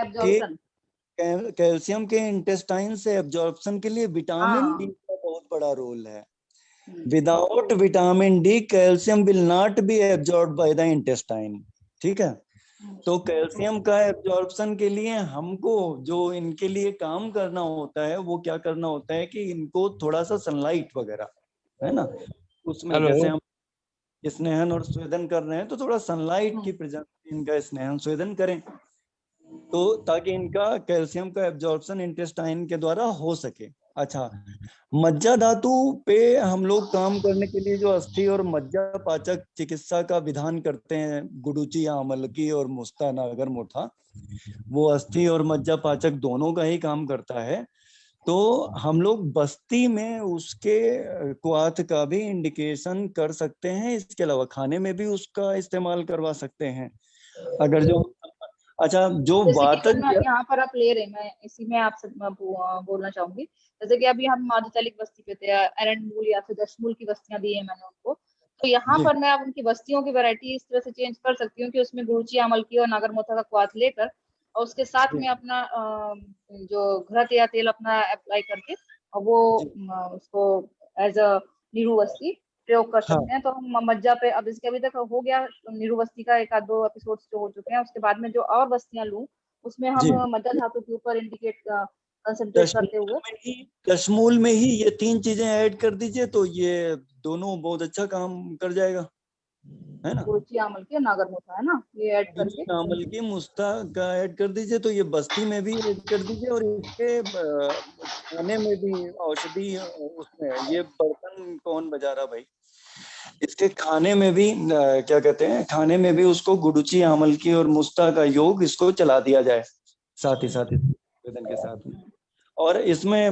Speaker 19: के इंटेस्टाइन से एब्जॉर्प्शन के लिए विटामिन डी का बहुत बड़ा रोल है। Without vitamin D calcium will not be absorb by the intestine, ठीक है। तो कैल्शियम का एब्जॉर्प्शन के लिए हमको जो इनके लिए काम करना होता है वो क्या करना होता है कि इनको थोड़ा सा सनलाइट वगैरह है ना, उसमें जैसे हम स्नेहन और स्वेदन कर रहे हैं तो थोड़ा सनलाइट की प्रेजेंस इनका स्नेहन स्वेदन करें, तो ताकि इनका कैल्शियम का एब्जॉर्प्शन इंटेस्टाइन के द्वारा हो सके। अच्छा, मज्जा धातु पे हम लोग काम करने के लिए जो अस्थि और मज्जा पाचक चिकित्सा का विधान करते हैं, गुडुची या अमलकी और मुस्ता नागर मोठा, वो अस्थि और मज्जा पाचक दोनों का ही काम करता है। तो हम लोग बस्ती में उसके क्वाथ का भी इंडिकेशन कर सकते हैं, इसके अलावा खाने में भी उसका इस्तेमाल करवा सकते हैं। अगर जो अच्छा जो वातज
Speaker 18: यहाँ पर आप ले रहे हैं, मैं इसी में आपसे बोलना चाहूंगी, जैसे कि अभी हम माधुचालिक बस्ती पे थे, एरंडमूल या फिर दशमूल की बस्तियां दी है मैंने उनको, तो यहाँ पर मैं अब उनकी बस्तियों की वैरायटी इस तरह से चेंज कर सकती हूँ कि उसमें गुरुची अमलकी और नागरमोथा का क्वाथ लेकर और उसके साथ में अपना जो घृत या तेल अपना अप्लाई करके और वो उसको एज अ नीरुवस्ती प्रयोग कर सकते हैं। तो हम मज्जा पे अब इसके अभी तक हो गया नीरुवस्ती का एक आध दो एपिसोड जो हो चुके हैं, उसके बाद में जो और बस्तियां लूं उसमें हम मज्जा धातु के ऊपर इंडिकेट कंसंट्रेट करते हुए
Speaker 19: दशमूल में ही ये 3 चीजें ऐड कर दीजिए तो ये दोनों बहुत अच्छा काम कर जाएगा, है ना।
Speaker 18: गुरुची अमलकी और नागरमोथा है ना, ये ऐड करके
Speaker 19: अमलकी मुस्ता का ऐड कर दीजिए, तो ये बस्ती में भी ऐड कर दीजिए और इसके खाने में भी औषधि उसमें, ये बर्तन कौन बजा रहा भाई, इसके खाने में भी क्या कहते हैं, खाने में भी उसको गुडुची अमलकी और मुस्ता का योग इसको चला दिया जाए साथ ही साथ वेदन के साथ में। और इसमें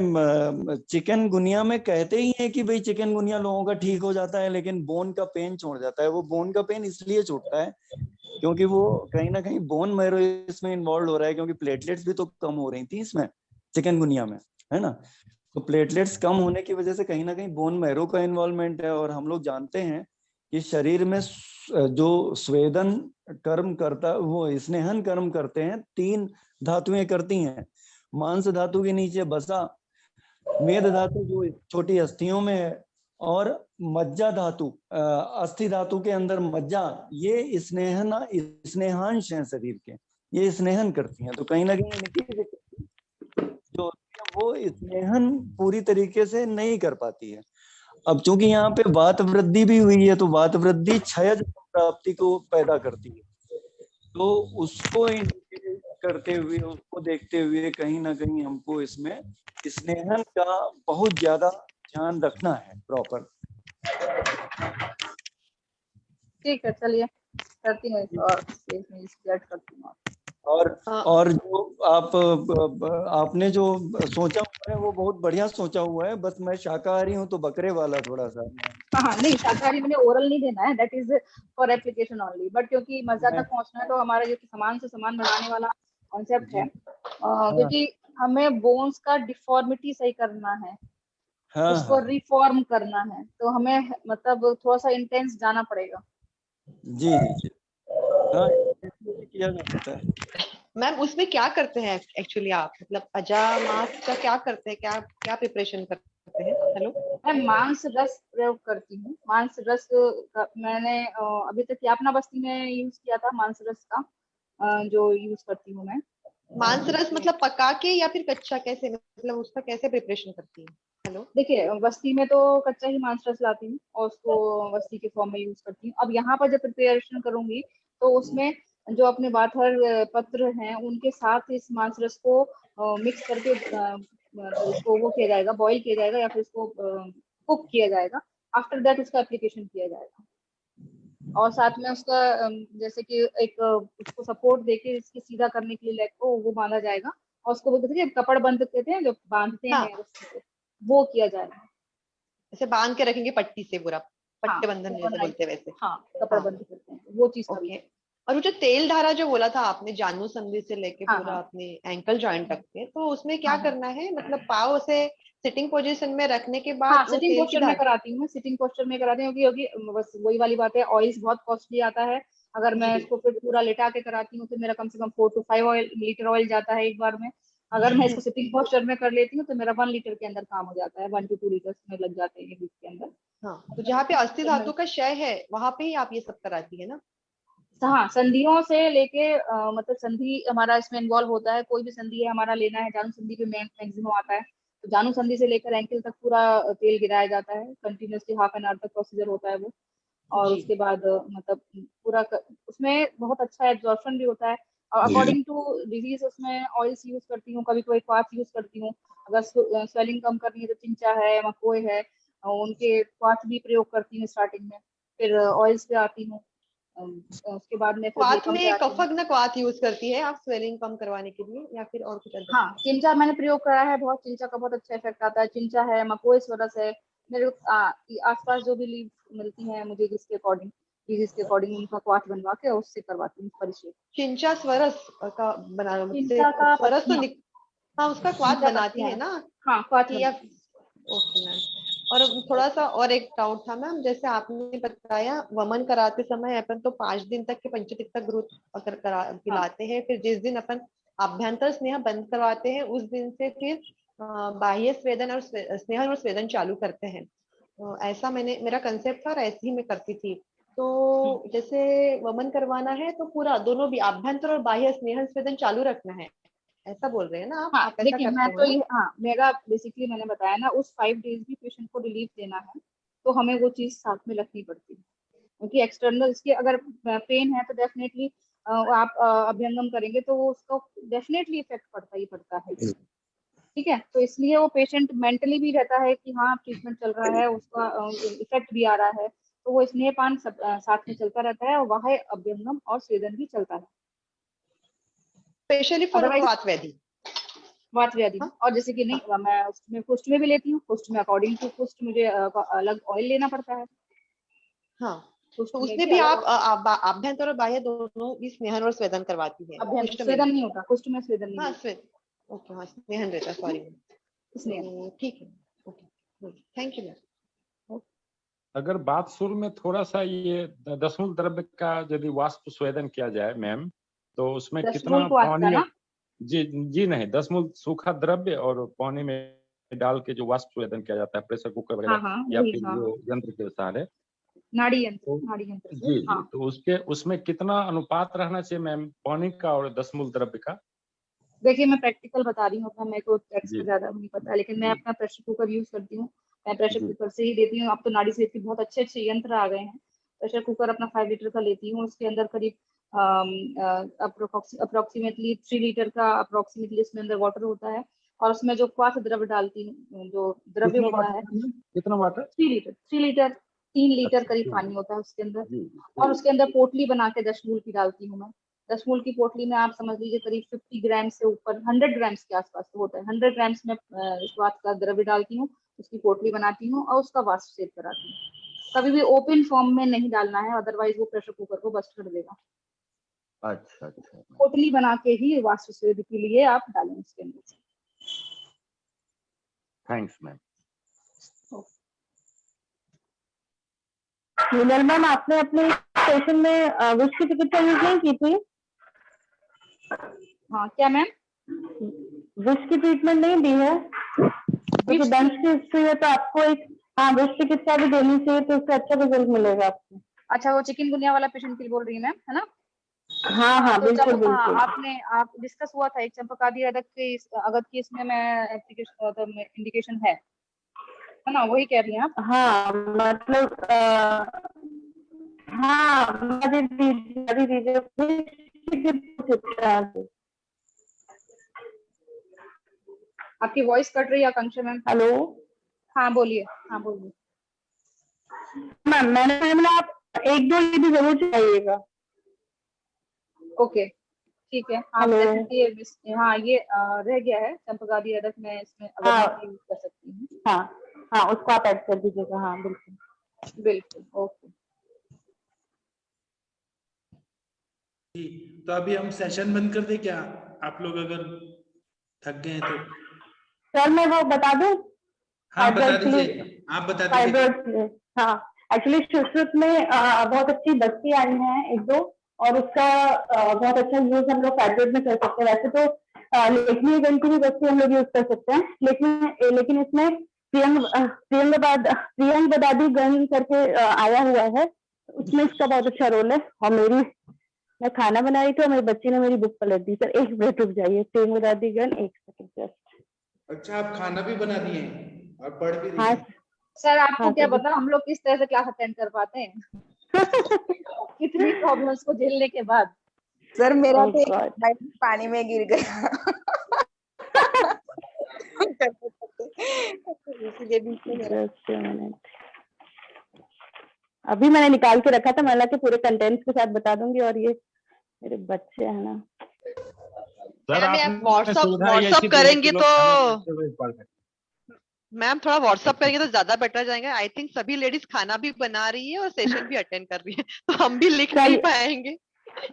Speaker 19: चिकन गुनिया में कहते ही हैं कि भाई चिकन गुनिया लोगों का ठीक हो जाता है, लेकिन बोन का पेन छोड़ जाता है। वो बोन का पेन इसलिए छूटता है क्योंकि वो कहीं ना कहीं बोन मैरो इसमें इन्वॉल्व हो रहा है, क्योंकि प्लेटलेट्स भी तो कम हो रही थी इसमें चिकन गुनिया में, है ना। तो प्लेटलेट्स कम होने की वजह से कहीं ना कहीं बोन मैरो का इन्वॉल्वमेंट है। और हम लोग जानते हैं कि शरीर में जो स्वेदन कर्म करता, वो स्नेहन कर्म करते हैं, 3 धातुएं करती हैं। मांस धातु के नीचे बसा, मेद धातु जो छोटी अस्थियों में है, और मज्जा धातु अस्थि धातु के अंदर मज्जा, ये स्नेहांश हैं शरीर के, ये स्नेहन करती हैं। तो कहीं ना कहीं इनकी जो वो स्नेहन पूरी तरीके से नहीं कर पाती है। अब चूंकि यहाँ पे वात वृद्धि भी हुई है, तो वात वृद्धि क्षयज प्राप्ति को पैदा करती है, तो उसको करते हुए, उसको देखते हुए कहीं ना कहीं हमको इसमें स्नेहन का बहुत ज्यादा ध्यान रखना है प्रॉपर।
Speaker 18: ठीक है, चलिए करती हूँ और करती हूँ।
Speaker 19: और जो आपने जो सोचा हुआ है वो बहुत बढ़िया सोचा हुआ है, बस मैं शाकाहारी हूँ तो बकरे वाला थोड़ा सा।
Speaker 18: हाँ नहीं, शाकाहारी मैंने ओरल नहीं देना है, that is for application only, but क्योंकि मजा तक पहुंचना है तो हमारा ये सामान से सामान बढ़ाने वाला कॉन्सेप्ट है, क्योंकि हमें बोन्स का डिफॉर्मिटी सही करना है, उसको रिफॉर्म करना है, तो हमें मतलब थोड़ा सा इंटेंस जाना पड़ेगा।
Speaker 19: जी जी, हाँ किया जा सकता है।
Speaker 20: मैम उसमें क्या करते हैं एक्चुअली आप, मतलब अजामास का क्या करते हैं, क्या क्या प्रिपरेशन करते हैं? हेलो,
Speaker 18: मैं मांस रस प्रयोग करती हूँ। मांस रस मैंने अभी तक यापना बस्ती में यूज किया था, मांस रस का जो यूज करती हूँ मैं।
Speaker 20: मांस रस मतलब पका के या फिर कच्चा, कैसे, मतलब उसका कैसे प्रिपरेशन करती है? हेलो,
Speaker 18: देखिए बस्ती में तो कच्चा ही मांस रस लाती हूँ और उसको बस्ती के फॉर्म में यूज करती हूँ। अब यहाँ पर जब प्रिपरेशन करूंगी तो उसमें जो अपने बाथर पत्र हैं उनके साथ इस मांस रस को मिक्स करके इसको वो किया जाएगा, बॉईल किया जाएगा या फिर इसको कुक किया जाएगा। आफ्टर दैट उसका एप्लीकेशन किया जाएगा और साथ में उसका जैसे कि एक उसको सपोर्ट देके इसके सीधा करने के लिए लेग को वो बांधा जाएगा और उसको बोलते हैं कपड़ बंद कहते हैं, जो बांधते हैं रस्सी से, वो किया जाएगा।
Speaker 20: ऐसे बांध के रखेंगे पट्टी से पूरा, पट्टे बंधन जैसे बोलते हैं वैसे।
Speaker 18: हाँ, कपड़ बंद करते हैं, वो चीज
Speaker 20: ओके। और वो जो तेल धारा जो बोला था आपने, जानु संधि से लेके पूरा अपने एंकल जॉइंट तक के, तो उसमें क्या करना है, मतलब पाव से सिटिंग पोजीशन में रखने के बाद
Speaker 18: सिटिंग पोस्चर में कराती हूँ, सिटिंग पोस्चर में कराती हूँ क्योंकि बस वही वाली बात है, ऑयल्स बहुत कॉस्टली आता है। अगर मैं इसको फिर पूरा लेटा के कराती हूँ तो मेरा कम से कम 4 to 5 लीटर ऑयल जाता है एक बार में। अगर मैं इसको सिटिंग पोस्चर में कर लेती हूँ तो मेरा 1 लीटर के अंदर काम हो जाता है, 1 to 2 लीटर में लग जाते हैं एक वीक के अंदर।
Speaker 20: हाँ, तो जहाँ पे अस्थि धातु का क्षय है वहां पे ही आप ये सब कराती है ना?
Speaker 18: हाँ, संधियों से लेके मतलब संधि हमारा इसमें इन्वॉल्व होता है, कोई भी संधि है हमारा लेना है, जानु संधि पे मैक्सिमम आता है, तो जानु संधि से लेकर एंकल तक पूरा तेल गिराया जाता है, कंटिन्यूसली हाफ एन आवर तक प्रोसीजर होता है वो। और उसके बाद मतलब पूरा उसमें बहुत अच्छा एब्जॉर्प्शन भी होता है और अकॉर्डिंग टू डिजीज उसमें ऑयल्स यूज करती हूँ, कभी कोई क्वाथ यूज करती हूँ। अगर स्वेलिंग कम करनी है तो चिंचा है, मकोई है, उनके क्वाथ भी प्रयोग करती हूँ स्टार्टिंग में, फिर ऑयल्स पे आती हूँ। उसके बाद में
Speaker 20: क्वाथ में कफग्न क्वाथ यूज करती है आप स्वेलिंग कम करवाने के लिए, या फिर और कुछ अलग?
Speaker 18: हाँ, चिंचा मैंने प्रयोग करा है बहुत, चिंचा का बहुत अच्छा इफेक्ट आता है। चिंचा है, मकोई स्वरस है, मेरे आसपास जो भी लीव मिलती हैं मुझे जिसके अकॉर्डिंग डिजीज के अकॉर्डिंग उनका क्वाथ बनवा के उससे करवाती हूँ परिचय।
Speaker 20: चिंचा स्वरस का बना,
Speaker 18: चिंचा का
Speaker 20: स्वरस तो हाँ उसका क्वाथ बनाती है ना?
Speaker 18: हाँ, क्वाथ
Speaker 20: या ओके मैम। और थोड़ा सा और एक डाउट था मैम, जैसे आपने बताया वमन कराते समय अपन तो 5 दिन तक के पंचतिक्ता घृत अगर पिलाते हैं, फिर जिस दिन अपन आभ्यंतर स्नेह बंद करवाते हैं उस दिन से फिर बाह्य स्वेदन और स्नेहन और स्वेदन चालू करते हैं। ऐसा मेरा कंसेप्ट था और ऐसे ही मैं करती थी। तो जैसे वमन करवाना है तो पूरा दोनों भी आभ्यंतर और बाह्य स्नेहन स्वेदन चालू रखना है, ऐसा बोल रहे हैं ना आप?
Speaker 18: हाँ,
Speaker 20: आप ऐसा
Speaker 18: देखिए मैं
Speaker 20: करते
Speaker 18: तो मेरा बेसिकली मैंने बताया ना, उस 5 डेज भी पेशेंट को रिलीफ देना है तो हमें वो चीज साथ में रखनी पड़ती है, क्योंकि एक्सटर्नल इसके अगर पेन है तो डेफिनेटली आप अभ्यंगम करेंगे तो वो उसका डेफिनेटली इफेक्ट पड़ता ही पड़ता है। ठीक है, तो इसलिए वो पेशेंट मेंटली भी रहता है कि हाँ ट्रीटमेंट चल रहा है, उसका इफेक्ट भी आ रहा है, तो वो स्नेहपान साथ में चलता रहता है और वह अभ्यंगम और स्वेदन भी चलता है,
Speaker 20: स्पेशली फॉर वात व्याधि।
Speaker 18: वात व्याधि और जैसे कि नहीं मैं उसमें कुष्ठ में भी लेती हूँ, कुष्ठ में अकॉर्डिंग टू कुष्ठ मुझे अलग ऑयल लेना पड़ता है।
Speaker 20: हाँ, तो उसमें भी आप आभ्यंतर और बाह्य दोनों भी स्नेहन और स्वेदन करवाती है?
Speaker 18: स्वेदन नहीं होता, कुष्ठ में स्वेदन नहीं।
Speaker 20: हाँ ओके, हाँ स्नेहन रहता, सॉरी ठीक है, ओके थैंक यू मैम।
Speaker 10: अगर बात शुरू में थोड़ा सा ये दशमूल द्रव्य का यदि वाष्प स्वेदन किया जाए मैम, तो उसमें कितना पानी? जी नहीं, दशमूल सूखा द्रव्य और पानी में डाल के जो वाष्प स्वेदन किया जाता है प्रेशर कुकर वगैरह या फिर जो यंत्र के सहारे,
Speaker 18: नाड़ी यंत्र
Speaker 10: जी तो उसमें कितना अनुपात रहना चाहिए मैम, पानी का और दशमूल द्रव्य का?
Speaker 18: देखिए मैं प्रैक्टिकल बता रही हूँ अपना, मेरे को टेक्स्ट में ज्यादा नहीं पता, लेकिन मैं अपना प्रेशर कुकर यूज करती हूँ, मैं प्रेशर कुकर से ही देती हूँ। अब तो नाड़ी सहित के बहुत अच्छे अच्छे यंत्र आ गए हैं। प्रेशर कुकर अपना 5 लीटर का लेती हूँ, उसके अंदर करीब अप्रोक्सीमेटली 3 लीटर का अप्रोक्सीमेटली उसमें अंदर वाटर होता है और उसमें जो क्वाथ द्रव्य डालती हूँ, जो द्रव्य होता है,
Speaker 10: कितना वाटर?
Speaker 18: 3 लीटर 3 लीटर करीब पानी होता है उसके अंदर, और उसके अंदर पोटली बना के दशमूल की डालती हूँ मैं, 10 मूल की पोटली में आप समझ लीजिए करीब 50 ग्राम से ऊपर 100 ग्राम्स के आसपास तो होता है। 100 ग्राम्स में स्वाद का द्रव्य डालती हूँ, उसकी पोटली बनाती हूँ और उसका वाष्पशेद कराती हूँ। कभी भी ओपन फॉर्म में नहीं डालना है, अदरवाइज वो प्रेशर कुकर को बस्ट कर देगा।
Speaker 10: अच्छा अच्छा।
Speaker 18: पोटली बना के ही वाष्पशेद के लिए आप डालें उसके अंदर।
Speaker 10: Thanks ma'am.
Speaker 13: मीनल मैम, आपने अपने सेशन में विष की चिकित्सा यूज नहीं की थी?
Speaker 18: हाँ क्या मैम?
Speaker 13: विष की ट्रीटमेंट नहीं दी है? क्योंकि दंश की हिस्ट्री है तो आपको एक विष चिकित्सा भी देनी चाहिए, तो उससे अच्छा रिजल्ट मिलेगा आपको।
Speaker 18: अच्छा, वो चिकनगुनिया वाला पेशेंट के लिए बोल रही है मैम, है ना?
Speaker 13: हाँ,
Speaker 18: तो
Speaker 13: बिल्कुल
Speaker 18: जब
Speaker 13: बिल्कुल।
Speaker 18: आप डिस्कस हुआ था एक चंपकादि अदक के अगत की, इसमें मैं एप्लीकेशन इंडिकेशन है ना, वही कह रही हैं आप?
Speaker 13: हाँ मतलब हाँ, दीजिए।
Speaker 18: आपकी वॉइस कट रही है आकांक्षा मैम।
Speaker 13: हेलो,
Speaker 18: हाँ बोलिए, हाँ बोलिए
Speaker 13: मैम। मैंने आप 1-2 ये भी जरूर चाहिएगा।
Speaker 18: ओके ठीक है, आप
Speaker 13: हेलो।
Speaker 18: डेफिनेटली हाँ ये रह गया है चंपकादि अदक में, इसमें अगर यूज कर सकती हूँ।
Speaker 13: हाँ, उसको आप ऐड कर दीजिएगा। हाँ बिल्कुल
Speaker 18: बिल्कुल, ओके
Speaker 3: जी। तो अभी हम सेशन बंद कर दें क्या, आप लोग अगर थक गए हैं तो?
Speaker 13: सर मैं वो बता दूं?
Speaker 3: हाँ बता दीजिए, आप बता दीजिए।
Speaker 13: फाइब्रॉइड, हाँ एक्चुअली सुश्रुत में बहुत अच्छी बस्ती आई है 1-2, और उसका बहुत अच्छा यूज हम लोग फाइब्रॉइड में कर सकते हैं। वैसे तो लेखनी गण की भी बस्ती हम लोग यूज कर सकते हैं, लेकिन इसमें प्रियंग बदादी गण करके आया हुआ है, उसमें इसका बहुत अच्छा रोल है। और मैं खाना बना रही थी और मेरी बच्ची ने मेरी बुक पलट दी। सर 1 मिनट रुक जाइए, प्रियंग बदादी गण 1 सेकंड जस्ट।
Speaker 3: अच्छा, आप खाना भी बना दिए और पढ़ भी रही
Speaker 13: हाँ
Speaker 3: हैं?
Speaker 18: सर, आपको
Speaker 13: हाँ,
Speaker 18: क्या
Speaker 13: सर।
Speaker 18: पता हम लोग किस तरह से क्लास अटेंड कर पाते हैं कितनी प्रॉब्लम्स को झेलने के बाद।
Speaker 8: सर मेरा
Speaker 13: Oh
Speaker 8: तो एक
Speaker 13: God.
Speaker 8: मोबाइल पानी में गिर गया इसलिए भी तो मेरा
Speaker 13: Just a minute. अभी मैंने निकाल के रखा था, मैं के पूरे कंटेंट्स के साथ बता दूंगी। और ये मेरे बच्चे हैं ना।
Speaker 10: सर
Speaker 21: मैम व्हाट्सअप करेंगे तो मैम थोड़ा व्हाट्सअप करेंगे तो ज्यादा बेटर जाएगा। आई थिंक सभी लेडीज खाना भी बना रही है और सेशन भी अटेंड कर रही है, तो हम भी लिख नहीं पाएंगे।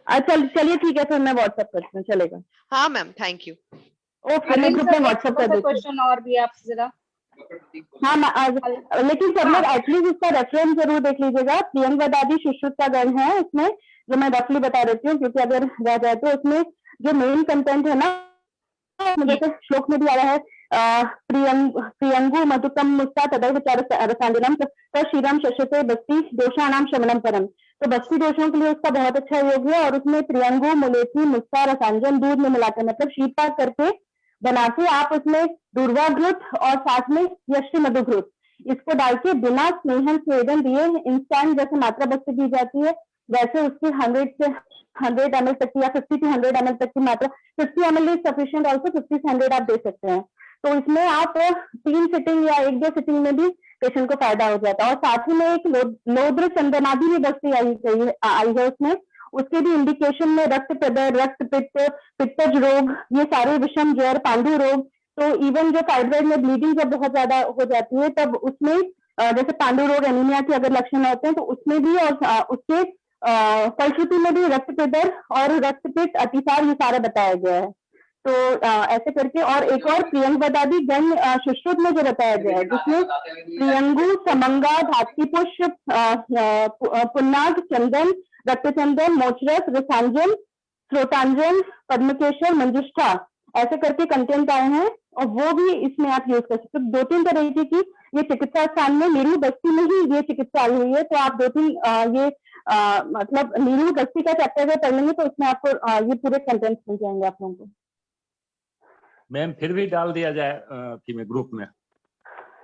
Speaker 13: अच्छा चलिए ठीक है, फिर मैं व्हाट्सअप करती हूँ, चलेगा?
Speaker 21: हाँ मैम, थैंक यू।
Speaker 13: ओके, मैं ग्रुप में व्हाट्सअप कर देती हूँ।
Speaker 18: क्वेश्चन और भी आप जरा।
Speaker 13: हाँ, लेकिन सब लोग एटलीस्ट इसका रेफरेंस जरूर देख लीजिएगा। प्रियंग बदादी सुश्रुत का गण है इसमें, जो मैं रफली बता देती हूँ, क्योंकि अगर रह जाए तो इसमें जो मेन कंटेंट है ना, जैसे श्लोक में भी आया है, प्रियंगु मधुकम मुस्ता तदैव रसांजनम श्रीराम शश्यते बस्ती दोषाणाम शमनम परम। तो बस्ती दोषों के लिए उसका बहुत अच्छा योग है। और उसमें प्रियंगु, मुलेठी, मुस्ता, रसांजन दूध में मिलाकर, मतलब शीतपाक करके बना के आप उसमें दूर्वा घृत और साथ में यष्टि मधु घृत, इसको डाल के बिना स्नेहन स्वेदन दिए इंस्टेंट जैसे मात्रा बस्ती दी जाती है, वैसे उसकी 100 ml तक की या 50 to 100 ml तक की मात्रा, 50 ml इज सफिशिएंट, ऑल्सो 50 से 100 आप दे सकते हैं। तो इसमें आप 3 सिटिंग या 1-2 सिटिंग में भी पेशेंट को फायदा हो जाता है। और साथ ही में एक लोद्र चंदनादि भी बस्ती आई है उसमें, उसके भी इंडिकेशन में रक्त प्रदय, रक्त पित्त, पित्तज रोग, ये सारे विषम ज्वर, पांडु रोग। तो इवन जो फाइब्रॉइड में ब्लीडिंग जब बहुत ज्यादा हो जाती है, तब उसमें जैसे पांडु रोग, एनीमिया के अगर लक्षण होते हैं तो उसमें भी, और उसके फलश्रुति में भी रक्त प्रदय और रक्त पित्त, अतिसार, ये सारा बताया गया है। तो ऐसे करके, और एक और प्रियंग बदादी गण सुश्रुत में जो बताया गया है, जिसमें प्रियंगु, समंगा, धात्री पुष्प, पुन्नाग, चंदन, रक्तचंदन, मोचरस, रसांजन, स्रोतांजन, पद्मकेशर, मंजुष्ठा, ऐसे करके कंटेंट आए हैं। और वो भी इसमें आप यूज कर सकते हो। 2-3 तरीके की ये चिकित्सा स्थान में नीरू बस्ती में ही ये चिकित्सा आई हुई है। तो आप 2-3 ये मतलब नीरू बस्ती का चैप्टर अगर पढ़ लेंगे तो उसमें आपको ये पूरे कंटेंट्स मिल जाएंगे आप लोगों को।
Speaker 10: मैम फिर भी डाल दिया जाए में ग्रुप में।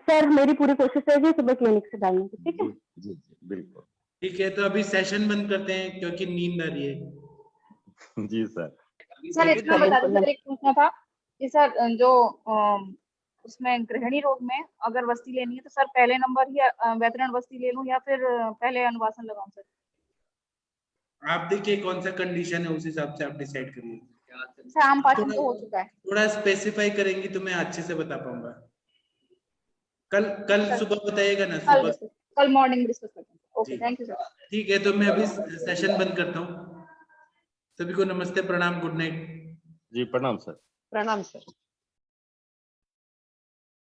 Speaker 13: सर मेरी पूरी कोशिश रहेगी सुबह क्लिनिक से डालने की, ठीक है?
Speaker 10: जी बिल्कुल
Speaker 3: ठीक है, तो अभी सेशन बंद करते हैं क्योंकि नींद आ रही है।
Speaker 10: जी सर।
Speaker 18: सर इतना बता दीजिए, सर एक पूछना था कि सर जो उसमें गृहिणी रोग में अगर वस्ती लेनी है तो सर पहले नंबर ही वैतरण वस्ती ले लूं या फिर पहले अनुवासन लगाऊं सर?
Speaker 3: आप देखिए कौन सा कंडीशन है, उस हिसाब से आप डिसाइड करिए।
Speaker 18: सर आम पाचन तो हो चुका है।
Speaker 3: थोड़ा स्पेसिफाई करेंगी तो मैं अच्छे से बता पाऊंगा। कल सुबह बताइएगा ना, सुबह
Speaker 18: कल मॉर्निंग डिस्कस करते हैं। Okay, thank you sir.
Speaker 3: ठीक है, तो मैं अभी सेशन बंद करता हूँ। सभी को नमस्ते, प्रणाम, गुड नाइट।
Speaker 10: जी प्रणाम सर।
Speaker 20: प्रणाम सर।